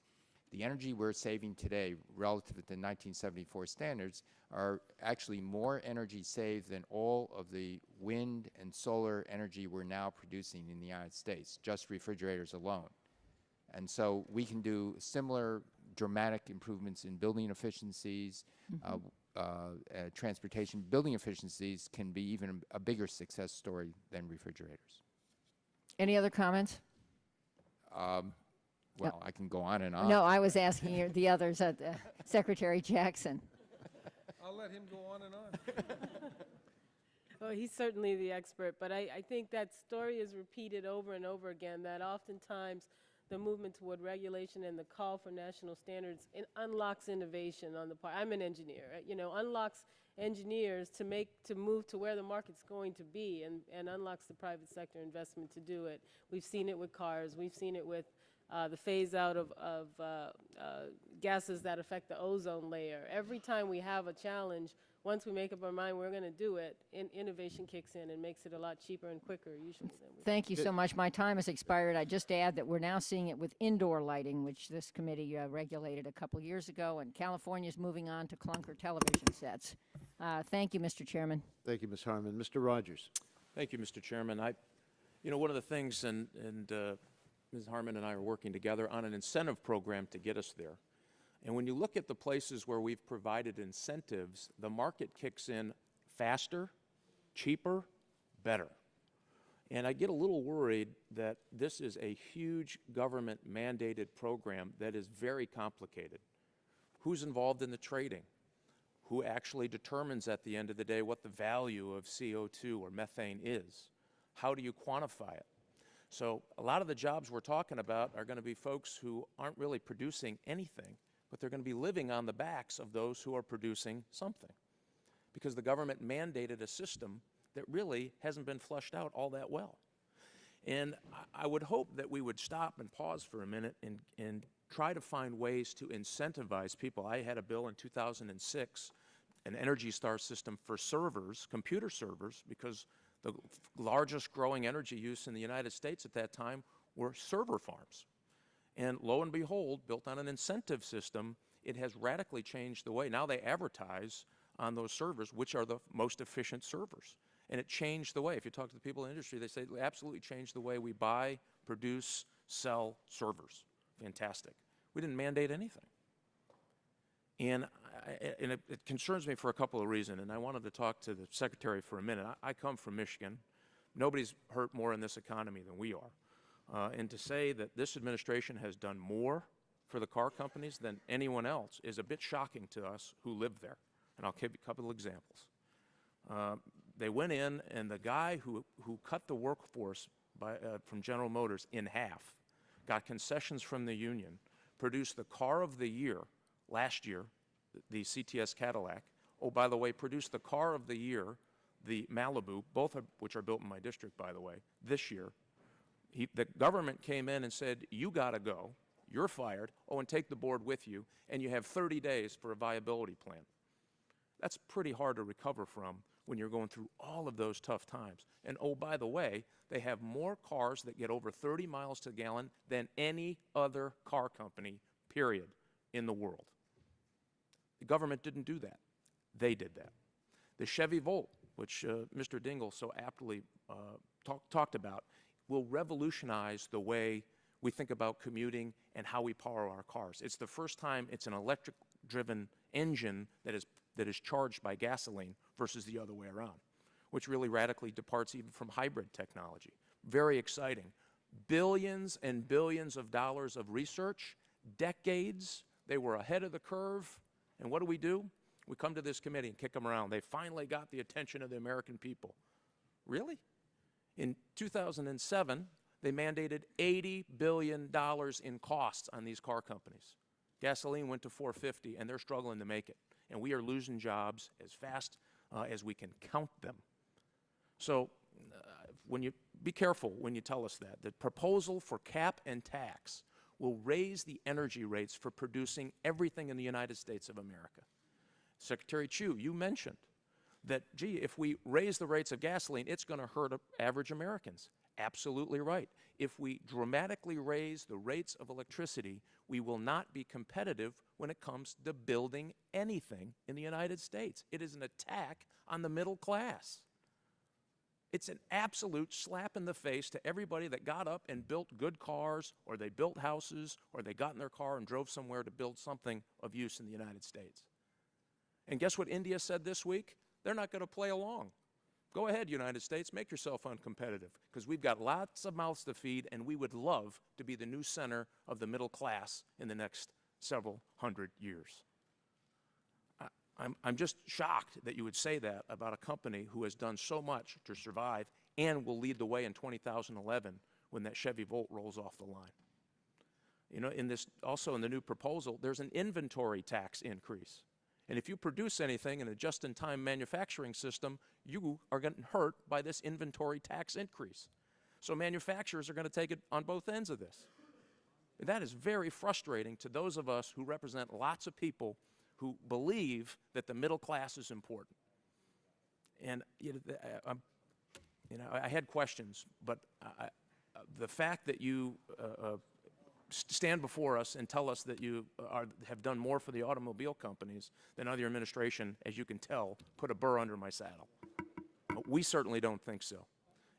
The energy we're saving today relative to the 1974 standards are actually more energy saved than all of the wind and solar energy we're now producing in the United States, just refrigerators alone. And so we can do similar dramatic improvements in building efficiencies, transportation. Building efficiencies can be even a bigger success story than refrigerators. Any other comments? Well, no. I can go on and on. No, I was asking you, the others, Secretary Jackson. I'll let him go on and on. Well, he's certainly the expert, but I think that story is repeated over and over again, that oftentimes the movement toward regulation and the call for national standards unlocks innovation on the part. I'm an engineer, unlocks engineers to move to where the market's going to be, and unlocks the private sector investment to do it. We've seen it with cars. We've seen it with the phase out of gases that affect the ozone layer. Every time we have a challenge, once we make up our mind we're going to do it, innovation kicks in and makes it a lot cheaper and quicker usually. Thank you so much. My time has expired. I just add that we're now seeing it with indoor lighting, which this committee regulated a couple years ago, and California is moving on to clunker television sets. Thank you, Mr. Chairman. Thank you, Ms. Harman. Mr. Rogers. Thank you, Mr. Chairman. One of the things, and Ms. Harman and I are working together on an incentive program to get us there. And when you look at the places where we've provided incentives, the market kicks in faster, cheaper, better. And I get a little worried that this is a huge government-mandated program that is very complicated. Who's involved in the trading? Who actually determines at the end of the day what the value of CO2 or methane is? How do you quantify it? So a lot of the jobs we're talking about are going to be folks who aren't really producing anything, but they're going to be living on the backs of those who are producing something, because the government mandated a system that really hasn't been flushed out all that well. And I would hope that we would stop and pause for a minute and try to find ways to incentivize people. I had a bill in 2006, an Energy Star system for servers, computer servers, because the largest growing energy use in the United States at that time were server farms. And lo and behold, built on an incentive system, it has radically changed the way. Now they advertise on those servers which are the most efficient servers. And it changed the way. If you talk to the people in the industry, they say it absolutely changed the way we buy, produce, sell servers. Fantastic. We didn't mandate anything. And it concerns me for a couple of reasons, and I wanted to talk to the Secretary for a minute. I come from Michigan. Nobody's hurt more in this economy than we are. And to say that this administration has done more for the car companies than anyone else is a bit shocking to us who live there. And I'll give you a couple of examples. They went in, and the guy who cut the workforce from General Motors in half, got concessions from the union, produced the car of the year last year, the CTS Cadillac. Oh, by the way, produced the car of the year, the Malibu, both of which are built in my district, by the way, this year. The government came in and said, you got to go, you're fired, oh, and take the board with you, and you have 30 days for a viability plan. That's pretty hard to recover from when you're going through all of those tough times. And oh, by the way, they have more cars that get over 30 miles to the gallon than any other car company, period, in the world. The government didn't do that. They did that. The Chevy Volt, which Mr. Dingell so aptly talked about, will revolutionize the way we think about commuting and how we power our cars. It's the first time it's an electric driven engine that is charged by gasoline versus the other way around, which really radically departs even from hybrid technology. Very exciting. Billions and billions of dollars of research, decades. They were ahead of the curve. And what do? We come to this committee and kick them around. They finally got the attention of the American people. Really? In 2007, they mandated $80 billion in costs on these car companies. Gasoline went to $4.50, and they're struggling to make it. And we are losing jobs as fast as we can count them. So be careful when you tell us that. The proposal for cap and tax will raise the energy rates for producing everything in the United States of America. Secretary Chu, you mentioned that, gee, if we raise the rates of gasoline, it's going to hurt average Americans. Absolutely right. If we dramatically raise the rates of electricity, we will not be competitive when it comes to building anything in the United States. It is an attack on the middle class. It's an absolute slap in the face to everybody that got up and built good cars, or they built houses, or they got in their car and drove somewhere to build something of use in the United States. And guess what India said this week? They're not going to play along. Go ahead, United States, make yourself uncompetitive, because we've got lots of mouths to feed, and we would love to be the new center of the middle class in the next several hundred years. I'm just shocked that you would say that about a company who has done so much to survive and will lead the way in 2011 when that Chevy Volt rolls off the line. You know, also in the new proposal, there's an inventory tax increase. And if you produce anything in a just-in-time manufacturing system, you are getting hurt by this inventory tax increase. So manufacturers are going to take it on both ends of this. And that is very frustrating to those of us who represent lots of people who believe that the middle class is important. And I had questions, but the fact that you stand before us and tell us that you have done more for the automobile companies than other administration, as you can tell, put a burr under my saddle. We certainly don't think so.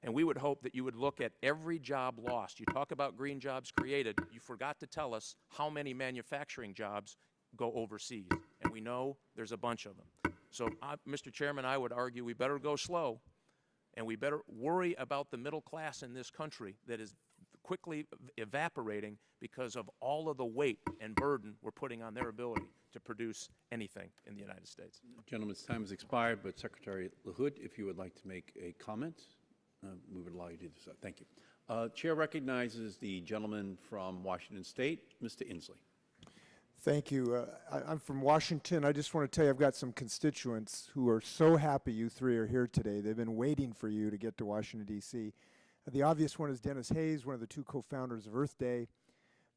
And we would hope that you would look at every job lost. You talk about green jobs created. You forgot to tell us how many manufacturing jobs go overseas. And we know there's a bunch of them. So, Mr. Chairman, I would argue we better go slow, and we better worry about the middle class in this country that is quickly evaporating because of all of the weight and burden we're putting on their ability to produce anything in the United States. Gentleman's time has expired, but Secretary LaHood, if you would like to make a comment, we would allow you to do so. Thank you. Chair recognizes the gentleman from Washington State, Mr. Inslee. Thank you. I'm from Washington. I just want to tell you I've got some constituents who are so happy you three are here today. They've been waiting for you to get to Washington, D.C. The obvious one is Dennis Hayes, one of the two co-founders of Earth Day.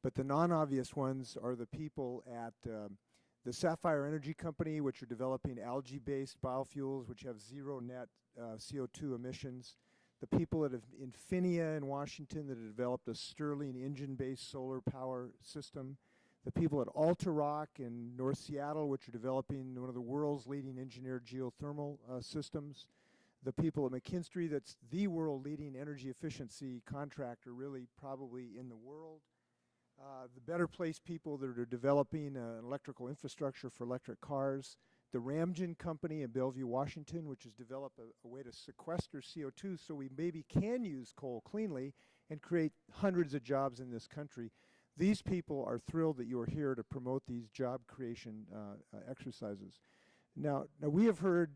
But the non-obvious ones are the people at the Sapphire Energy Company, which are developing algae-based biofuels, which have zero net CO2 emissions. The people at Infinia in Washington that have developed a Stirling engine-based solar power system. The people at Altarock in North Seattle, which are developing one of the world's leading engineered geothermal systems. The people at McKinstry, that's the world leading energy efficiency contractor, really probably in the world. The Better Place people that are developing an electrical infrastructure for electric cars. The Ramgen company in Bellevue, Washington, which has developed a way to sequester CO2 so we maybe can use coal cleanly and create hundreds of jobs in this country. These people are thrilled that you are here to promote these job creation exercises. Now, we have heard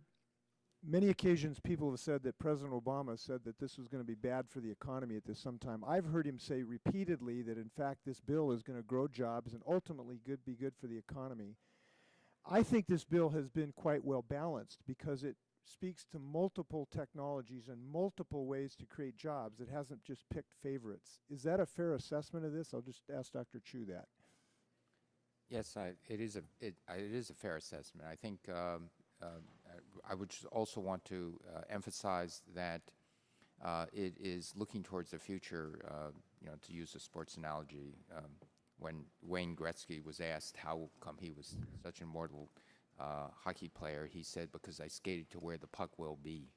many occasions people have said that President Obama said that this was going to be bad for the economy at this some time. I've heard him say repeatedly that, in fact, this bill is going to grow jobs and ultimately be good for the economy. I think this bill has been quite well balanced because it speaks to multiple technologies and multiple ways to create jobs. It hasn't just picked favorites. Is that a fair assessment of this? I'll just ask Dr. Chu that. Yes, it is a fair assessment. I think I would also want to emphasize that it is looking towards the future. To use a sports analogy, when Wayne Gretzky was asked how come he was such an immortal hockey player, he said, because I skated to where the puck will be.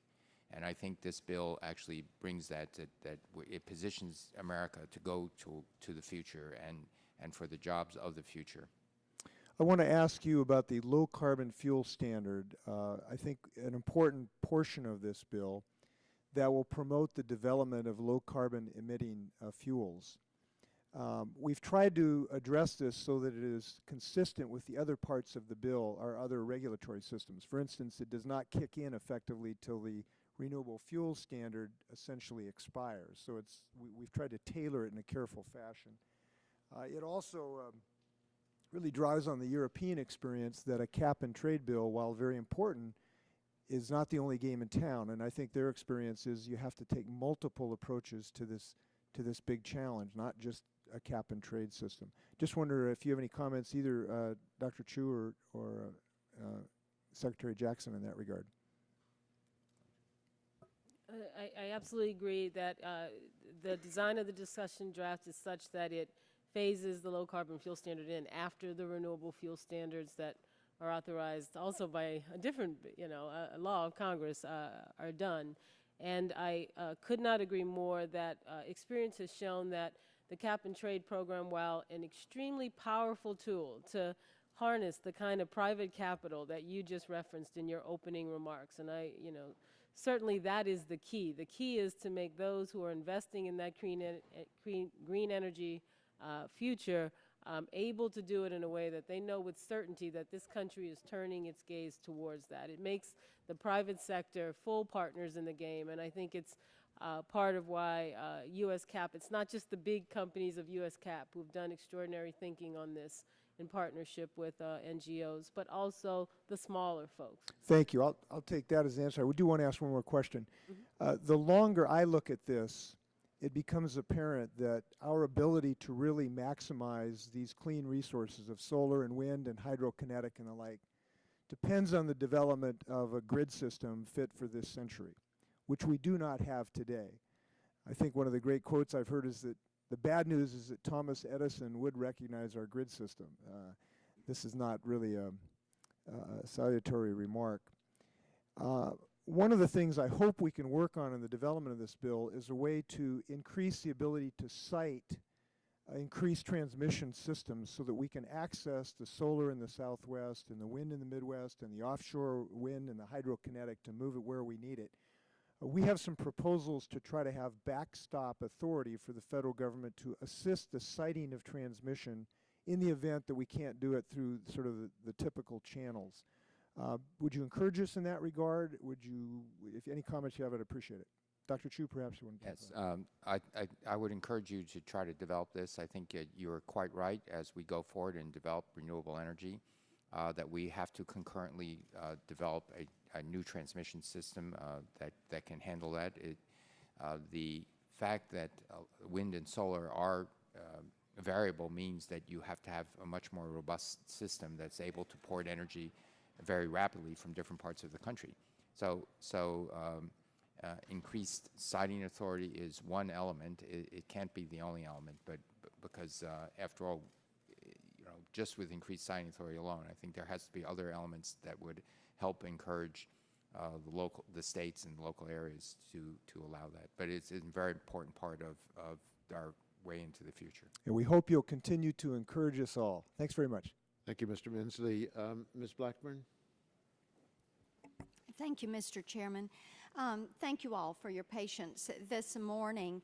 And I think this bill actually brings that it positions America to go to the future and for the jobs of the future. I want to ask you about the low carbon fuel standard. I think an important portion of this bill that will promote the development of low carbon emitting fuels. We've tried to address this so that it is consistent with the other parts of the bill, our other regulatory systems. For instance, it does not kick in effectively till the renewable fuel standard essentially expires. So we've tried to tailor it in a careful fashion. It also really draws on the European experience that a cap and trade bill, while very important, is not the only game in town. And I think their experience is you have to take multiple approaches to this big challenge, not just a cap and trade system. Just wonder if you have any comments, either Dr. Chu or Secretary Jackson, in that regard. I absolutely agree that the design of the discussion draft is such that it phases the low carbon fuel standard in after the renewable fuel standards that are authorized also by a different, a law of Congress are done. And I could not agree more that experience has shown that the cap and trade program, while an extremely powerful tool to harness the kind of private capital that you just referenced in your opening remarks, and certainly that is the key. The key is to make those who are investing in that green energy future able to do it in a way that they know with certainty that this country is turning its gaze towards that. It makes the private sector full partners in the game, and I think it's part of why U.S. CAP, it's not just the big companies of U.S. CAP who've done extraordinary thinking on this in partnership with NGOs, but also the smaller folks. Thank you. I'll take that as an answer. I do want to ask one more question. The longer I look at this, it becomes apparent that our ability to really maximize these clean resources of solar and wind and hydrokinetic and the like depends on the development of a grid system fit for this century, which we do not have today. I think one of the great quotes I've heard is that the bad news is that Thomas Edison would recognize our grid system. This is not really a salutary remark. One of the things I hope we can work on in the development of this bill is a way to increase the ability to site increased transmission systems so that we can access the solar in the Southwest and the wind in the Midwest and the offshore wind and the hydrokinetic to move it where we need it. We have some proposals to try to have backstop authority for the federal government to assist the siting of transmission in the event that we can't do it through sort of the typical channels. Would you encourage us in that regard? Would you, if any comments you have, I'd appreciate it. Dr. Chu, perhaps you want to Yes, I would encourage you to try to develop this. I think you're quite right as we go forward and develop renewable energy, that we have to concurrently develop a new transmission system that can handle that. The fact that wind and solar are variable means that you have to have a much more robust system that's able to port energy very rapidly from different parts of the country. So increased siting authority is one element. It can't be the only element, but because after all, just with increased siting authority alone, I think there has to be other elements that would help encourage the states and local areas to allow that. But it's a very important part of our way into the future. And we hope you'll continue to encourage us all. Thanks very much. Thank you, Mr. Minsley. Ms. Blackburn? Thank you, Mr. Chairman. Thank you all for your patience this morning.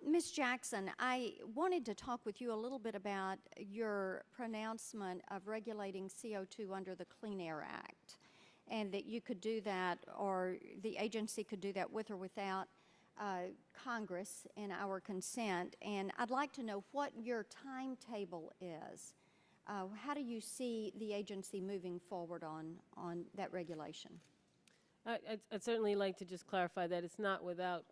Ms. Jackson, I wanted to talk with you a little bit about your pronouncement of regulating CO2 under the Clean Air Act, and that you could do that, or the agency could do that with or without Congress and our consent. And I'd like to know what your timetable is. How do you see the agency moving forward on that regulation? I'd certainly like to just clarify that it's not without,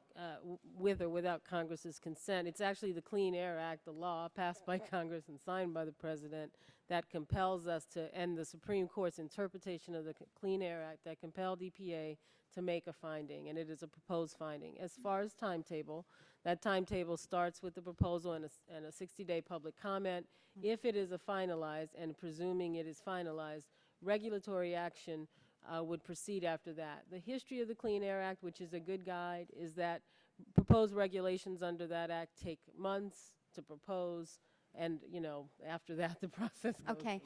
with or without Congress's consent. It's actually the Clean Air Act, the law passed by Congress and signed by the President, that compels us to, and the Supreme Court's interpretation of the Clean Air Act that compelled EPA to make a finding, and it is a proposed finding. As far as timetable, that timetable starts with the proposal and a 60-day public comment. If it is finalized, and presuming it is finalized, regulatory action would proceed after that. The history of the Clean Air Act, which is a good guide, is that proposed regulations under that act take months to propose, and, you know, after that, the process goes. Okay.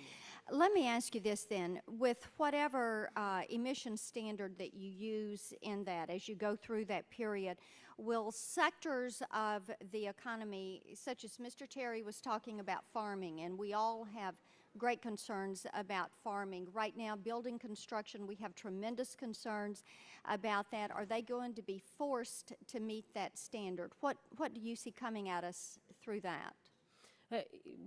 Let me ask you this then. With whatever emission standard that you use in that, as you go through that period, will sectors of the economy, such as Mr. Terry was talking about farming, and we all have great concerns about farming. Right now, building construction, we have tremendous concerns about that. Are they going to be forced to meet that standard? What do you see coming at us through that?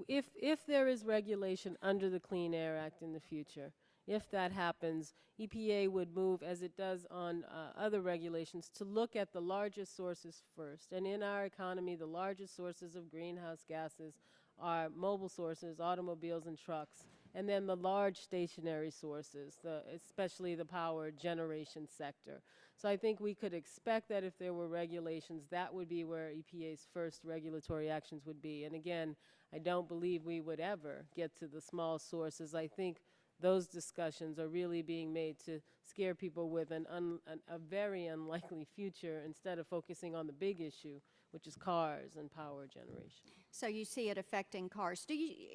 If there is regulation under the Clean Air Act in the future, if that happens, EPA would move, as it does on other regulations, to look at the largest sources first. And in our economy, the largest sources of greenhouse gases are mobile sources, automobiles and trucks, and then the large stationary sources, especially the power generation sector. So I think we could expect that if there were regulations, that would be where EPA's first regulatory actions would be. And again, I don't believe we would ever get to the small sources. I think those discussions are really being made to scare people with a very unlikely future instead of focusing on the big issue, which is cars and power generation. So you see it affecting cars.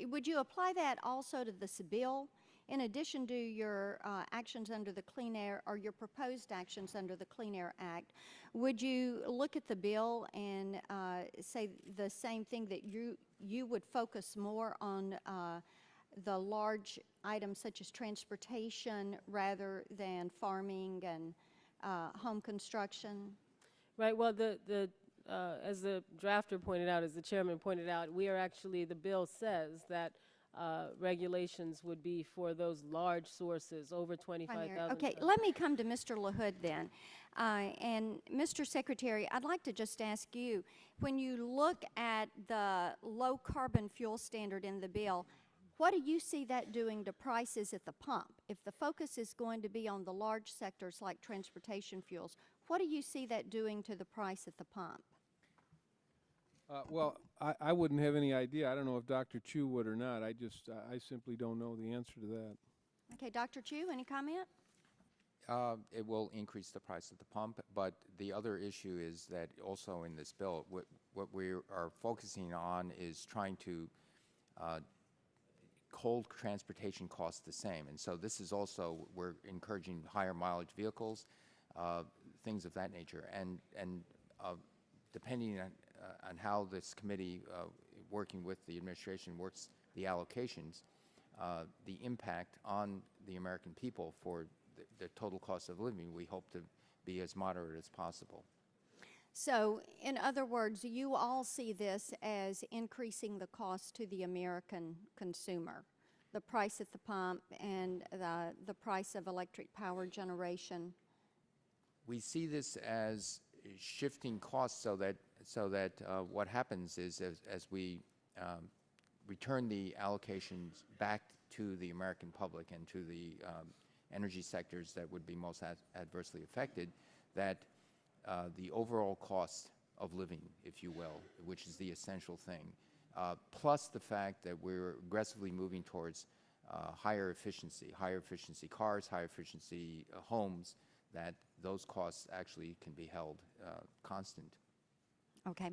Would you apply that also to this bill? In addition to your actions under the Clean Air, or your proposed actions under the Clean Air Act, would you look at the bill and say the same thing, that you would focus more on the large items such as transportation rather than farming and home construction? Right. Well, as the drafter pointed out, as the chairman pointed out, we are actually, the bill says that regulations would be for those large sources over 25,000. Okay, let me come to Mr. LaHood then. And Mr. Secretary, I'd like to just ask you, when you look at the low carbon fuel standard in the bill, what do you see that doing to prices at the pump? If the focus is going to be on the large sectors like transportation fuels, what do you see that doing to the price at the pump? Well, I wouldn't have any idea. I don't know if Dr. Chu would or not. I simply don't know the answer to that. Okay, Dr. Chu, any comment? It will increase the price at the pump, but the other issue is that also in this bill, what we are focusing on is trying to hold transportation costs the same. And so this is also, we're encouraging higher mileage vehicles, things of that nature. And depending on how this committee, working with the administration, works the allocations, the impact on the American people for the total cost of living, we hope to be as moderate as possible. So, in other words, you all see this as increasing the cost to the American consumer, the price at the pump and the price of electric power generation? We see this as shifting costs so that what happens is as we return the allocations back to the American public and to the energy sectors that would be most adversely affected, that the overall cost of living, if you will, which is the essential thing, plus the fact that we're aggressively moving towards higher efficiency cars, higher efficiency homes, that those costs actually can be held constant. Okay.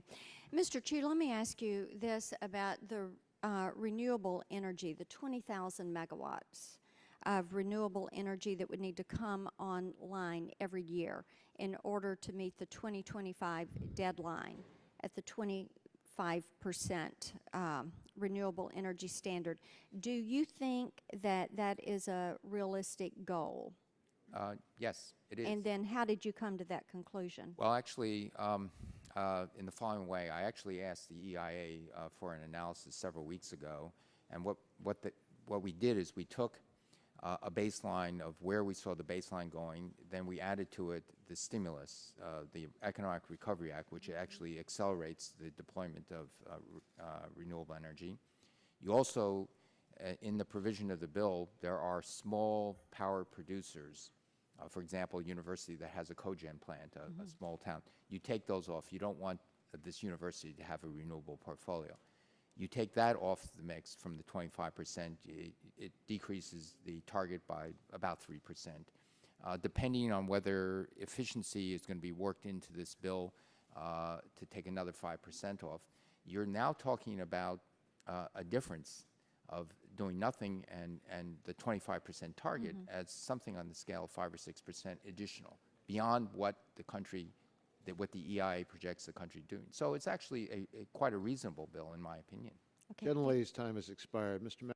Mr. Chu, let me ask you this about the renewable energy, the 20,000 megawatts of renewable energy that would need to come online every year in order to meet the 2025 deadline at the 25% renewable energy standard. Do you think that that is a realistic goal? Yes, it is. And then how did you come to that conclusion? Well, actually, in the following way, I actually asked the EIA for an analysis several weeks ago, and what we did is we took a baseline of where we saw the baseline going, then we added to it the stimulus, the Economic Recovery Act, which actually accelerates the deployment of renewable energy. You also, in the provision of the bill, there are small power producers. For example, a university that has a cogen plant, a small town. You take those off. You don't want this university to have a renewable portfolio. You take that off the mix from the 25%, it decreases the target by about 3%. Depending on whether efficiency is going to be worked into this bill to take another 5% off, you're now talking about a difference of doing nothing and the 25% target as something on the scale of 5 or 6% additional beyond what the country, what the EIA projects the country doing. So it's actually quite a reasonable bill, in my opinion. Gentlelady's time has expired. Mr.